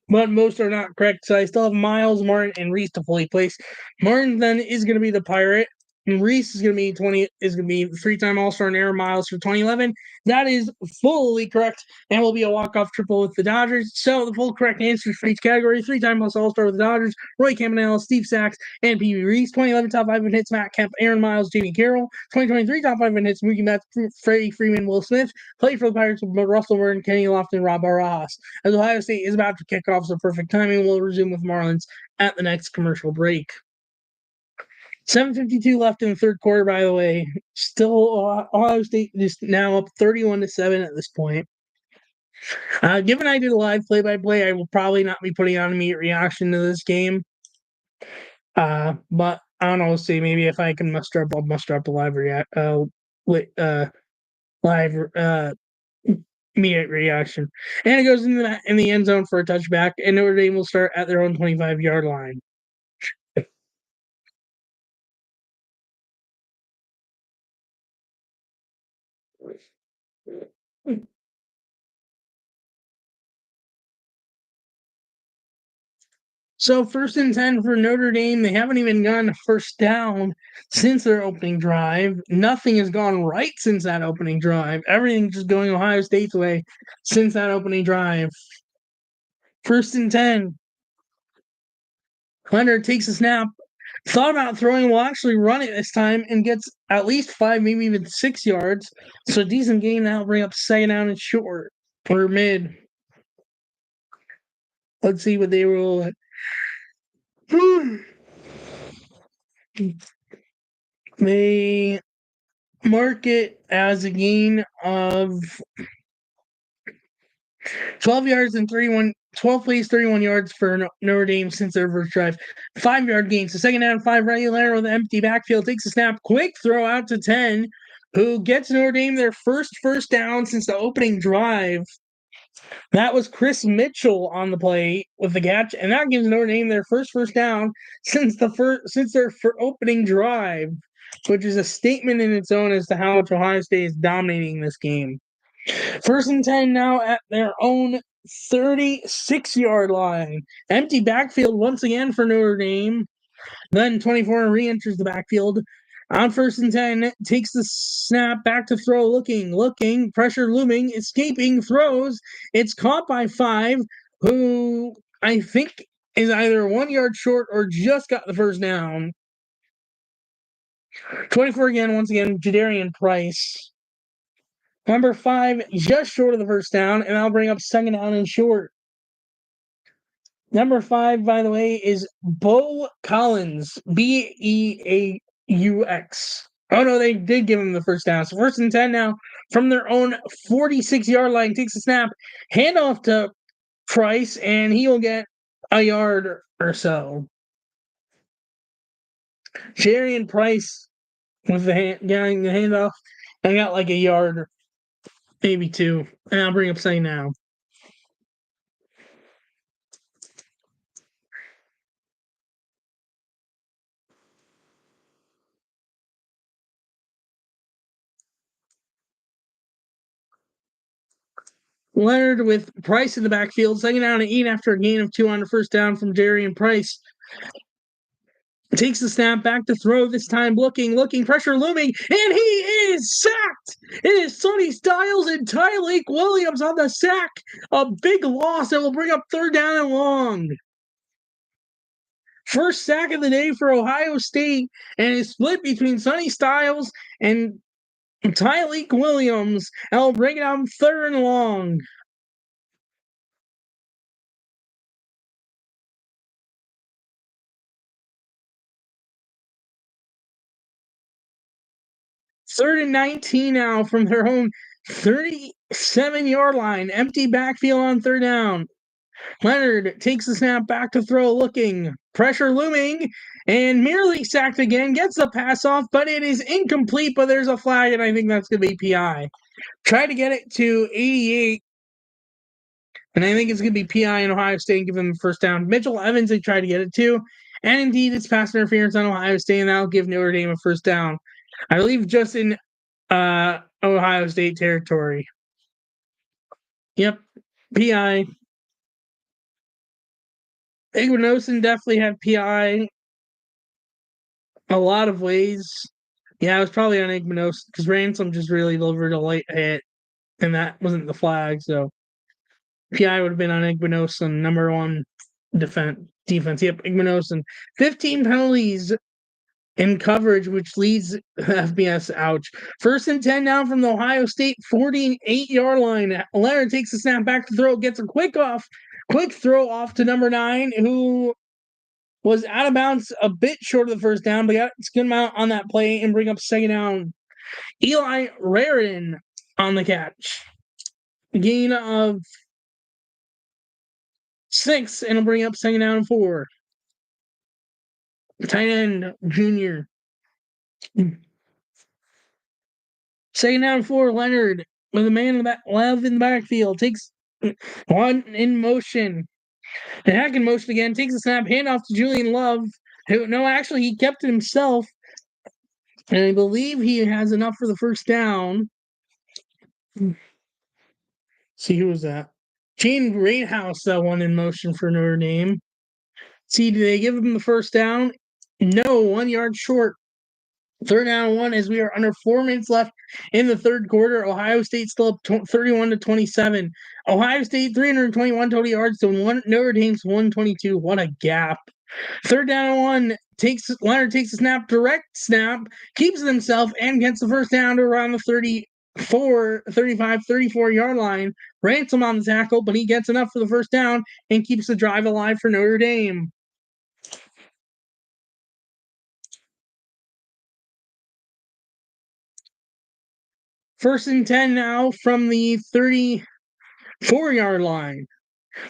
but most are not correct. So I still have Miles, Martin, and Reese to fully place. Martin then is going to be the Pirate. Reese is going to be three-time All-Star in air miles for 2011. That is fully correct and will be a walk-off triple with the Dodgers. So the full correct answers for each category: three-time All-Star with the Dodgers, Roy Campanella, Steve Sachs, and Pee Reese. 2011 top 5 in hits: Matt Kemp, Aaron Miles, Jamie Carroll. 2023 top 5 in hits: Mookie Betts, Freddie Freeman, Will Smith. Played for the Pirates with Russell Burton, Kenny Lofton, Rob Barajas. As Ohio State is about to kick off, so perfect timing. We'll resume with Marlins at the next commercial break. 7:52 left in the third quarter, by the way. Still, Ohio State is now up 31-7 at this point. Given I did a live play-by-play, I will probably not be putting on immediate reaction to this game. But I don't know. See, maybe if I can muster up, I'll muster up a live immediate reaction. And it goes in the end zone for a touchback, and Notre Dame will start at their own 25-yard line. So 1st and 10 for Notre Dame. They haven't even gotten a first down since their opening drive. Nothing has gone right since that opening drive. Everything's just going Ohio State's way since that opening drive. 1st and 10. Leonard takes a snap. Thought about throwing, will actually run it this time and gets at least 5, maybe even 6 yards. So a decent gain now, bring up second down and short or mid. Let's see what they roll at. They mark it as a gain of 12 yards and 12 plays, 31 yards for Notre Dame since their first drive. 5-yard gain. So second down, 5, regular with an empty backfield. Takes a snap, quick throw out to 10, who gets Notre Dame their first down since the opening drive. That was Chris Mitchell on the play with the catch, and that gives Notre Dame their first down since their opening drive, which is a statement in its own as to how much Ohio State is dominating this game. 1st and 10 now at their own 36-yard line. Empty backfield once again for Notre Dame. Then 24 re-enters the backfield. On 1st and 10, takes the snap, back to throw, looking, pressure looming, escaping, throws. It's caught by 5, who I think is either 1 yard short or just got the first down. 24 again, once again, Jadarian Price. Number 5, just short of the first down, and I'll bring up second down and short. Number 5, by the way, is Beaux Collins, Beaux. Oh, no, they did give him the first down. So 1st and 10 now from their own 46-yard line. Takes a snap, handoff to Price, and he will get a yard or so. Jadarian Price with getting the handoff. I got like a yard, maybe 2. And I'll bring up second now. Leonard with Price in the backfield, second down and 8 after a gain of 2 on the first down from Jadarian Price. Takes the snap, back to throw, this time looking, pressure looming, and he is sacked! It is Sonny Styles and Tyleik Williams on the sack. A big loss that will bring up 3rd down and long. First sack of the day for Ohio State, and it's split between Sonny Styles and Tyleik Williams, and will bring it out 3rd and long. Third and 19 now from their own 37-yard line. Empty backfield on 3rd down. Leonard takes the snap, back to throw, looking. Pressure looming, and merely sacked again. Gets the pass off, but it is incomplete, but there's a flag, and I think that's going to be PI. Try to get it to 88, and I think it's going to be PI in Ohio State and give them the first down. Mitchell Evans, they tried to get it to, and indeed it's pass interference on Ohio State, and that'll give Notre Dame a first down. I believe just in Ohio State territory. Yep, PI. Igwinosin definitely had PI. a lot of ways. Yeah, it was probably on Igmanos because Ransom just really delivered a late hit, and that wasn't the flag. So PI would have been on Igmanos and number one defense. Yep, Igmanos and 15 penalties in coverage, which leads FBS. Ouch. First and 10 now from the Ohio State 48-yard line. Leonard takes the snap back to throw, gets a quick throw off to number 9, who was out of bounds a bit short of the first down, but got a good amount on that play and bring up second down. Eli Raritan on the catch. Gain of 6, and it'll bring up second down and 4. Tight end, junior. Second down and 4, Leonard with a man in the back, Lev in the backfield, takes one in motion. And Hack in motion again, takes a snap, handoff to Julian Love. Who, no, actually, he kept it himself. And I believe he has enough for the first down. See, who was that? Gene Greathouse, that one in motion for Notre Dame. See, do they give him the first down? No, 1 yard short. Third down and 1 as we are under 4 minutes left in the third quarter. Ohio State still up 31-27. Ohio State 321 total yards to Notre Dame's 122. What a gap. Third down and 1. Leonard takes a snap, direct snap, keeps it himself, and gets the first down to around the 34-yard line. Ransom on the tackle, but he gets enough for the first down and keeps the drive alive for Notre Dame. First and 10 now from the 34-yard line.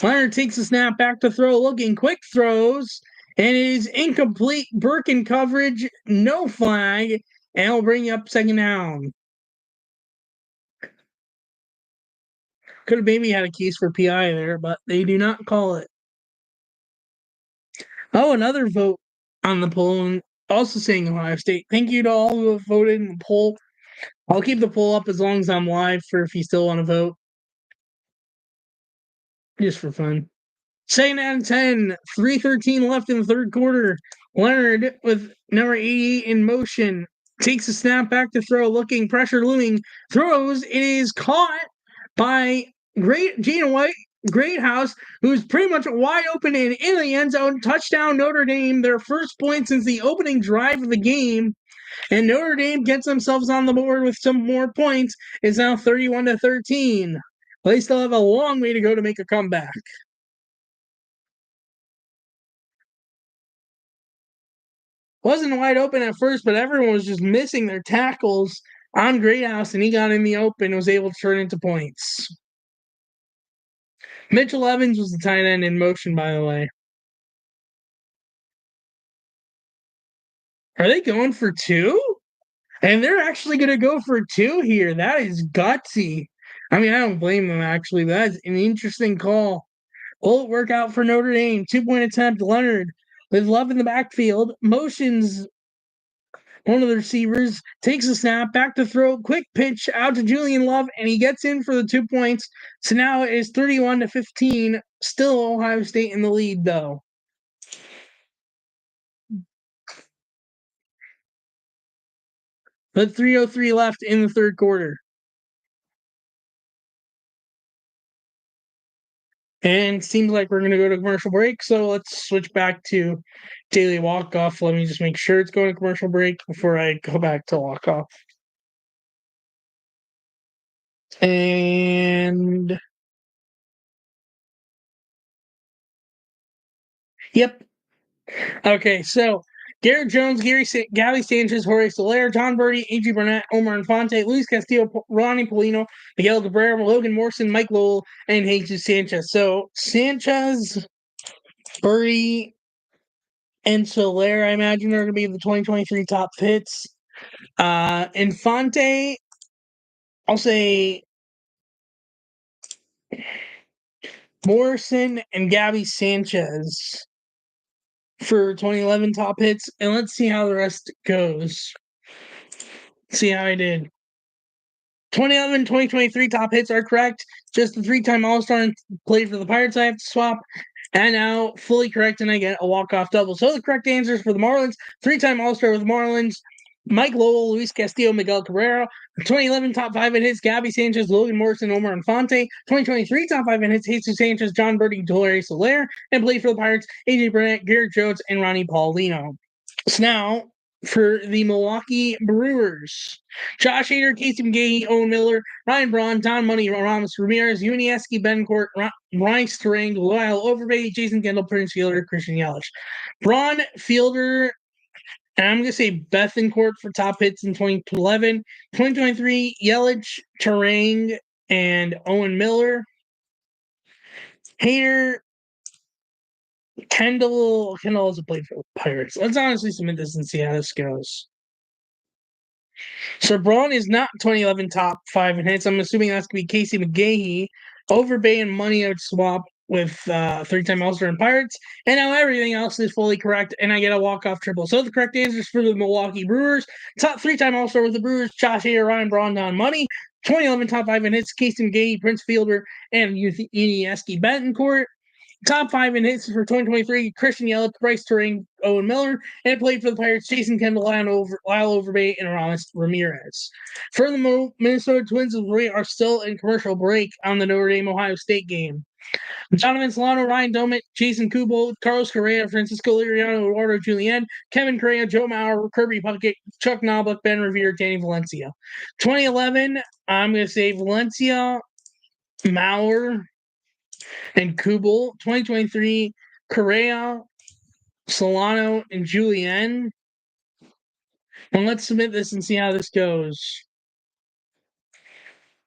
Leonard takes a snap back to throw, looking quick throws, and it is incomplete. Birkin coverage, no flag, and will bring up second down. Could have maybe had a case for PI there, but they do not call it. Oh, another vote on the poll, and also saying Ohio State. Thank you to all who have voted in the poll. I'll keep the poll up as long as I'm live for if you still want to vote. Just for fun. Second and 10, 3:13 left in the third quarter. Leonard with number 88 in motion. Takes a snap back to throw, looking, pressure looming. Throws, it is caught by Gina White, Greathouse, who's pretty much wide open and in the end zone. Touchdown Notre Dame, their first point since the opening drive of the game. And Notre Dame gets themselves on the board with some more points. It's now 31-13. They still have a long way to go to make a comeback. Wasn't wide open at first, but everyone was just missing their tackles on Greathouse, and he got in the open and was able to turn into points. Mitchell Evans was the tight end in motion, by the way. Are they going for 2? And they're actually going to go for 2 here. That is gutsy. I mean, I don't blame them, actually. That's an interesting call. Will it work out for Notre Dame? 2-point attempt, Leonard with Love in the backfield. Motions one of the receivers, takes a snap, back to throw, quick pitch out to Julian Love, and he gets in for the 2 points. So now it is 31-15. Still Ohio State in the lead, though. But 3:03 left in the third quarter. And seems like we're going to go to commercial break, so let's switch back to daily walk-off. Let me just make sure it's going to commercial break before I go back to walk-off. And yep. Okay, so Garrett Jones, Gabby Sanchez, Jorge Soler, John Birdie, A.G. Burnett, Omar Infante, Luis Castillo, Ronnie Polino, Miguel Cabrera, Logan Morrison, Mike Lowell, and Jesus Sanchez. So Sanchez, Birdie, and Soler, I imagine, are going to be the 2023 top hits. Infante, I'll say Morrison and Gabby Sanchez for 2011 top hits, and let's see how the rest goes. See how I did. 2011, 2023 top hits are correct. Just the 3-time All-Star and played for the Pirates. I have to swap. And now, fully correct, and I get a walk-off double. So the correct answers for the Marlins: three-time All-Star with the Marlins, Mike Lowell, Luis Castillo, Miguel Cabrera. 2011 top 5 in hits: Gabby Sanchez, Logan Morrison, Omar Infante. 2023 top 5 in hits: Jesus Sanchez, John Birdie, Dolores Soler. And played for the Pirates: AJ Burnett, Garrett Jones, and Ronnie Paulino. So now, for the Milwaukee Brewers: Josh Hader, Casey McGahee, Owen Miller, Ryan Braun, Don Money, Ramos Ramirez, Unieski, Bencourt, Rice Turang, Lyle Overbay, Jason Kendall, Prince Fielder, Christian Yelich. Braun, Fielder, and I'm going to say Bethencourt for top hits in 2011. 2023, Yelich, Turang, and Owen Miller. Hader, Kendall also played for the Pirates. Let's honestly submit this and see how this goes. So Braun is not 2011 top 5 in hits. I'm assuming that's going to be Casey McGahee. Overbay and Money I would swap with three-time All-Star and Pirates. And now everything else is fully correct, and I get a walk-off triple. So the correct answers for the Milwaukee Brewers: top three-time All-Star with the Brewers, Josh Hader, Ryan Braun, Don Money. 2011 top 5 in hits: Casey McGahee, Prince Fielder, and Unieski Bettencourt. Top 5 in hits for 2023: Christian Yelich, Bryce Turang, Owen Miller, and played for the Pirates: Jason Kendall, Lyle Overbay, and Ramos Ramirez. For the Minnesota Twins, we are still in commercial break on the Notre Dame Ohio State game. Jonathan Solano, Ryan Domet, Jason Kubel, Carlos Correa, Francisco Liriano, Eduardo Julian, Kevin Correa, Joe Mauer, Kirby Puckett, Chuck Knobloch, Ben Revere, Danny Valencia. 2011, I'm going to say Valencia, Mauer, and Kubel. 2023, Correa, Solano, and Julian. And let's submit this and see how this goes.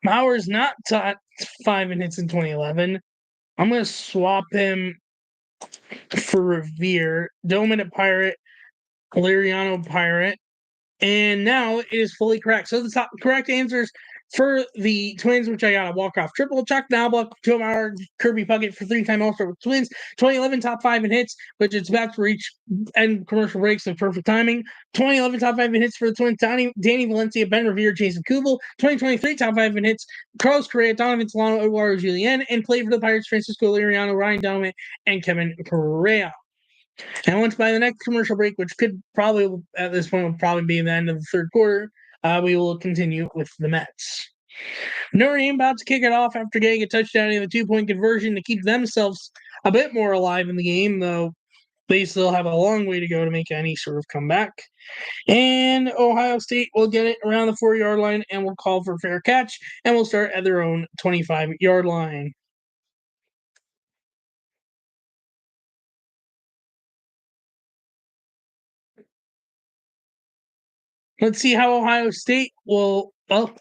Mauer's not top 5 in hits in 2011. I'm going to swap him for Revere. Doman at Pirate, Liriano Pirate. And now it is fully correct. So the top correct answers for the Twins, which I got a walk-off triple: Chuck Knobloch, Joe Mauer, Kirby Puckett for three-time All-Star with Twins. 2011 top 5 in hits, which it's about to reach end commercial breaks in perfect timing. 2011 top 5 in hits for the Twins: Danny Valencia, Ben Revere, Jason Kubel. 2023 top 5 in hits: Carlos Correa, Donovan Solano, Eduardo Julian. And played for the Pirates: Francisco Liriano, Ryan Domet, and Kevin Correa. And once by the next commercial break, which could probably at this point will probably be the end of the third quarter, we will continue with the Mets. Notre Dame about to kick it off after getting a touchdown in the 2-point conversion to keep themselves a bit more alive in the game, though they still have a long way to go to make any sort of comeback. And Ohio State will get it around the 4-yard line and will call for fair catch, and will start at their own 25-yard line. Let's see how Ohio State will,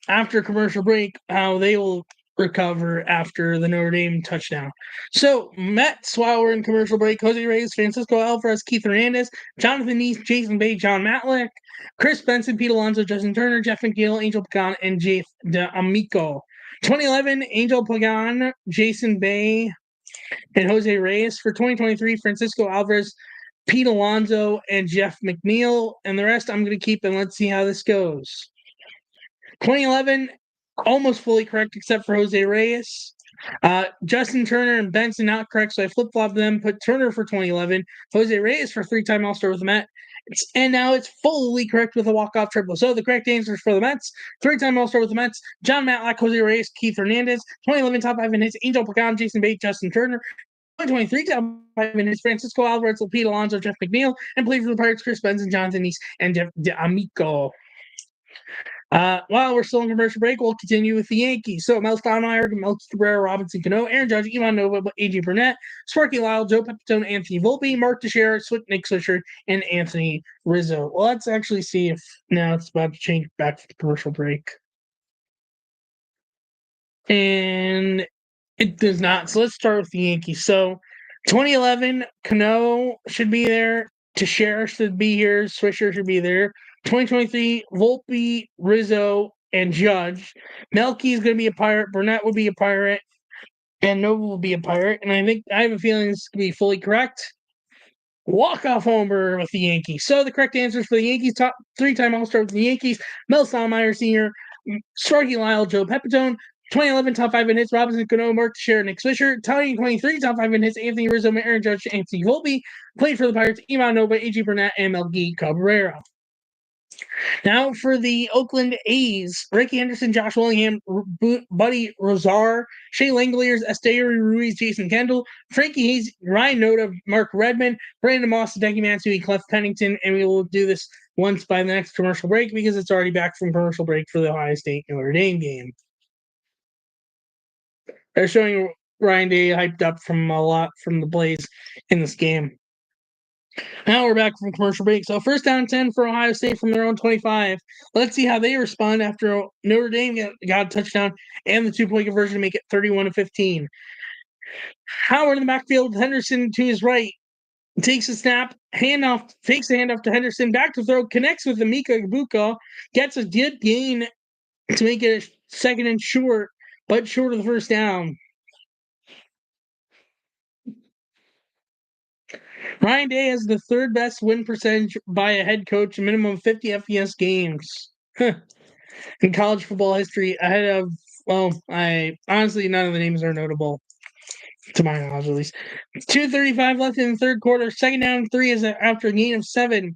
after commercial break, how they will recover after the Notre Dame touchdown. So, Mets, while we're in commercial break: Jose Reyes, Francisco Alvarez, Keith Hernandez, Jonathan Neese, Jason Bay, John Matlack, Chris Benson, Pete Alonso, Justin Turner, Jeff McNeil, Angel Pagan, and Jeff D'Amico. 2011, Angel Pagan, Jason Bay, and Jose Reyes. For 2023, Francisco Alvarez, Pete Alonso, and Jeff McNeil. And the rest I'm going to keep, and let's see how this goes. 2011, almost fully correct except for Jose Reyes. Justin Turner and Benson not correct, so I flip-flopped them, put Turner for 2011, Jose Reyes for three-time All-Star with the Mets. And now it's fully correct with a walk-off triple. So the correct answers for the Mets: three-time All-Star with the Mets, John Matlack, Jose Reyes, Keith Hernandez. 2011 top 5 in hits: Angel Pagan, Jason Bates, Justin Turner. 2023 top 5 in hits: Francisco Alvarez, Pete Alonso, Jeff McNeil. And played for the Pirates: Chris Benson, Jonathan Neese, and Jeff D'Amico. While we're still in commercial break, we'll continue with the Yankees. So Mel Stoudemire, Melky Cabrera, Robinson Cano, Aaron Judge, Ivan Nova, AJ Burnett, Sparky Lyle, Joe Pepitone, Anthony Volpe, Mark Teixeira, Nick Swisher, and Anthony Rizzo. Well, let's actually see if now it's about to change back to the commercial break. And it does not. So let's start with the Yankees. So 2011, Cano should be there. Teixeira should be here. Swisher should be there. 2023, Volpe, Rizzo, and Judge. Melky is going to be a Pirate. Burnett will be a Pirate. And Nova will be a Pirate. And I have a feeling this is going to be fully correct. Walk-off homer with the Yankees. So the correct answers for the Yankees: top three-time All-Star with the Yankees: Mel Stoudemire Sr., Sparky Lyle, Joe Pepitone. 2011 top 5 in hits, Robinson Cano, Mark Teixeira, Nick Swisher. 2023 top 5 in hits, Anthony Rizzo, Aaron Judge, Anthony Volpe. Played for the Pirates, Ivan Nova, A.G. Burnett, and Melky Cabrera. Now for the Oakland A's, Ricky Henderson, Josh Willingham, Buddy Rosar, Shea Langoliers, Esteury Ruiz, Jason Kendall, Frankie Hayes, Ryan Noda, Mark Redmond, Brandon Moss, Decky Matsui, Clef Pennington, and we will do this once by the next commercial break because it's already back from commercial break for the Ohio State Notre Dame game. They're showing Ryan Day hyped up from a lot from the Blaze in this game. Now we're back from commercial break. So first down 10 for Ohio State from their own 25. Let's see how they respond after Notre Dame got a touchdown and the 2-point conversion to make it 31-15. Howard in the backfield with Henderson to his right. Takes a snap, handoff, fakes the handoff to Henderson, back to throw, connects with Emeka Egbuka, gets a good gain to make it a second and short, but short of the first down. Ryan Day has the third best win percentage by a head coach, minimum 50 FBS games in college football history, ahead of, I honestly, none of the names are notable, to my knowledge at least. 2:35 left in the third quarter. Second down 3 is after a gain of 7.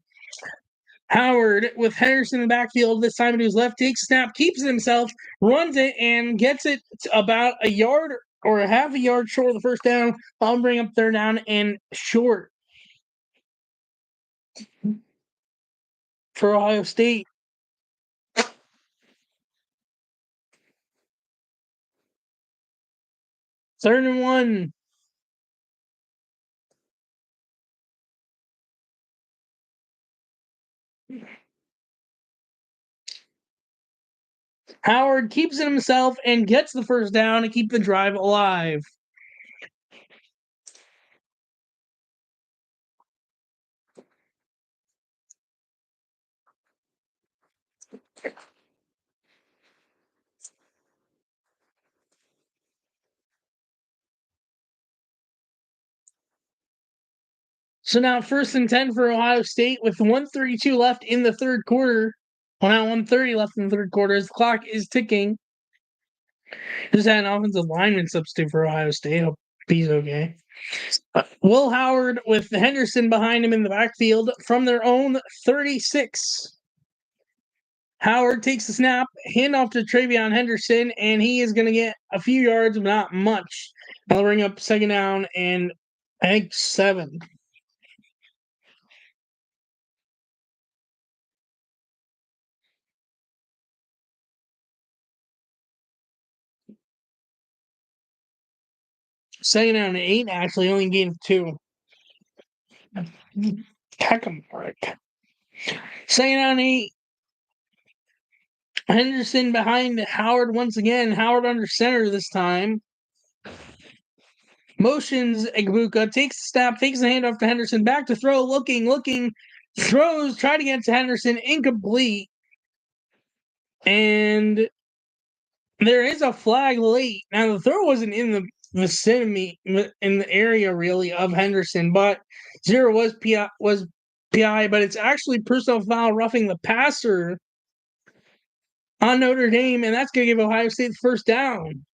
Howard with Henderson in the backfield, this time to his left, takes snap, keeps it himself, runs it, and gets it about a yard or a half a yard short of the first down. I'll bring up third down and short for Ohio State. Third and 1. Howard keeps it himself and gets the first down to keep the drive alive. So now first and 10 for Ohio State with 1:32 left in the third quarter. Well, now 1:30 left in the third quarter as the clock is ticking. Just had an offensive lineman substitute for Ohio State. Hope he's okay. Will Howard with Henderson behind him in the backfield from their own 36. Howard takes the snap, handoff to Travion Henderson, and he is going to get a few yards, but not much. I'll bring up second down and I think 7. Second down and 8, actually only gained 2. Heck 'em, Rick. Second down and 8. Henderson behind Howard once again. Howard under center this time. Motions Egbuka, takes the snap, takes the handoff to Henderson, back to throw, looking, throws, try to get to Henderson, incomplete. And there is a flag late. Now, the throw wasn't in the vicinity, in the area really of Henderson, but 0 was PI, but it's actually personal foul roughing the passer on Notre Dame, and that's going to give Ohio State the first down.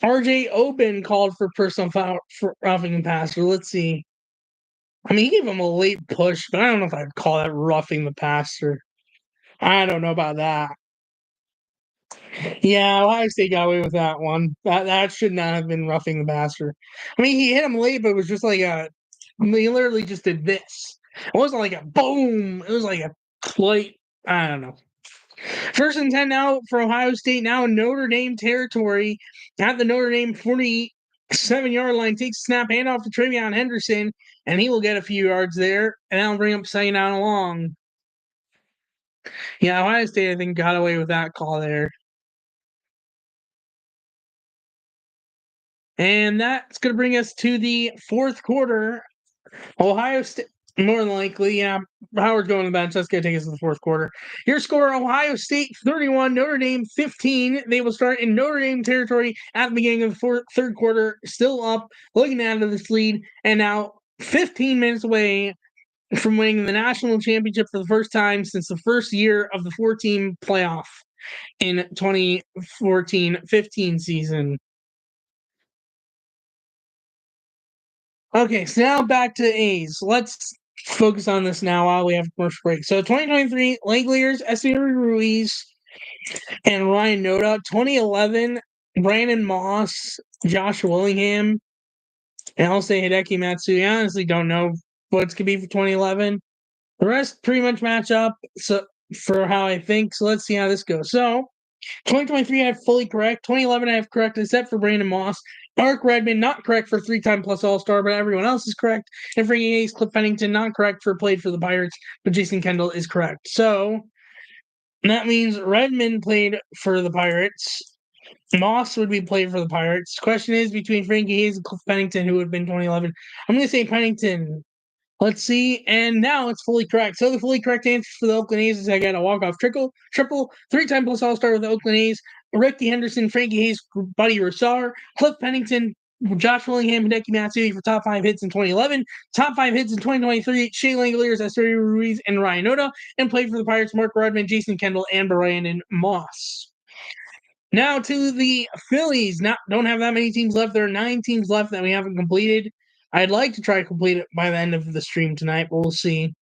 RJ Oben called for personal foul for roughing the passer. Let's see. I mean, he gave him a late push, but I don't know if I'd call that roughing the passer. I don't know about that. Yeah, Ohio State got away with that one. That should not have been roughing the passer. I mean, he hit him late, but it was just like he literally just did this. It wasn't like a boom. It was like a slight, I don't know. First and 10 now for Ohio State, now in Notre Dame territory. At the Notre Dame 47-yard line, takes snap, handoff to Travion Henderson, and he will get a few yards there, and that'll bring up second down along. Yeah, Ohio State, I think, got away with that call there. And that's going to bring us to the fourth quarter. Ohio State, more than likely, yeah. Howard's going to the bench. That's going to take us to the fourth quarter. Your score, Ohio State 31, Notre Dame 15. They will start in Notre Dame territory at the beginning of the third quarter, still up, looking out of this lead, and now 15 minutes away from winning the national championship for the first time since the first year of the 4-team playoff in 2014-15 season. Okay, so now back to A's. Let's focus on this now while we have a commercial break. So 2023, Langoliers, Esmer Ruiz, and Ryan Noda. 2011, Brandon Moss, Josh Willingham, and I'll say Hideki Matsui. I honestly don't know what it's going to be for 2011. The rest pretty much match up for how I think. So let's see how this goes. So 2023, I have fully correct. 2011, I have correct, except for Brandon Moss. Mark Redmond, not correct for 3-time plus All-Star, but everyone else is correct. And Frankie Hayes, Cliff Pennington, not correct for played for the Pirates, but Jason Kendall is correct. So that means Redmond played for the Pirates. Moss would be played for the Pirates. Question is between Frankie Hayes and Cliff Pennington, who would have been 2011. I'm going to say Pennington. Let's see, and now it's fully correct. So the fully correct answer for the Oakland A's is I got a walk-off triple, 3-time plus All-Star with the Oakland A's, Ricky Henderson, Frankie Hayes, Buddy Rosar, Cliff Pennington, Josh Willingham, Hideki Matsui for top 5 hits in 2011, top 5 hits in 2023, Shea Langoliers, Esmer Ruiz, and Ryan Noda, and played for the Pirates, Mark Rodman, Jason Kendall, and Brandon Moss. Now to the Phillies. Don't have that many teams left. There are 9 teams left that we haven't completed. I'd like to try to complete it by the end of the stream tonight, but we'll see.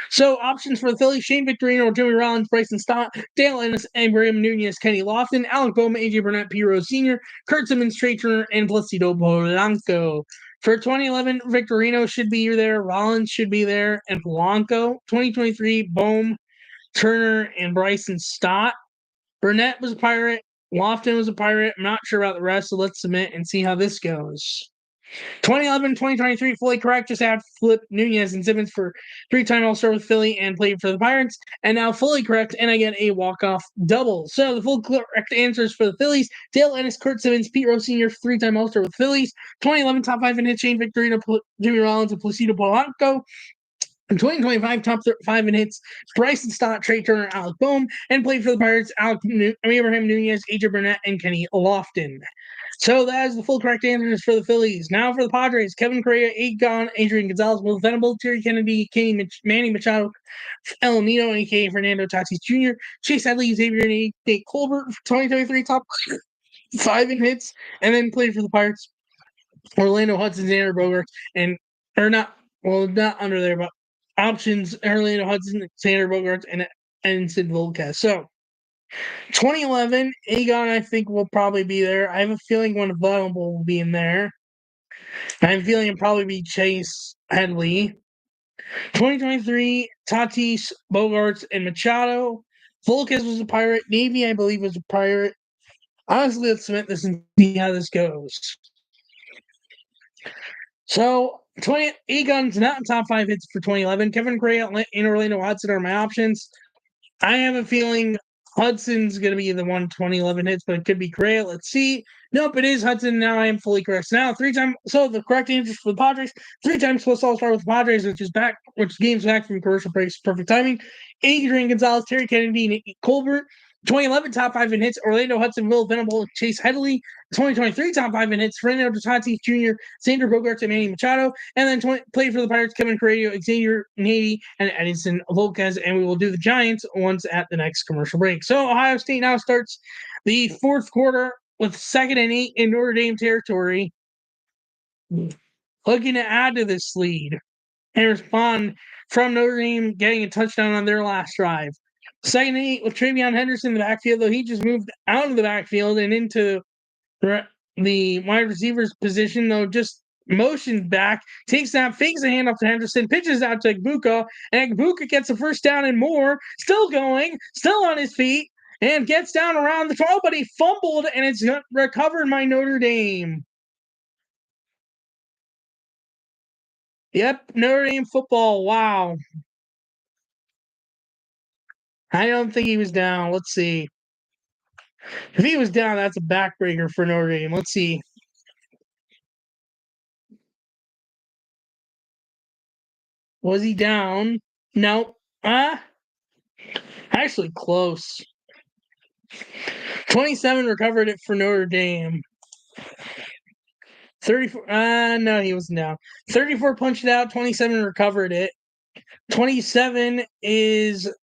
So options for the Phillies: Shane Victorino, Jimmy Rollins, Bryson Stott, Dale Ennis, Abraham Nunez, Kenny Lofton, Alec Bowman, AJ Burnett, P. Rose Sr., Kurt Simmons, Trey Turner, and Placido Polanco. For 2011, Victorino should be there, Rollins should be there, and Polanco. 2023, Bohm, Turner, and Bryson Stott. Burnett was a Pirate. Lofton was a Pirate. I'm not sure about the rest, so let's submit and see how this goes. 2011, 2023, fully correct. Just had Flip Nunez and Simmons for 3-time All-Star with Philly and played for the Pirates. And now fully correct, and I get a walk-off double. So the full correct answers for the Phillies: Dale Ennis, Kurt Simmons, Pete Rose Sr., 3-time All-Star with Phillies. 2011 top 5 in hits: Shane Victorino, Jimmy Rollins, and Placido Polanco. In 2025, top 5 in hits: Bryson Stott, Trey Turner, Alec Bohm, and played for the Pirates: Abraham Nunez, AJ Burnett, and Kenny Lofton. So that is the full correct answers for the Phillies. Now for the Padres: Kevin Correa, Egon, Adrian Gonzalez, Will Venable, Terry Kennedy, Manny Machado, El Nino, a.k.a. Fernando Tatis Jr., Chase Headley, Xavier Nate Colbert, 2023 top 5 in hits, and then played for the Pirates: Orlando Hudson, Xander Bogaerts, not under there, but options: Orlando Hudson, Xander Bogaerts, and Sid Volquez. So 2011, Egon, I think, will probably be there. I have a feeling one Vulnerable will be in there. I have a feeling it'll probably be Chase Headley. 2023, Tatis, Bogarts, and Machado. Volquez was a Pirate. Navy, I believe, was a Pirate. Honestly, let's submit this and see how this goes. So, Egon's not in top 5 hits for 2011. Kevin Correa and Orlando Hudson are my options. I have a feeling Hudson's going to be the one 2011 hits, but it could be Correa. Let's see. Nope, it is Hudson. Now I am fully correct. So now so the correct answer for the Padres: 3-time plus All-Star with the Padres, which games back from commercial breaks. Perfect timing. Adrian Gonzalez, Terry Kennedy, Nate Colbert. 2011 top 5 in hits: Orlando Hudson, Will Venable, Chase Headley. 2023 top 5 in hits: Fernando Tatis Jr., Xander Bogaerts, and Manny Machado. And then played for the Pirates: Kevin Correa, Xavier Nady, and Edinson Volquez. And we will do the Giants once at the next commercial break. So Ohio State now starts the 4th quarter with 2nd and 8 in Notre Dame territory, looking to add to this lead and respond from Notre Dame getting a touchdown on their last drive. 2nd and 8 with Travion Henderson in the backfield, though he just moved out of the backfield and into the wide receiver's position, though just motions back, takes that, fakes a handoff to Henderson, pitches out to Egbuka, and Egbuka gets a first down and more, still going, still on his feet, and gets down around the 12, but he fumbled, and it's recovered by Notre Dame. Yep, Notre Dame football, wow. I don't think he was down. Let's see. If he was down, that's a backbreaker for Notre Dame. Let's see. Was he down? No. Actually close. 27 recovered it for Notre Dame. 34. No, he wasn't down. 34 punched it out. 27 recovered it. 27 is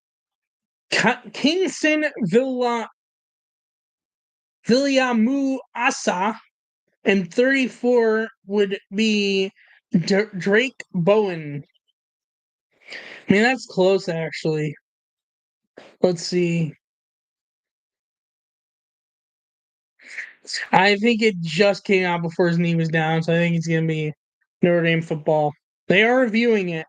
Kingston Villamu Asa, and 34 would be Drake Bowen. I mean, that's close, actually. Let's see. I think it just came out before his knee was down, so I think it's going to be Notre Dame football. They are reviewing it.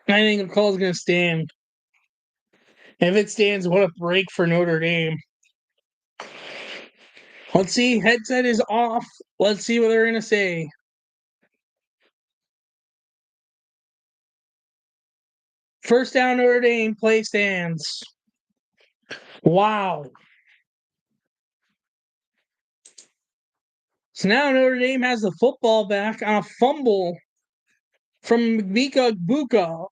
I think the call is going to stand. If it stands, what a break for Notre Dame. Let's see. Headset is off. Let's see what they're going to say. First down, Notre Dame. Play stands. Wow. So now Notre Dame has the football back on a fumble from Mika Buka.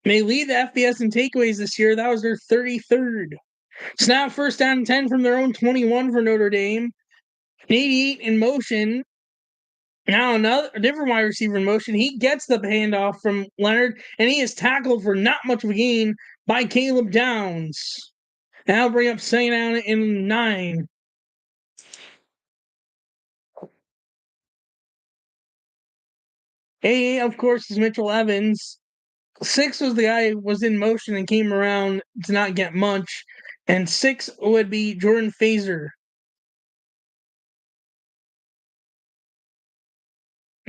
They lead the FBS in takeaways this year. That was their 33rd. So now first down and 10 from their own 21 for Notre Dame. 88 in motion. Now another different wide receiver in motion. He gets the handoff from Leonard, and he is tackled for not much of a gain by Caleb Downs. Now bring up second down in 9. 8, of course, is Mitchell Evans. 6 was the guy who was in motion and came around to not get much. And 6 would be Jordan Fazer.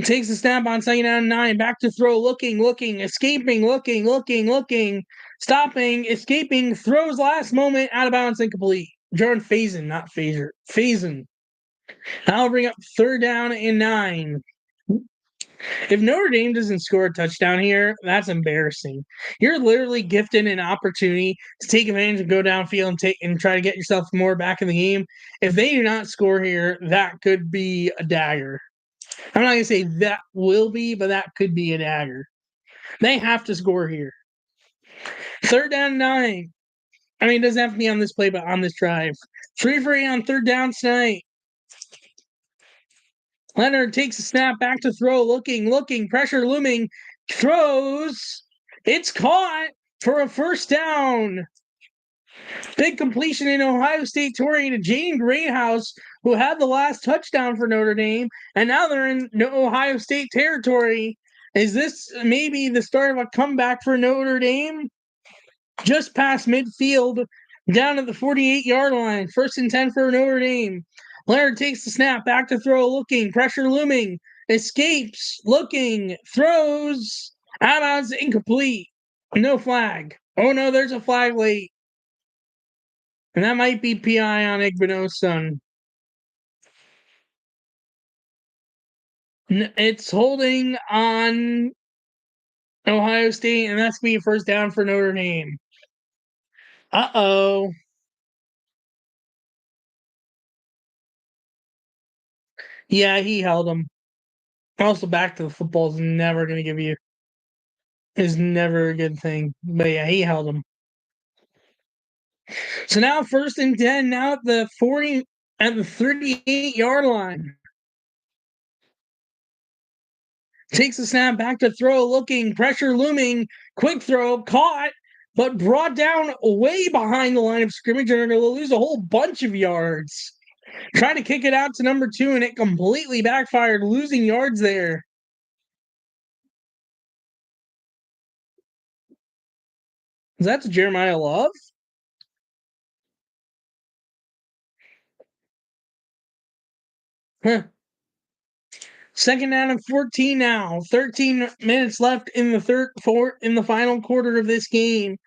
Takes the snap on second down 9. Back to throw. Looking, escaping, looking. Stopping, escaping. Throws last moment. Out of bounds, incomplete. Jordan Fazen, not Fazer. Fazen. I'll bring up third down and 9. If Notre Dame doesn't score a touchdown here, that's embarrassing. You're literally gifted an opportunity to take advantage and go downfield and try to get yourself more back in the game. If they do not score here, that could be a dagger. I'm not going to say that will be, but that could be a dagger. They have to score here. Third down 9. I mean, it doesn't have to be on this play, but on this drive. 3 for 8 on third down tonight. Leonard takes a snap, back to throw, looking, pressure looming, throws. It's caught for a first down. Big completion in Ohio State touring to Jaden Greathouse, who had the last touchdown for Notre Dame, and now they're in Ohio State territory. Is this maybe the start of a comeback for Notre Dame? Just past midfield, down at the 48-yard line. First and 10 for Notre Dame. Leonard takes the snap, back to throw, looking, pressure looming, escapes, looking, throws, out of bounds, incomplete. No flag. Oh no, there's a flag late. And that might be PI on Igbino's son. It's holding on Ohio State, and that's going to be a first down for Notre Dame. Uh-oh. Yeah, he held him. Also, back to the football is never going to give you is never a good thing. But yeah, he held him. So now first and 10, now at the 38-yard line. Takes the snap, back to throw, looking, pressure looming, quick throw, caught, but brought down way behind the line of scrimmage, and they're going to lose a whole bunch of yards. Trying to kick it out to number 2, and it completely backfired, losing yards there. Is that to Jeremiah Love? Huh. Second down and 14 now. 13 minutes left in the final quarter of this game,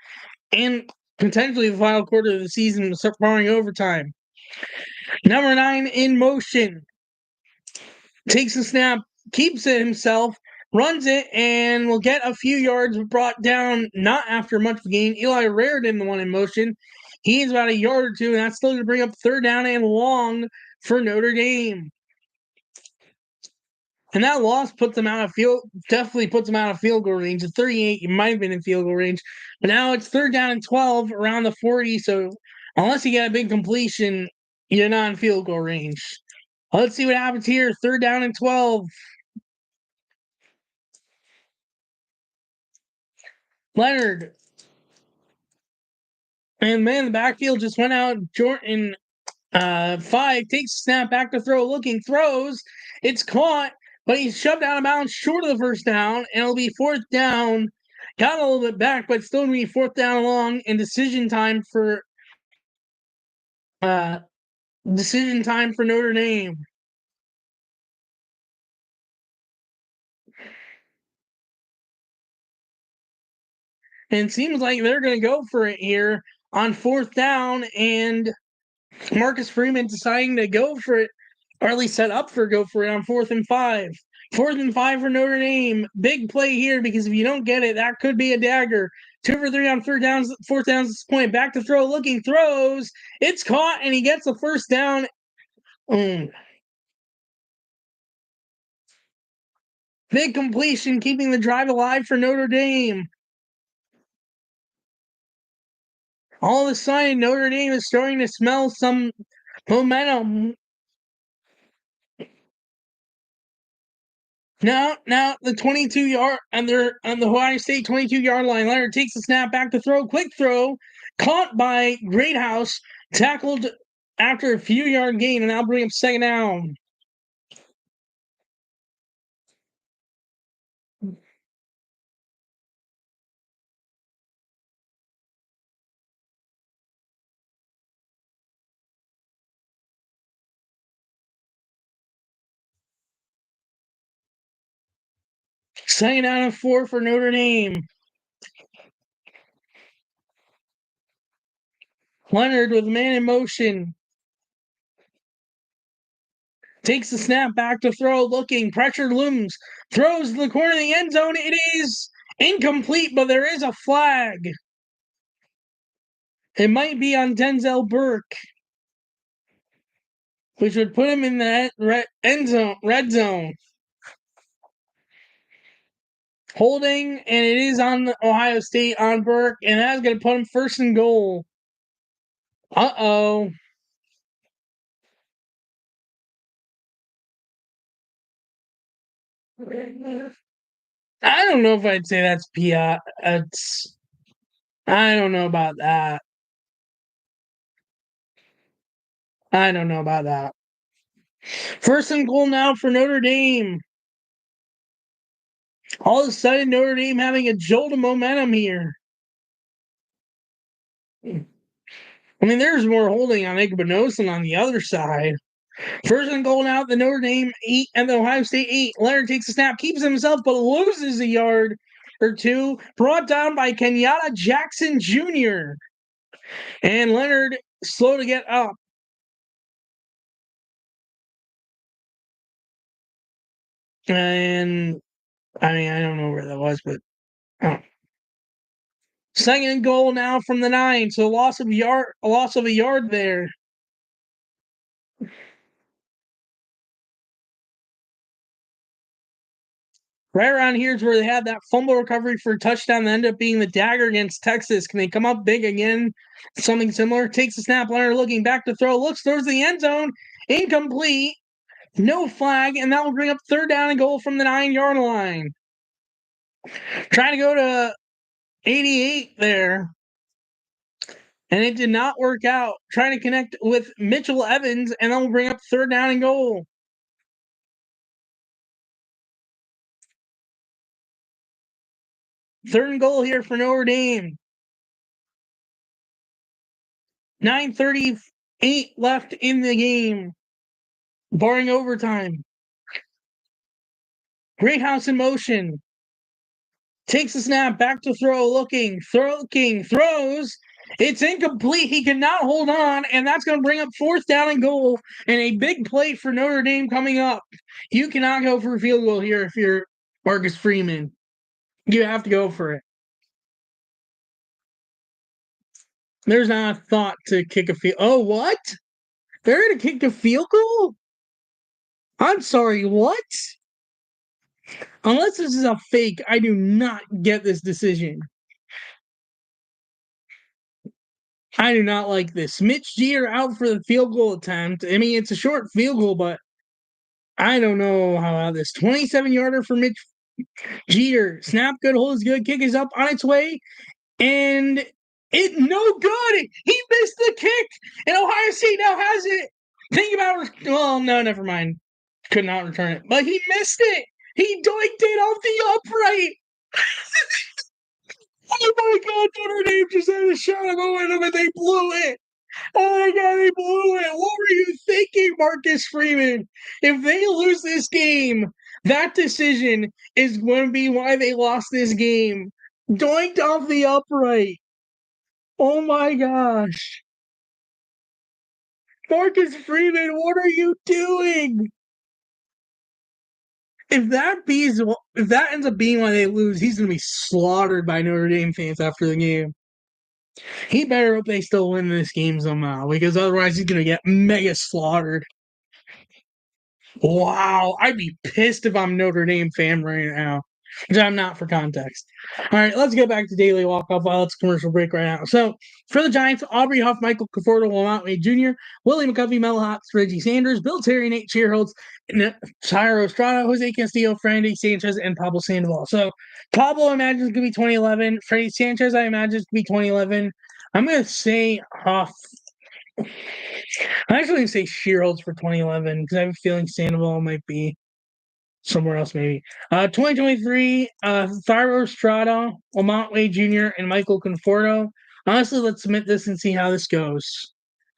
and potentially the final quarter of the season, barring overtime. Number 9 in motion. Takes the snap, keeps it himself, runs it, and will get a few yards brought down, not after much of a gain. Eli Raridan, the one in motion. He's about a yard or two, and that's still going to bring up third down and long for Notre Dame. And that loss definitely puts them out of field goal range. At 38, you might have been in field goal range. But now it's third down and 12 around the 40. So Unless you get a big completion, you're not in field goal range. Let's see what happens here. 3rd down and 12. Leonard. And man, the backfield just went out. Jordan 5 takes a snap back to throw, looking, throws. It's caught, but he's shoved out of bounds short of the 1st down, and it'll be 4th down. Got a little bit back, but still going to be 4th down long and decision time for Notre Dame. And it seems like they're going to go for it here on 4th down, and Marcus Freeman deciding to go for it, or at least set up for go for it on 4th and 5. 4th and 5 for Notre Dame. Big play here because if you don't get it, that could be a dagger. 2 for 3 on 4th downs at this point. Back to throw, looking, throws. It's caught, and he gets the 1st down. Big completion, keeping the drive alive for Notre Dame. All of a sudden, Notre Dame is starting to smell some momentum. Now the 22-yard on the Ohio State 22-yard line. Leonard takes the snap back to throw, quick throw, caught by Greathouse, tackled after a few yard gain, and now bring up 2nd down. Second down and 4 for Notre Dame. Leonard with man in motion. Takes the snap back to throw, looking, pressure looms, throws to the corner of the end zone. It is incomplete, but there is a flag. It might be on Denzel Burke, which would put him in the red zone. Holding, and it is on Ohio State on Burke, and that's going to put him 1st and goal. Uh-oh. I don't know if I'd say that's PI. I don't know about that. I don't know about that. 1st and goal now for Notre Dame. All of a sudden, Notre Dame having a jolt of momentum here. I mean, there's more holding on Igbenogson on the other side. 1st and goal now, the Notre Dame 8 and the Ohio State 8. Leonard takes a snap, keeps himself, but loses a yard or 2. Brought down by Kenyatta Jackson Jr. And Leonard slow to get up. And I mean, I don't know where that was, but 2nd and goal now from the 9. So a loss of a yard there. Right around here is where they had that fumble recovery for a touchdown that ended up being the dagger against Texas. Can they come up big again? Something similar. Takes the snap, Leonard looking back to throw. Looks towards the end zone. Incomplete. No flag, and that will bring up 3rd down and goal from the 9-yard line. Trying to go to 88 there. And it did not work out. Trying to connect with Mitchell Evans, and that will bring up 3rd down and goal. 3rd and goal here for Notre Dame. 9:38 left in the game, barring overtime. Greathouse in motion. Takes a snap, back to throw, looking, throws. It's incomplete. He cannot hold on, and that's going to bring up 4th down and goal, and a big play for Notre Dame coming up. You cannot go for a field goal here if you're Marcus Freeman. You have to go for it. There's not a thought to kick a field. Oh, what? They're going to kick a field goal? I'm sorry, what? Unless this is a fake, I do not get this decision. I do not like this. Mitch Jeter out for the field goal attempt. I mean, it's a short field goal, but I don't know how this 27-yarder for Mitch Jeter. Snap good, hold is good, kick is up on its way, and it no good. He missed the kick, and Ohio State now has it. Think about it. Well, no, never mind. Could not return it, but he missed it. He doinked it off the upright. Oh my God, Notre Dame just had a shot on the window, but they blew it. Oh my God, they blew it. What were you thinking, Marcus Freeman? If they lose this game, that decision is going to be why they lost this game. Doinked off the upright. Oh my gosh. Marcus Freeman, what are you doing? If that ends up being why they lose, he's gonna be slaughtered by Notre Dame fans after the game. He better hope they still win this game somehow, because otherwise he's gonna get mega slaughtered. Wow, I'd be pissed if I'm Notre Dame fan right now, which I'm not for context. All right, let's get back to Daily Walk-Up while it's commercial break right now. So, for the Giants, Aubrey Huff, Michael Conforto, Lamont Wade Jr., Willie McCovey, Mel Hotz, Reggie Sanders, Bill Terry, Nate Shearholtz, Tyro Estrada, Jose Castillo, Frandy Sanchez, and Pablo Sandoval. So, Pablo, I imagine, is going to be 2011. Freddie Sanchez, I imagine, is going to be 2011. I'm going to say Huff. I'm actually going to say Shearholtz for 2011 because I have a feeling Sandoval might be somewhere else, maybe. 2023, Thyro Estrada, Lamont Wade Jr., and Michael Conforto. Honestly, let's submit this and see how this goes.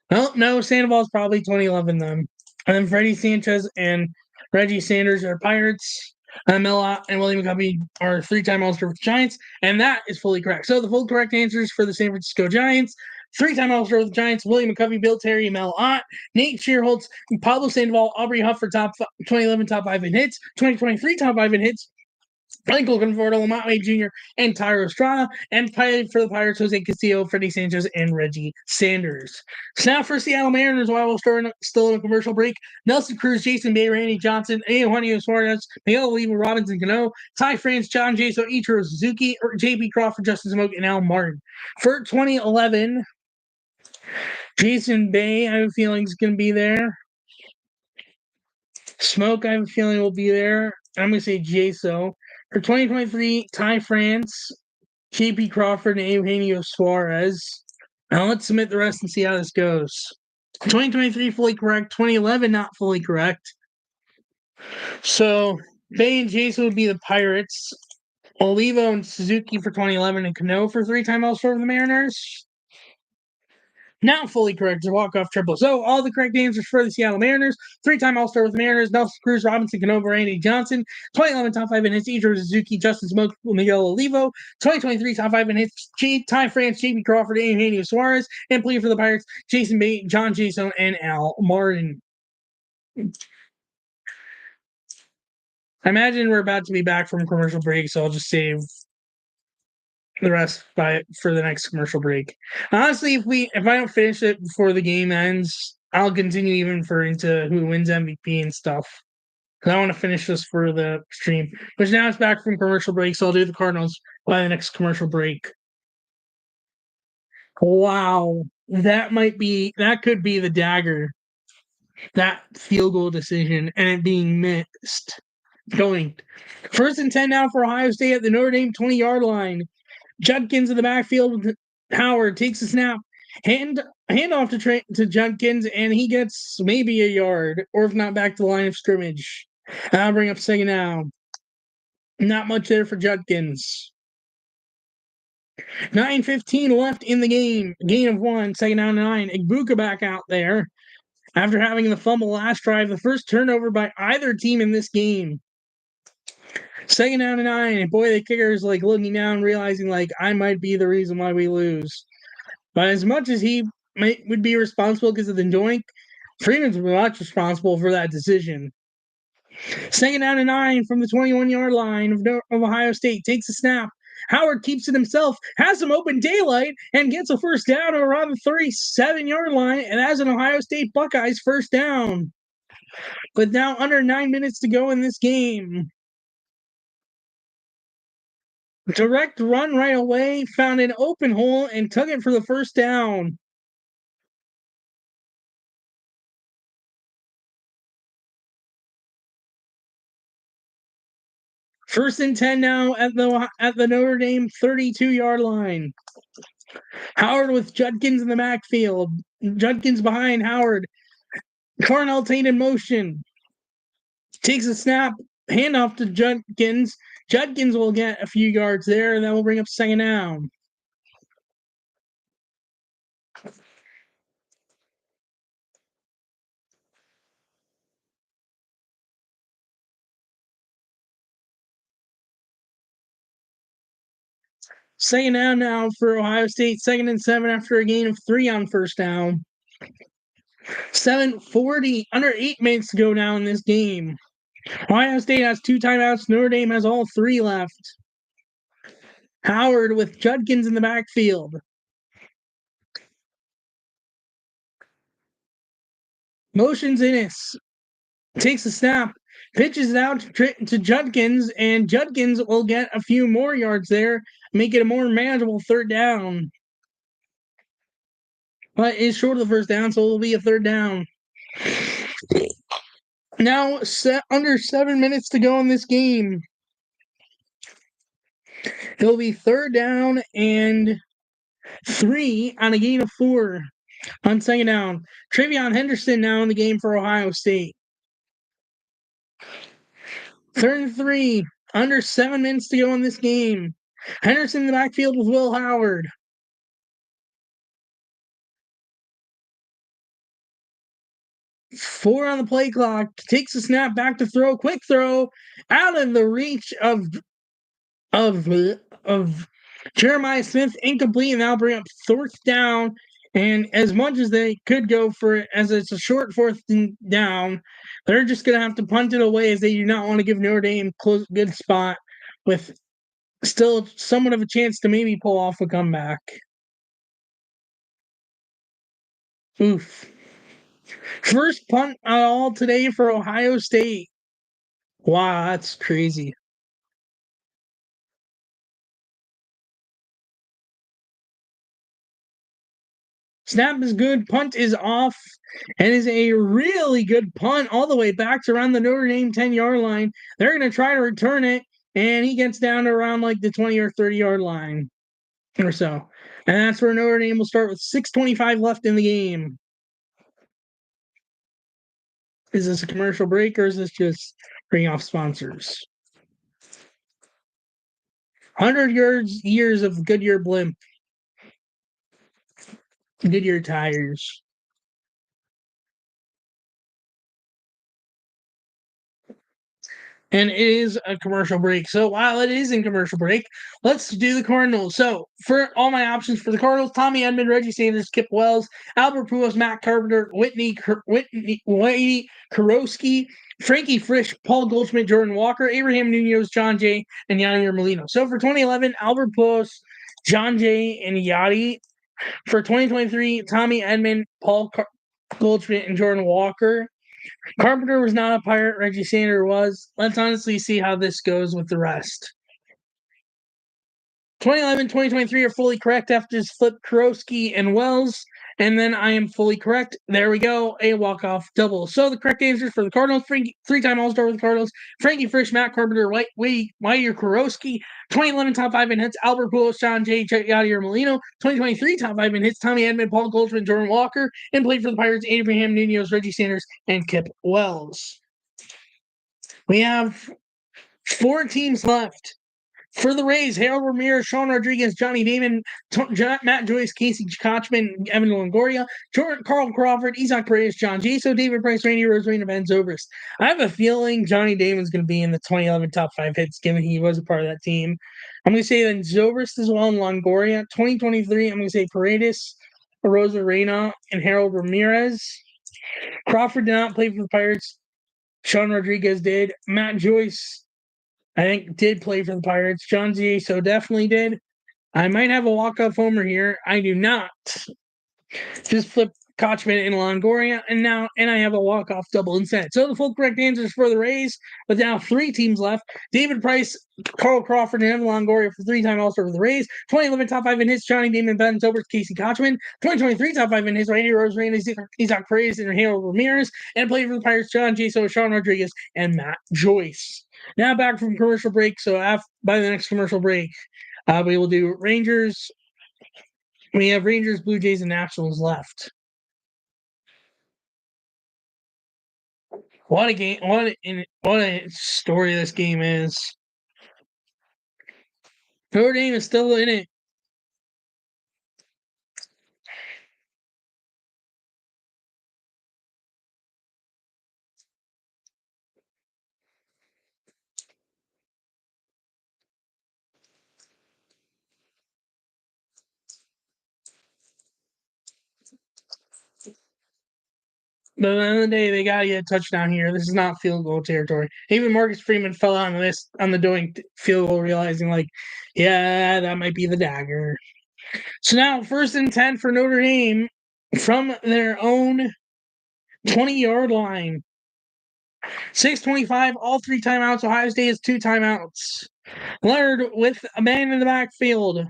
Well, no, Sandoval's probably 2011 then. And then Freddie Sanchez and Reggie Sanders are Pirates. Mela and William McCovey are three-time All-Star for the Giants, and that is fully correct. So the full correct answers for the San Francisco Giants: three-time All-Star for the Giants, William McCovey, Bill Terry, Mel Ott, Nate Shearholtz, Pablo Sandoval, Aubrey Huff for 2011 top 5 in hits, 2023 top 5 in hits, Michael Conforto, Lamont Wade Jr., and Tyro Estrada, and for the Pirates, Jose Castillo, Freddie Sanchez, and Reggie Sanders. So now for Seattle Mariners, while we're still in a commercial break: Nelson Cruz, Jason Bay, Randy Johnson, Eugenio Suarez, Miguel Oliva, Robinson Cano, Ty France, John Jaso, Ichiro Suzuki, J.P. Crawford, Justin Smoke, and Al Martin. For 2011, Jason Bay, I have a feeling, is going to be there. Smoke, I have a feeling, will be there. I'm going to say Jaso. For 2023, Ty France, J.P. Crawford, and Eugenio Suarez. Now let's submit the rest and see how this goes. 2023 fully correct. 2011 not fully correct. So Bay and Jason would be the Pirates. Olivo and Suzuki for 2011, and Cano for three-time All-Star for the Mariners. Not fully correct. It's a walk-off triple. So all the correct answers for the Seattle Mariners: three-time All-Star with the Mariners, Nelson Cruz, Robinson Cano, Randy Johnson. 2011 top 5 in hits: Ichiro Suzuki, Justin Smoke, Miguel Olivo. 2023 top 5 in hits: Ty France, J.P. Crawford, and Eugenio Suarez. And plea for the Pirates: Jason Bay, John Jason, and Al Martin. I imagine we're about to be back from commercial break, so I'll just save the rest for the next commercial break. Honestly, if I don't finish it before the game ends, I'll continue even into who wins MVP and stuff. Because I want to finish this for the stream. Which now it's back from commercial break, so I'll do the Cardinals by the next commercial break. Wow. That could be the dagger. That field goal decision and it being missed. Going. 1st and 10 now for Ohio State at the Notre Dame 20-yard line. Judkins in the backfield with Howard takes a snap, hand off to Judkins, and he gets maybe a yard, or if not, back to the line of scrimmage. And I'll bring up second down. Not much there for Judkins. 9:15 left in the game. Gain of 1, second down 9. Igbuka back out there after having the fumble last drive, the first turnover by either team in this game. Second down 9, and boy, the kicker is looking down, realizing I might be the reason why we lose. But as much as he would be responsible because of the doink, Freeman's much responsible for that decision. Second down 9 from the 21-yard line of Ohio State. Takes a snap. Howard keeps it himself, has some open daylight, and gets a first down around the 37-yard line, and has an Ohio State Buckeyes first down. But now under 9 minutes to go in this game. Direct run right away, found an open hole, and took it for the first down. First and 10 now at the Notre Dame 32-yard line. Howard with Judkins in the backfield. Judkins behind Howard. Carnell Tate in motion. Takes a snap. Handoff to Judkins. Judkins will get a few yards there, and that will bring up second down. Second down now for Ohio State. 2nd and 7 after a gain of 3 on first down. 7:40, under 8 minutes to go now in this game. Ohio State has 2 timeouts. Notre Dame has all 3 left. Howard with Judkins in the backfield. Motions Innis. Takes a snap. Pitches it out to Judkins, and Judkins will get a few more yards there, make it a more manageable third down. But it's short of the first down, so it'll be a third down. Now, under 7 minutes to go in this game. It'll be third down and 3 on a gain of 4 on second down. Travion Henderson now in the game for Ohio State. Third and 3, under 7 minutes to go in this game. Henderson in the backfield with Will Howard. Four on the play clock. Takes a snap, back to throw. Quick throw out of the reach of Jeremiah Smith. Incomplete, and that'll bring up fourth down. And as much as they could go for it, as it's a short fourth down, they're just going to have to punt it away, as they do not want to give Notre Dame a good spot with still somewhat of a chance to maybe pull off a comeback. Oof. First punt at all today for Ohio State. Wow, that's crazy. Snap is good. Punt is off. And is a really good punt all the way back to around the Notre Dame 10-yard line. They're going to try to return it, and he gets down to around like the 20 or 30-yard line or so. And that's where Notre Dame will start with 6:25 left in the game. Is this a commercial break, or is this just bringing off sponsors? 100 years of Goodyear blimp. Goodyear tires. And it is a commercial break. So while it is in commercial break, let's do the Cardinals. So for all my options for the Cardinals, Tommy Edmond, Reggie Sanders, Kip Wells, Albert Pujols, Matt Carpenter, Whitney Kurowski, Frankie Frisch, Paul Goldschmidt, Jordan Walker, Abraham Nunez, John Jay, and Yadier Molina. So for 2011, Albert Pujols, John Jay, and Yadi. For 2023, Tommy Edmond, Paul Goldschmidt, and Jordan Walker. Carpenter was not a Pirate. Reggie Sanders was. Let's honestly see how this goes with the rest. 2011, 2023 are fully correct after just flip Kurowski and Wells. And then I am fully correct. There we go. A walk-off double. So the correct answers for the Cardinals, three-time All-Star with the Cardinals, Frankie Frisch, Matt Carpenter, Yadier Kurowski. 2011 top 5 in hits, Albert Pujols, John Jay, Yadier Molina. 2023 top 5 in hits, Tommy Edmond, Paul Goldschmidt, Jordan Walker. And played for the Pirates, Abraham Nunez, Reggie Sanders, and Kip Wells. We have 4 teams left. For the Rays, Harold Ramirez, Sean Rodriguez, Johnny Damon, Matt Joyce, Casey Kochman, Evan Longoria, Carl Crawford, Isaac Perez, John Jaso, David Price, Randy Rosarena, Ben Zobrist. I have a feeling Johnny Damon's going to be in the 2011 top 5 hits, given he was a part of that team. I'm going to say then Zobrist as well in Longoria. 2023, I'm going to say Paredes, Rosarena, and Harold Ramirez. Crawford did not play for the Pirates. Sean Rodriguez did. Matt Joyce, I think, did play for the Pirates. John Jaso definitely did. I might have a walk-off homer here. I do not. Just flip Kochman and Longoria, and I have a walk-off double instead. So the full correct answers for the Rays, but now 3 teams left. David Price, Carl Crawford, and Evan Longoria for 3-time All-Star for the Rays. 2011 top 5 in hits, Johnny Damon, Ben Zobrist, Casey Kochman. 2023 top 5 in hits, Randy Rosarena, Isaac Perez, and Harold Ramirez. And played for the Pirates, John Jaso, Sean Rodriguez, and Matt Joyce. Now back from commercial break. So by the next commercial break, we will do Rangers. We have Rangers, Blue Jays, and Nationals left. What a game! What a story this game is. Notre Dame is still in it. But at the end of the day, they got to get a touchdown here. This is not field goal territory. Even Marcus Freeman fell on the doing field goal, realizing like, yeah, that might be the dagger. So now 1st and 10 for Notre Dame from their own 20-yard line. 6:25, all 3 timeouts. Ohio State has 2 timeouts. Leonard with a man in the backfield.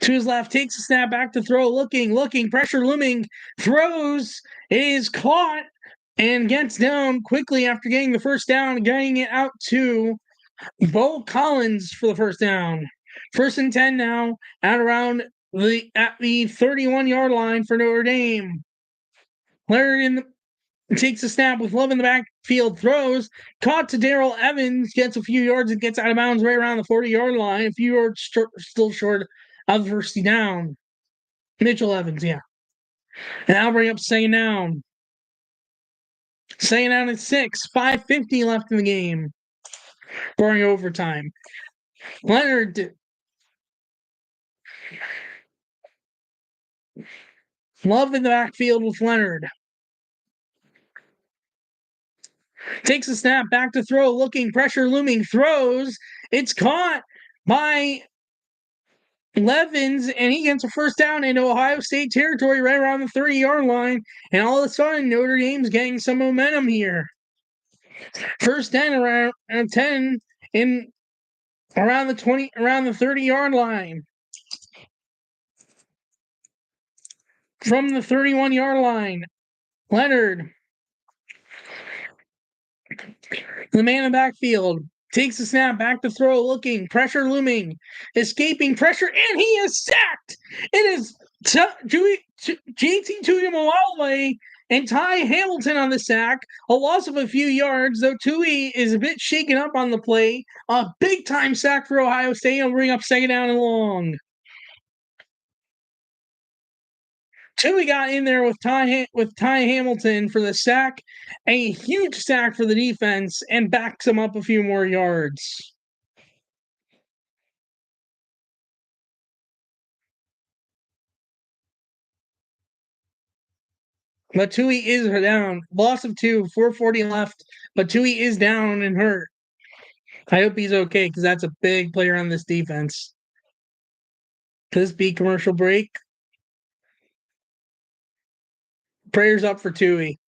To his left, takes a snap back to throw, looking, pressure looming, throws, is caught, and gets down quickly after getting the first down, getting it out to Bo Collins for the first down. 1st and 10 now, at the 31-yard line for Notre Dame. Leonard takes a snap with Love in the backfield, throws, caught to Darrell Evans, gets a few yards and gets out of bounds right around the 40-yard line. A few yards still short of the first down. Mitchell Evans, yeah. And I'll bring up second down. Second down at 6, 5:50 left in the game. During overtime. Leonard. Love in the backfield with Leonard. Takes a snap, back to throw, looking, pressure looming, throws. It's caught by Levens, and he gets a first down into Ohio State territory right around the 30-yard line. And all of a sudden, Notre Dame's getting some momentum here. First down around 10 in around the 30-yard line. From the 31-yard line, Leonard, the man in the backfield, takes the snap, back to throw, looking, pressure looming, escaping pressure, and he is sacked. It is JT Tuimoloau and Ty Hamilton on the sack. A loss of a few yards, though Tui is a bit shaken up on the play. A big-time sack for Ohio State. I'll bring up second down and long. Tui got in there with Ty Hamilton for the sack, a huge sack for the defense, and backs him up a few more yards. But Tui is down. Loss of 2, 4:40 left, but Tui is down and hurt. I hope he's okay because that's a big player on this defense. Could this be commercial break? Prayers up for Tui.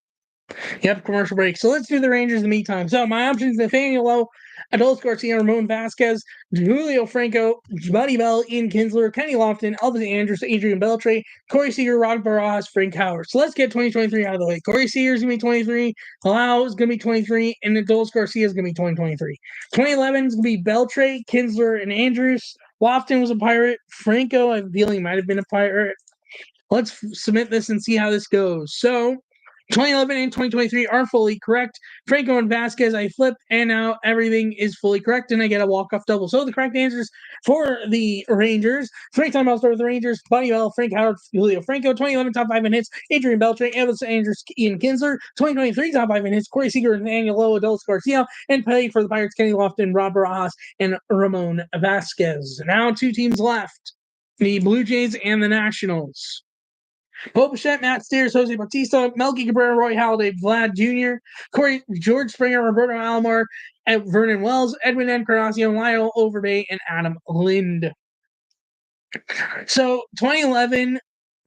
Yep, commercial break. So let's do the Rangers in the meantime. So my options: Nathaniel Lowe, Adolis Garcia, Ramon Vasquez, Julio Franco, Buddy Bell, Ian Kinsler, Kenny Lofton, Elvis Andrews, Adrian Beltre, Corey Seager, Rod Barajas, Frank Howard. So let's get 2023 out of the way. Corey Seager is going to be 23, Lau is going to be 23, and Adolis Garcia is going to be 2023. 2011 is going to be Beltre, Kinsler, and Andrews. Lofton was a Pirate. Franco, I have a feeling, might have been a Pirate. Let's submit this and see how this goes. So 2011 and 2023 are fully correct. Franco and Vasquez, I flipped, and now everything is fully correct, and I get a walk-off double. So the correct answers for the Rangers: three-time All-Star with the Rangers, Buddy Bell, Frank Howard, Julio Franco, 2011 top 5 in hits, Adrian Beltre, Elvis Andrews, Ian Kinsler, 2023 top 5 in hits, Corey Seager, Nathaniel Lowe, Adolis Garcia, and playing for the Pirates, Kenny Lofton, Rob Barajas, and Ramon Vasquez. Now 2 teams left, the Blue Jays and the Nationals. Bo Bichette, Matt Steers, Jose Bautista, Melky Cabrera, Roy Halladay, Vlad Jr., George Springer, Roberto Alomar, Vernon Wells, Edwin Encarnacion, Lyle Overbay, and Adam Lind. So 2011,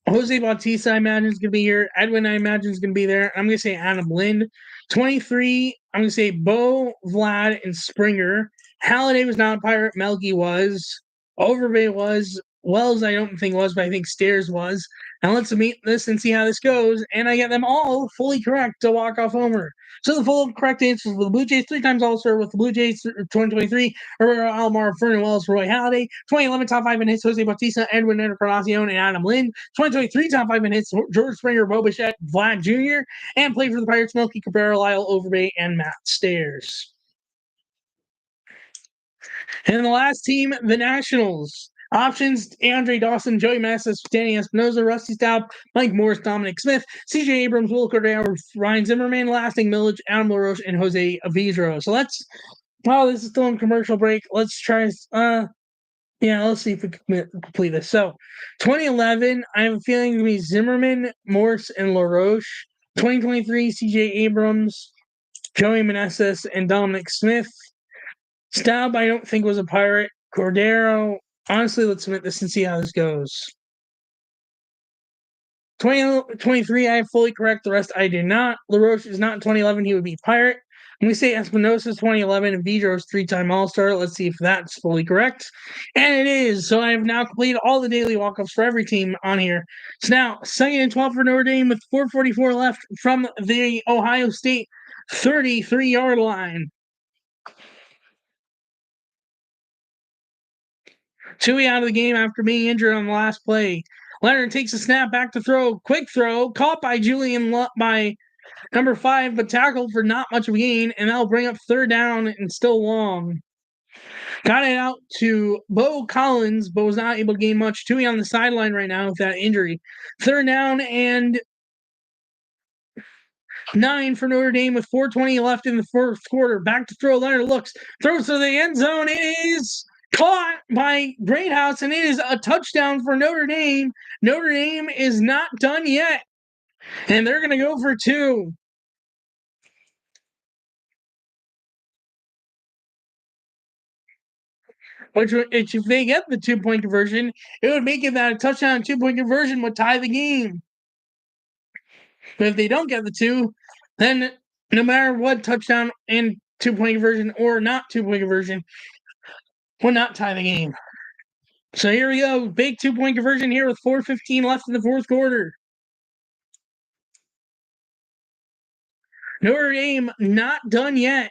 Jose Bautista, I imagine, is going to be here. Edwin, I imagine, is going to be there. I'm going to say Adam Lind. 23, I'm going to say Bo, Vlad, and Springer. Halladay was not a Pirate. Melky was. Overbay was. Wells, I don't think was, but I think Stairs was. Now let's meet this and see how this goes. And I get them all fully correct to walk off homer. So the full correct answers for the Blue Jays, 3 times All-Star with the Blue Jays 2023, Herrera Alomar, Fernan Wells, Roy Halladay, 2011 top 5 in hits, Jose Bautista, Edwin Encarnacion, and Adam Lind, 2023 top 5 in hits, George Springer, Bo Bichette, Vlad Jr., and played for the Pirates, Melky Cabrera, Lyle Overbay, and Matt Stairs. And the last team, the Nationals. Options: Andre Dawson, Joey Meneses, Danny Espinosa, Rusty Staub, Mike Morris, Dominic Smith, C.J. Abrams, Will Cordero, Ryan Zimmerman, Lasting Millage, Adam LaRoche, and Jose Avidro. So this is still in commercial break. Let's try, let's see if we can complete this. So 2011, I have a feeling it's going to be Zimmerman, Morse, and LaRoche. 2023, C.J. Abrams, Joey Meneses, and Dominic Smith. Staub, I don't think was a Pirate. Cordero, honestly, let's submit this and see how this goes. 2023, I have fully correct. The rest I do not. LaRoche is not in 2011. He would be Pirate. And we say Espinosa is 2011 and Vidro's 3-time All-Star. Let's see if that's fully correct. And it is. So I have now completed all the daily walk-ups for every team on here. So now, 2nd and 12 for Notre Dame with 4:44 left from the Ohio State 33-yard line. Chewy out of the game after being injured on the last play. Leonard takes a snap back to throw. Quick throw. Caught by by number 5, but tackled for not much of a gain. And that'll bring up 3rd down and still long. Got it out to Bo Collins, but was not able to gain much. Chewy on the sideline right now with that injury. 3rd down and 9 for Notre Dame with 4:20 left in the fourth quarter. Back to throw. Leonard looks. Throws to the end zone. It is caught by Greathouse, and it is a touchdown for Notre Dame. Notre Dame is not done yet, and they're going to go for 2. Which, if they get the 2-point conversion, it would make it that a touchdown and 2-point conversion would tie the game. But if they don't get the 2, then no matter what, touchdown and 2-point conversion or not 2-point conversion would not tie the game. So here we go. Big 2-point conversion here with 4:15 left in the fourth quarter. Notre Dame not done yet.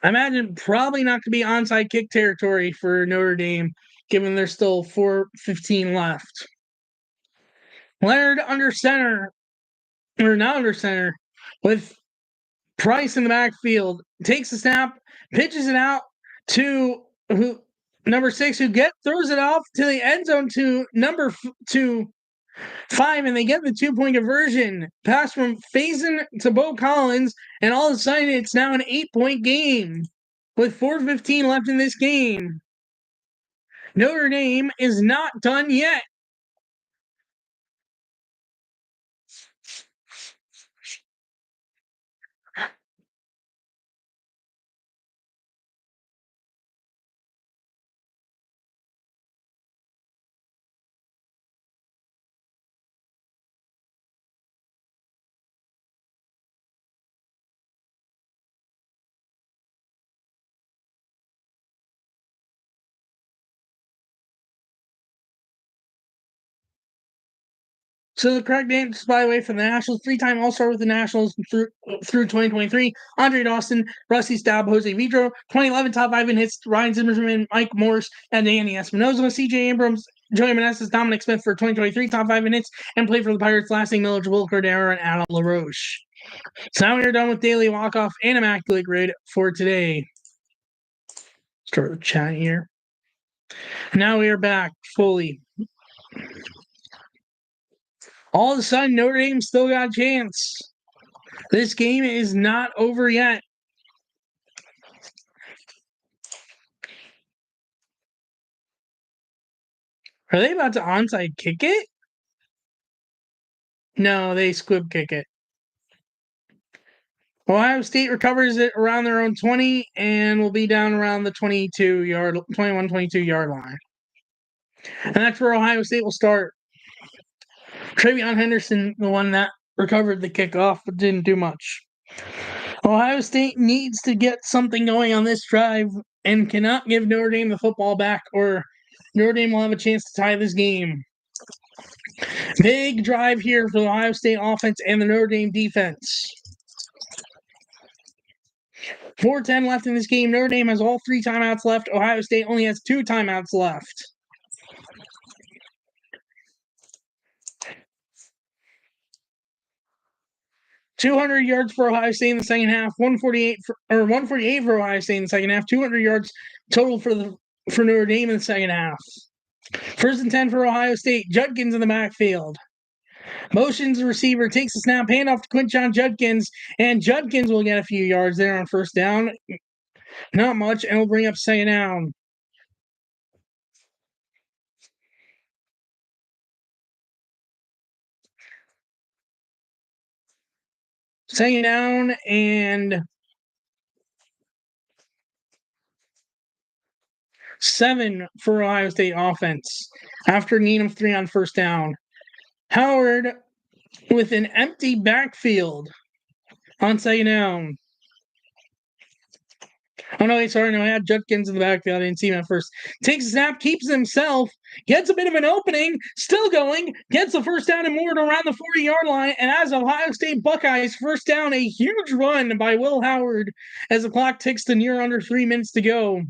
I imagine probably not going to be onside kick territory for Notre Dame, given there's still 4:15 left. Leonard under center, or not under center, with Price in the backfield. Takes the snap, pitches it out to number 6, who throws it off to the end zone to number 5, and they get the 2-point conversion. Pass from Faison to Bo Collins, and all of a sudden it's now an 8-point game with 4:15 left in this game. Notre Dame is not done yet. So the correct answers, by the way, for the Nationals, 3-time All-Star with the Nationals through 2023, Andre Dawson, Rusty Staub, Jose Vidro, 2011 top 5 in hits, Ryan Zimmerman, Mike Morse, and Danny Espinosa, C.J. Abrams, Joey Meneses, Dominic Smith for 2023 top 5 in hits, and played for the Pirates, Lasting Millage, Will Cordero, and Adam LaRoche. So now we're done with Daily Walk-Off and Immaculate Grid for today. Start the chat here. Now we are back fully. All of a sudden, Notre Dame still got a chance. This game is not over yet. Are they about to onside kick it? No, they squib kick it. Ohio State recovers it around their own 20 and will be down around the 22-yard line. And that's where Ohio State will start. Travion Henderson, the one that recovered the kickoff, but didn't do much. Ohio State needs to get something going on this drive and cannot give Notre Dame the football back, or Notre Dame will have a chance to tie this game. Big drive here for the Ohio State offense and the Notre Dame defense. 4:10 left in this game. Notre Dame has all 3 timeouts left. Ohio State only has 2 timeouts left. "200 yards for Ohio State in the second half, 148 for Ohio State in the second half, 200 yards total for Notre Dame in the second half. 1st and 10 for Ohio State. Judkins in the backfield. Motions the receiver, takes the snap, handoff to Quinshon Judkins, and Judkins will get a few yards there on first down. Not much, and will bring up second down. Second down and 7 for Ohio State offense after gain of 3 on first down. Howard with an empty backfield on second down. Oh, no, wait, sorry. No, I had Judkins in the backfield. I didn't see him at first. Takes a snap, keeps himself, gets a bit of an opening, still going, gets the first down and more to around the 40-yard line, and as Ohio State Buckeyes first down, a huge run by Will Howard as the clock ticks to near under 3 minutes to go.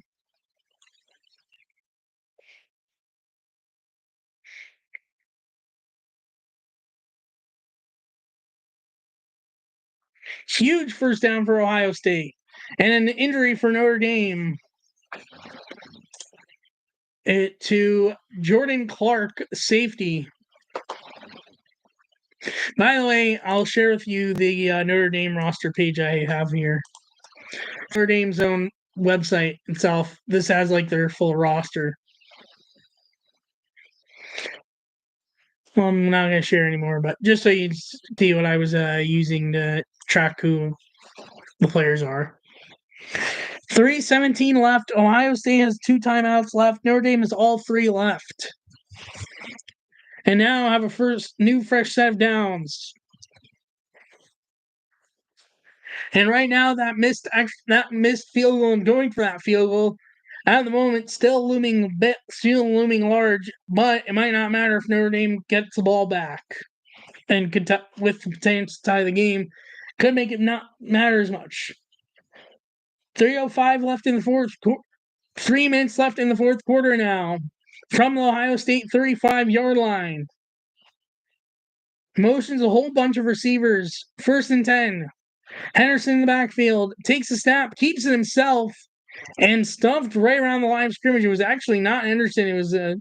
Huge first down for Ohio State. And an injury for Notre Dame. To Jordan Clark, safety. By the way, I'll share with you the Notre Dame roster page I have here. Notre Dame's own website itself. This has like their full roster. Well, I'm not going to share anymore, but just so you see what I was using to track who the players are. 3:17 left. Ohio State has 2 timeouts left. Notre Dame has all 3 left. And now have a new fresh set of downs. And right now that missed field goal and going for that field goal at the moment still looming large, but it might not matter if Notre Dame gets the ball back and could with the potential to tie the game. Could make it not matter as much. 3:05 left in the fourth. 3 minutes left in the fourth quarter now. From the Ohio State 35-yard line. Motions a whole bunch of receivers. 1st and 10. Henderson in the backfield. Takes a snap. Keeps it himself. And stuffed right around the line of scrimmage. It was actually not Henderson. It was a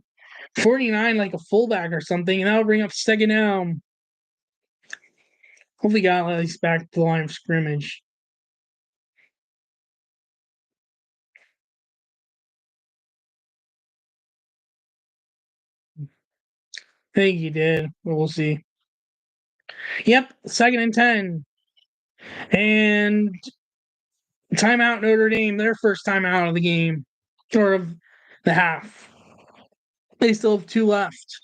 49, like a fullback or something. And that'll bring up second down. Hopefully got at least back to the line of scrimmage. I think he did, but we'll see. Yep, 2nd and 10. And timeout Notre Dame, their first timeout of the game, or of the half. They still have 2 left.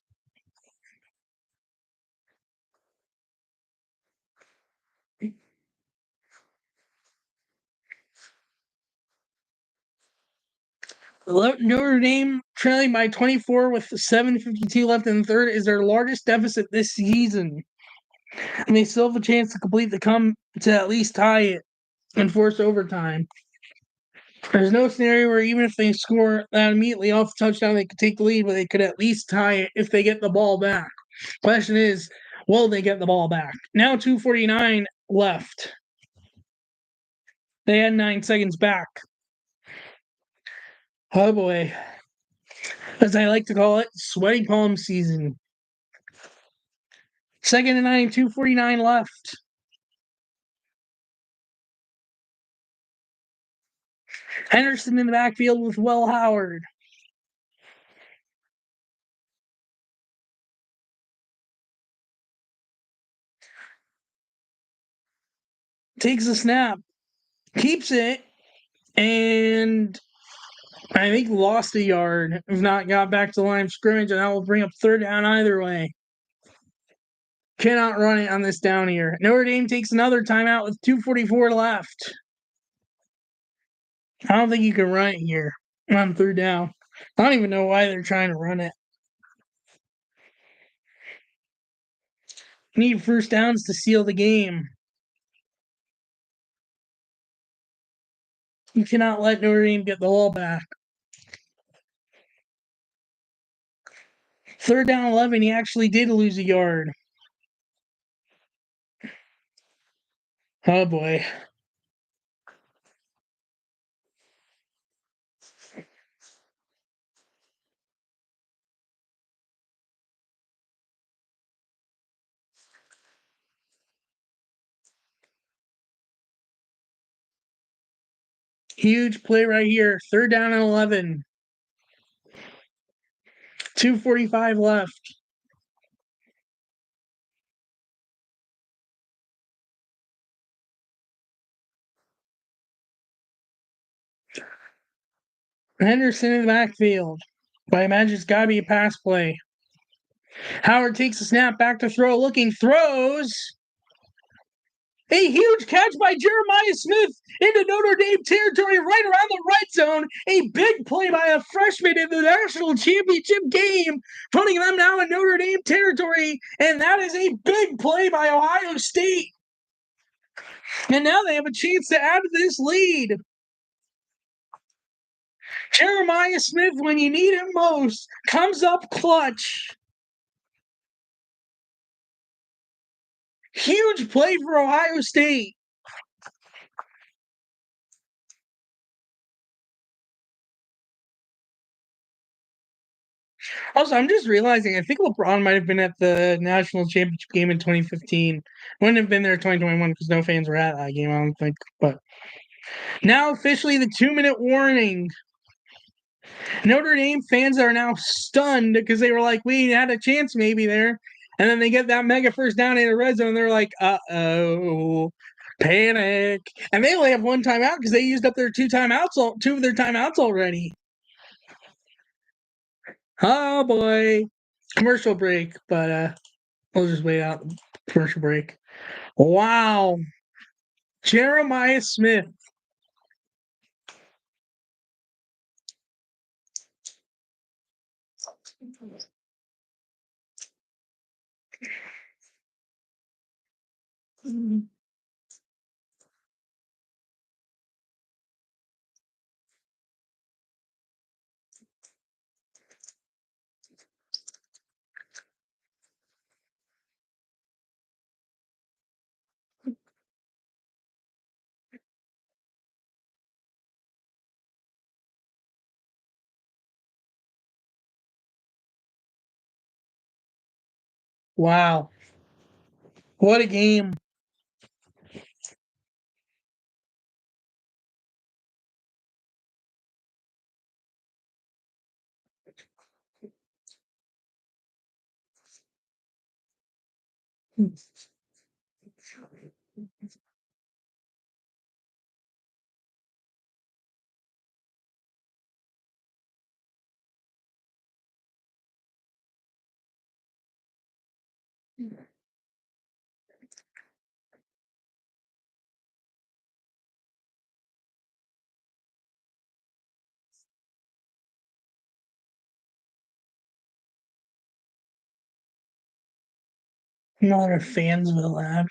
Notre Dame trailing by 24 with 7:52 left in the third is their largest deficit this season. And they still have a chance to complete to at least tie it and force overtime. There's no scenario where even if they score that immediately off the touchdown, they could take the lead, but they could at least tie it if they get the ball back. Question is, will they get the ball back? Now 2:49 left. They had 9 seconds back. Oh boy. As I like to call it, sweaty palm season. 2nd and 9, 2:49 left. Henderson in the backfield with Will Howard. Takes a snap. Keeps it. And I think lost a yard. If not, got back to the line of scrimmage, and that will bring up third down either way. Cannot run it on this down here. Notre Dame takes another timeout with 2:44 left. I don't think you can run it here on third down. I don't even know why they're trying to run it. Need first downs to seal the game. You cannot let Notre Dame get the ball back. Third down 11, he actually did lose a yard. Oh boy. Huge play right here. Third down and 11. 2:45 left. Henderson in the backfield. But I imagine it's got to be a pass play. Howard takes the snap back to throw, looking, throws. A huge catch by Jeremiah Smith into Notre Dame territory right around the red zone. A big play by a freshman in the national championship game, putting them now in Notre Dame territory. And that is a big play by Ohio State. And now they have a chance to add to this lead. Jeremiah Smith, when you need him most, comes up clutch. Huge play for Ohio State. Also, I'm just realizing I think LeBron might have been at the national championship game in 2015. Wouldn't have been there in 2021 because no fans were at that game, I don't think. But now officially the 2-minute warning. Notre Dame fans are now stunned because they were like, we had a chance maybe there. And then they get that mega first down in the red zone. They're like, uh-oh, panic. And they only have one timeout because they used up their two of their timeouts already. Oh, boy. Commercial break, but we'll just wait out the commercial break. Wow. Jeremiah Smith. Wow. What a game. Another Fansville lab.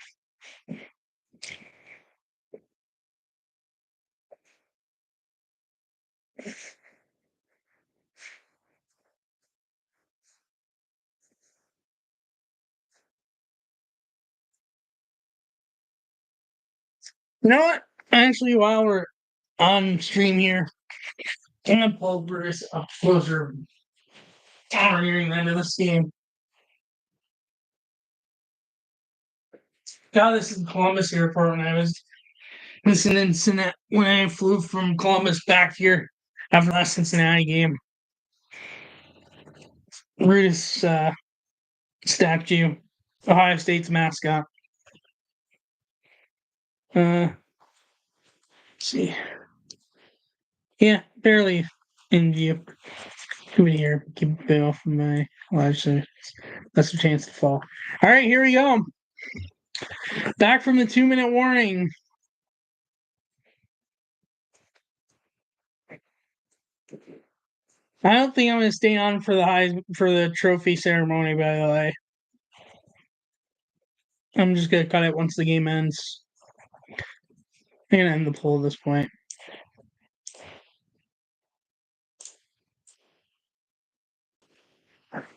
You know what? Actually, while we're on stream here, I'm gonna pull Bruce up closer. We're nearing the end of this game. Got this in Columbus Airport when I was listening to when I flew from Columbus back here after that Cincinnati game. Brutus statue, Ohio State's mascot. Let's see. Yeah, barely in view. Come in here. Keep it off of my live so less of a chance to fall. All right, here we go. Back from the 2-minute warning. I don't think I'm going to stay on for the trophy ceremony. By the way, I'm just going to cut it once the game ends. I'm going to end the poll at this point.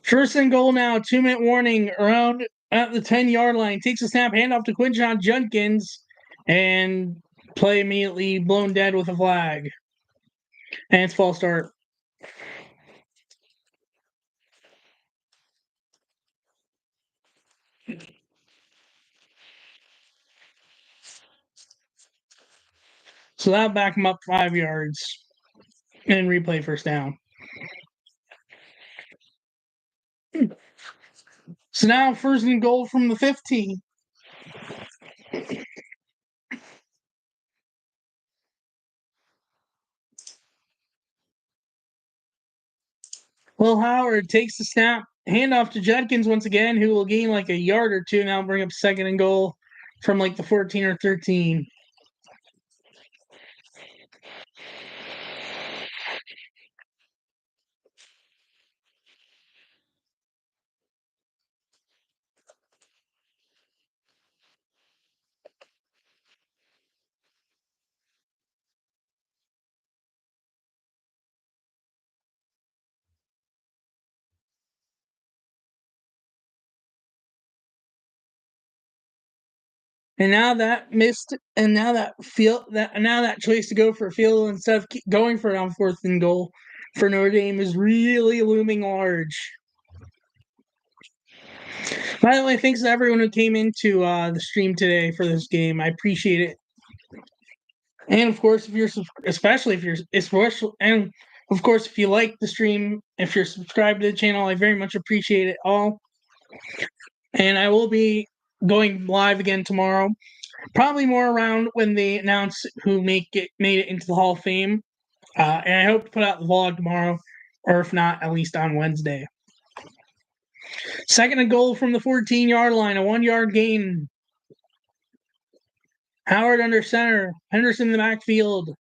First and goal now. 2-minute warning. Around at the 10-yard line. Takes a snap. Handoff to Quinshon Judkins, and play immediately blown dead with a flag. And it's false start. So that'll back him up 5 yards and replay first down. So now first and goal from the 15. Will Howard takes the snap, handoff to Judkins once again, who will gain like a yard or two, now bring up second and goal from like the 14 or 13. And now that choice to go for a field instead of going for it on fourth and goal for Notre Dame is really looming large. By the way, thanks to everyone who came into the stream today for this game. I appreciate it. And of course, if you like the stream, if you're subscribed to the channel, I very much appreciate it all. And I will be going live again tomorrow, probably more around when they announce who made it into the Hall of Fame. And I hope to put out the vlog tomorrow, or if not, at least on Wednesday. Second and goal from the 14-yard line, a 1-yard gain. Howard under center, Henderson in the backfield.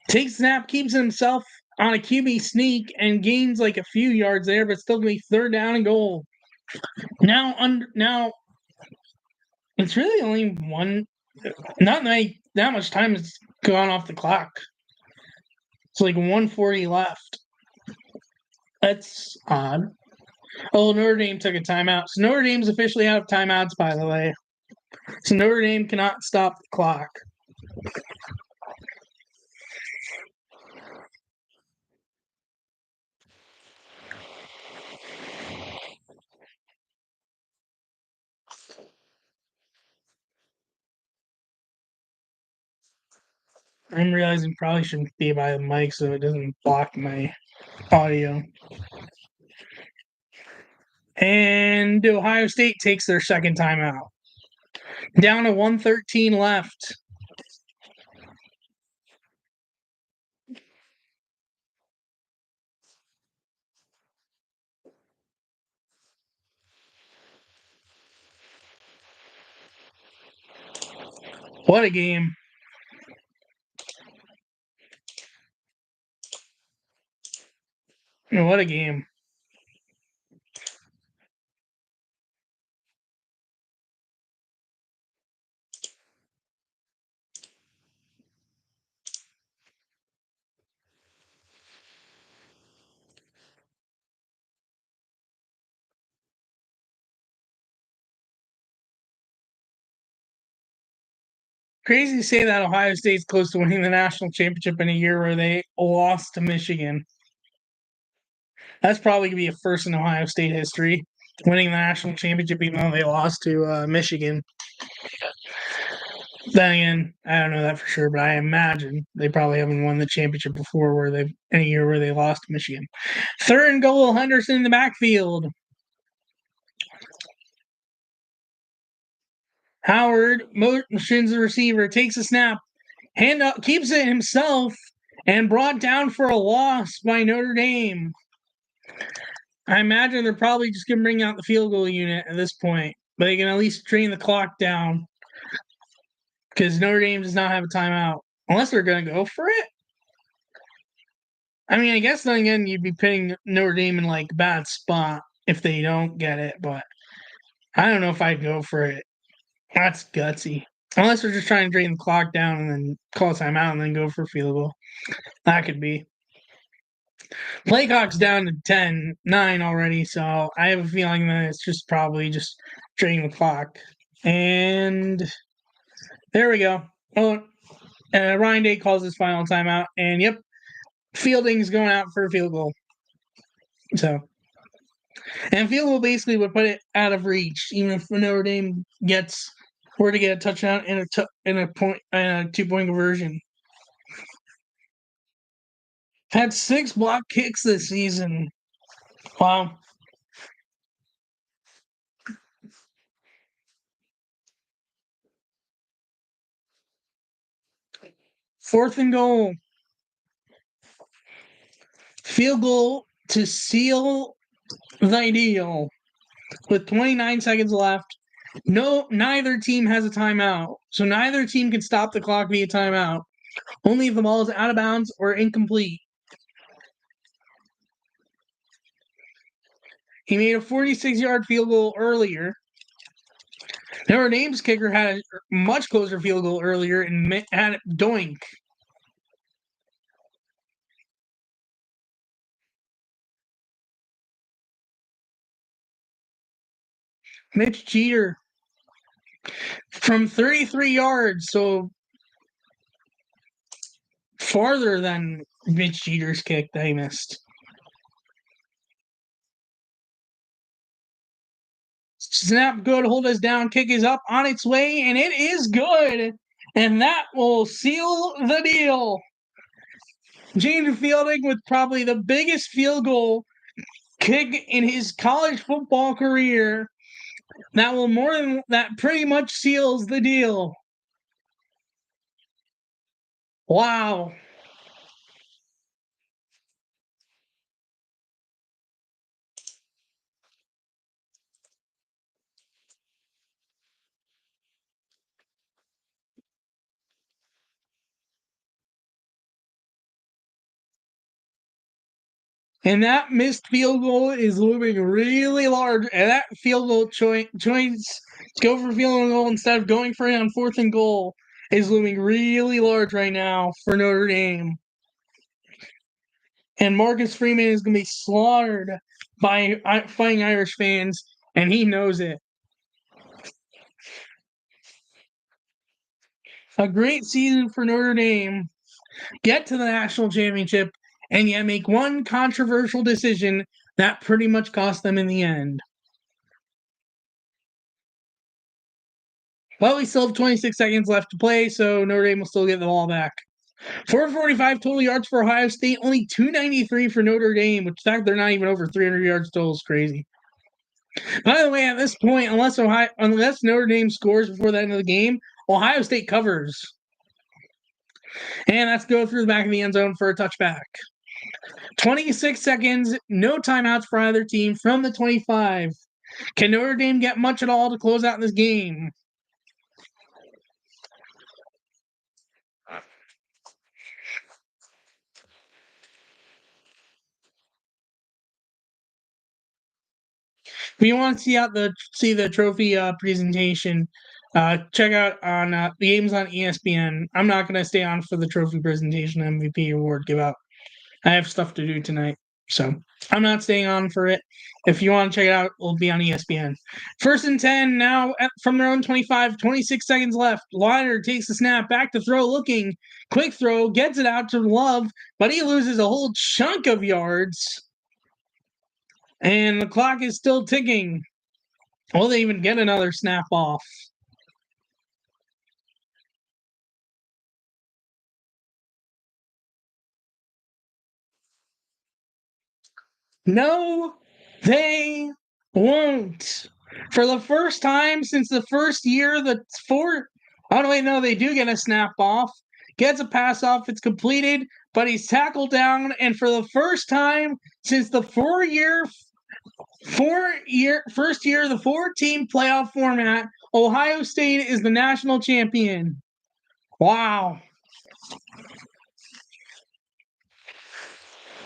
Takes snap, keeps himself on a QB sneak, and gains like a few yards there, but still going to be third down and goal. Now it's really only not that much time has gone off the clock. It's like 1:40 left. That's odd. Oh, Notre Dame took a timeout. So Notre Dame's officially out of timeouts, by the way. So Notre Dame cannot stop the clock. I'm realizing probably shouldn't be by the mic so it doesn't block my audio. And Ohio State takes their second timeout. Down to 1:13 left. What a game. What a game. Crazy to say that Ohio State's close to winning the national championship in a year where they lost to Michigan. That's probably going to be a first in Ohio State history, winning the national championship even though they lost to Michigan. Then again, I don't know that for sure, but I imagine they probably haven't won the championship before in a year where they lost to Michigan. Third and goal, Henderson in the backfield. Howard motions the receiver, takes a snap, hand up, keeps it himself, and brought down for a loss by Notre Dame. I imagine they're probably just going to bring out the field goal unit at this point, but they can at least drain the clock down because Notre Dame does not have a timeout unless they're going to go for it. I mean, I guess then again, you'd be putting Notre Dame in like a bad spot if they don't get it, but I don't know if I'd go for it. That's gutsy. Unless they're just trying to drain the clock down and then call a timeout and then go for a field goal. That could be. Playcock's down to 10-9 already, so I have a feeling that it's just probably just draining the clock. And there we go. Oh, Ryan Day calls his final timeout, and yep, Fielding's going out for a field goal. So, and field goal basically would put it out of reach, even if Notre Dame were to get a touchdown in a 2-point conversion. Had 6 block kicks this season. Wow. Fourth and goal. Field goal to seal the deal. With 29 seconds left, neither team has a timeout. So neither team can stop the clock via timeout. Only if the ball is out of bounds or incomplete. He made a 46-yard field goal earlier. Notre Dame's kicker had a much closer field goal earlier and had it doink. Mitch Jeter from 33 yards, so farther than Mitch Jeter's kick that he missed. Snap good, hold us down, kick is up on its way, and it is good. And that will seal the deal. James Fielding with probably the biggest field goal kick in his college football career. That pretty much seals the deal. Wow. And that missed field goal is looming really large. And that field goal choice to go for field goal instead of going for it on 4th and goal is looming really large right now for Notre Dame. And Marcus Freeman is going to be slaughtered by Fighting Irish fans, and he knows it. A great season for Notre Dame. Get to the national championship, and yet make one controversial decision that pretty much cost them in the end. Well, we still have 26 seconds left to play, so Notre Dame will still get the ball back. 445 total yards for Ohio State, only 293 for Notre Dame, which fact they're not even over 300 yards total is crazy. By the way, at this point, unless Notre Dame scores before the end of the game, Ohio State covers. And let's go through the back of the end zone for a touchback. 26 seconds, no timeouts for either team from the 25. Can Notre Dame get much at all to close out this game? If you want to see the trophy presentation, check out on the games on ESPN. I'm not going to stay on for the trophy presentation MVP award give out. I have stuff to do tonight, so I'm not staying on for it. If you want to check it out, it'll be on ESPN. 1st and 10 now from their own 25, 26 seconds left. Liner takes the snap, back to throw, looking. Quick throw, gets it out to Love, but he loses a whole chunk of yards. And the clock is still ticking. Will they even get another snap off? No, they won't. For the first time since the first year, oh, wait, no, they do get a snap off. Gets a pass off. It's completed, but he's tackled down, and for the first time since the first year of the 4-team playoff format, Ohio State is the national champion. Wow.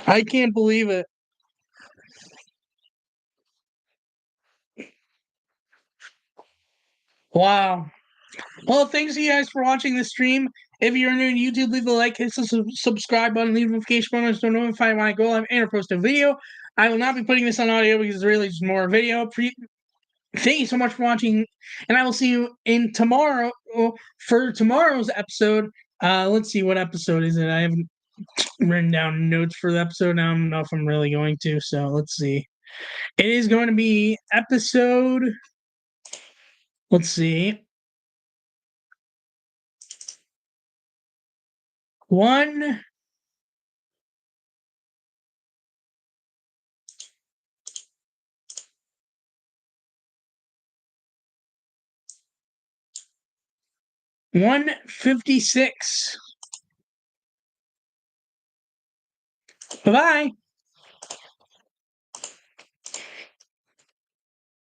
I can't believe it. Wow. Well, thanks you guys for watching this stream. If you're new to YouTube, leave a like, hit the subscribe button, leave a notification button so notify when I go live and post a video. I will not be putting this on audio because it's really just more video. Thank you so much for watching, and I will see you in tomorrow for tomorrow's episode. Let's see, what episode is it? I haven't written down notes for the episode now. I don't know if I'm really going to, so let's see. It is going to be episode, let's see, 1 156. Bye-bye.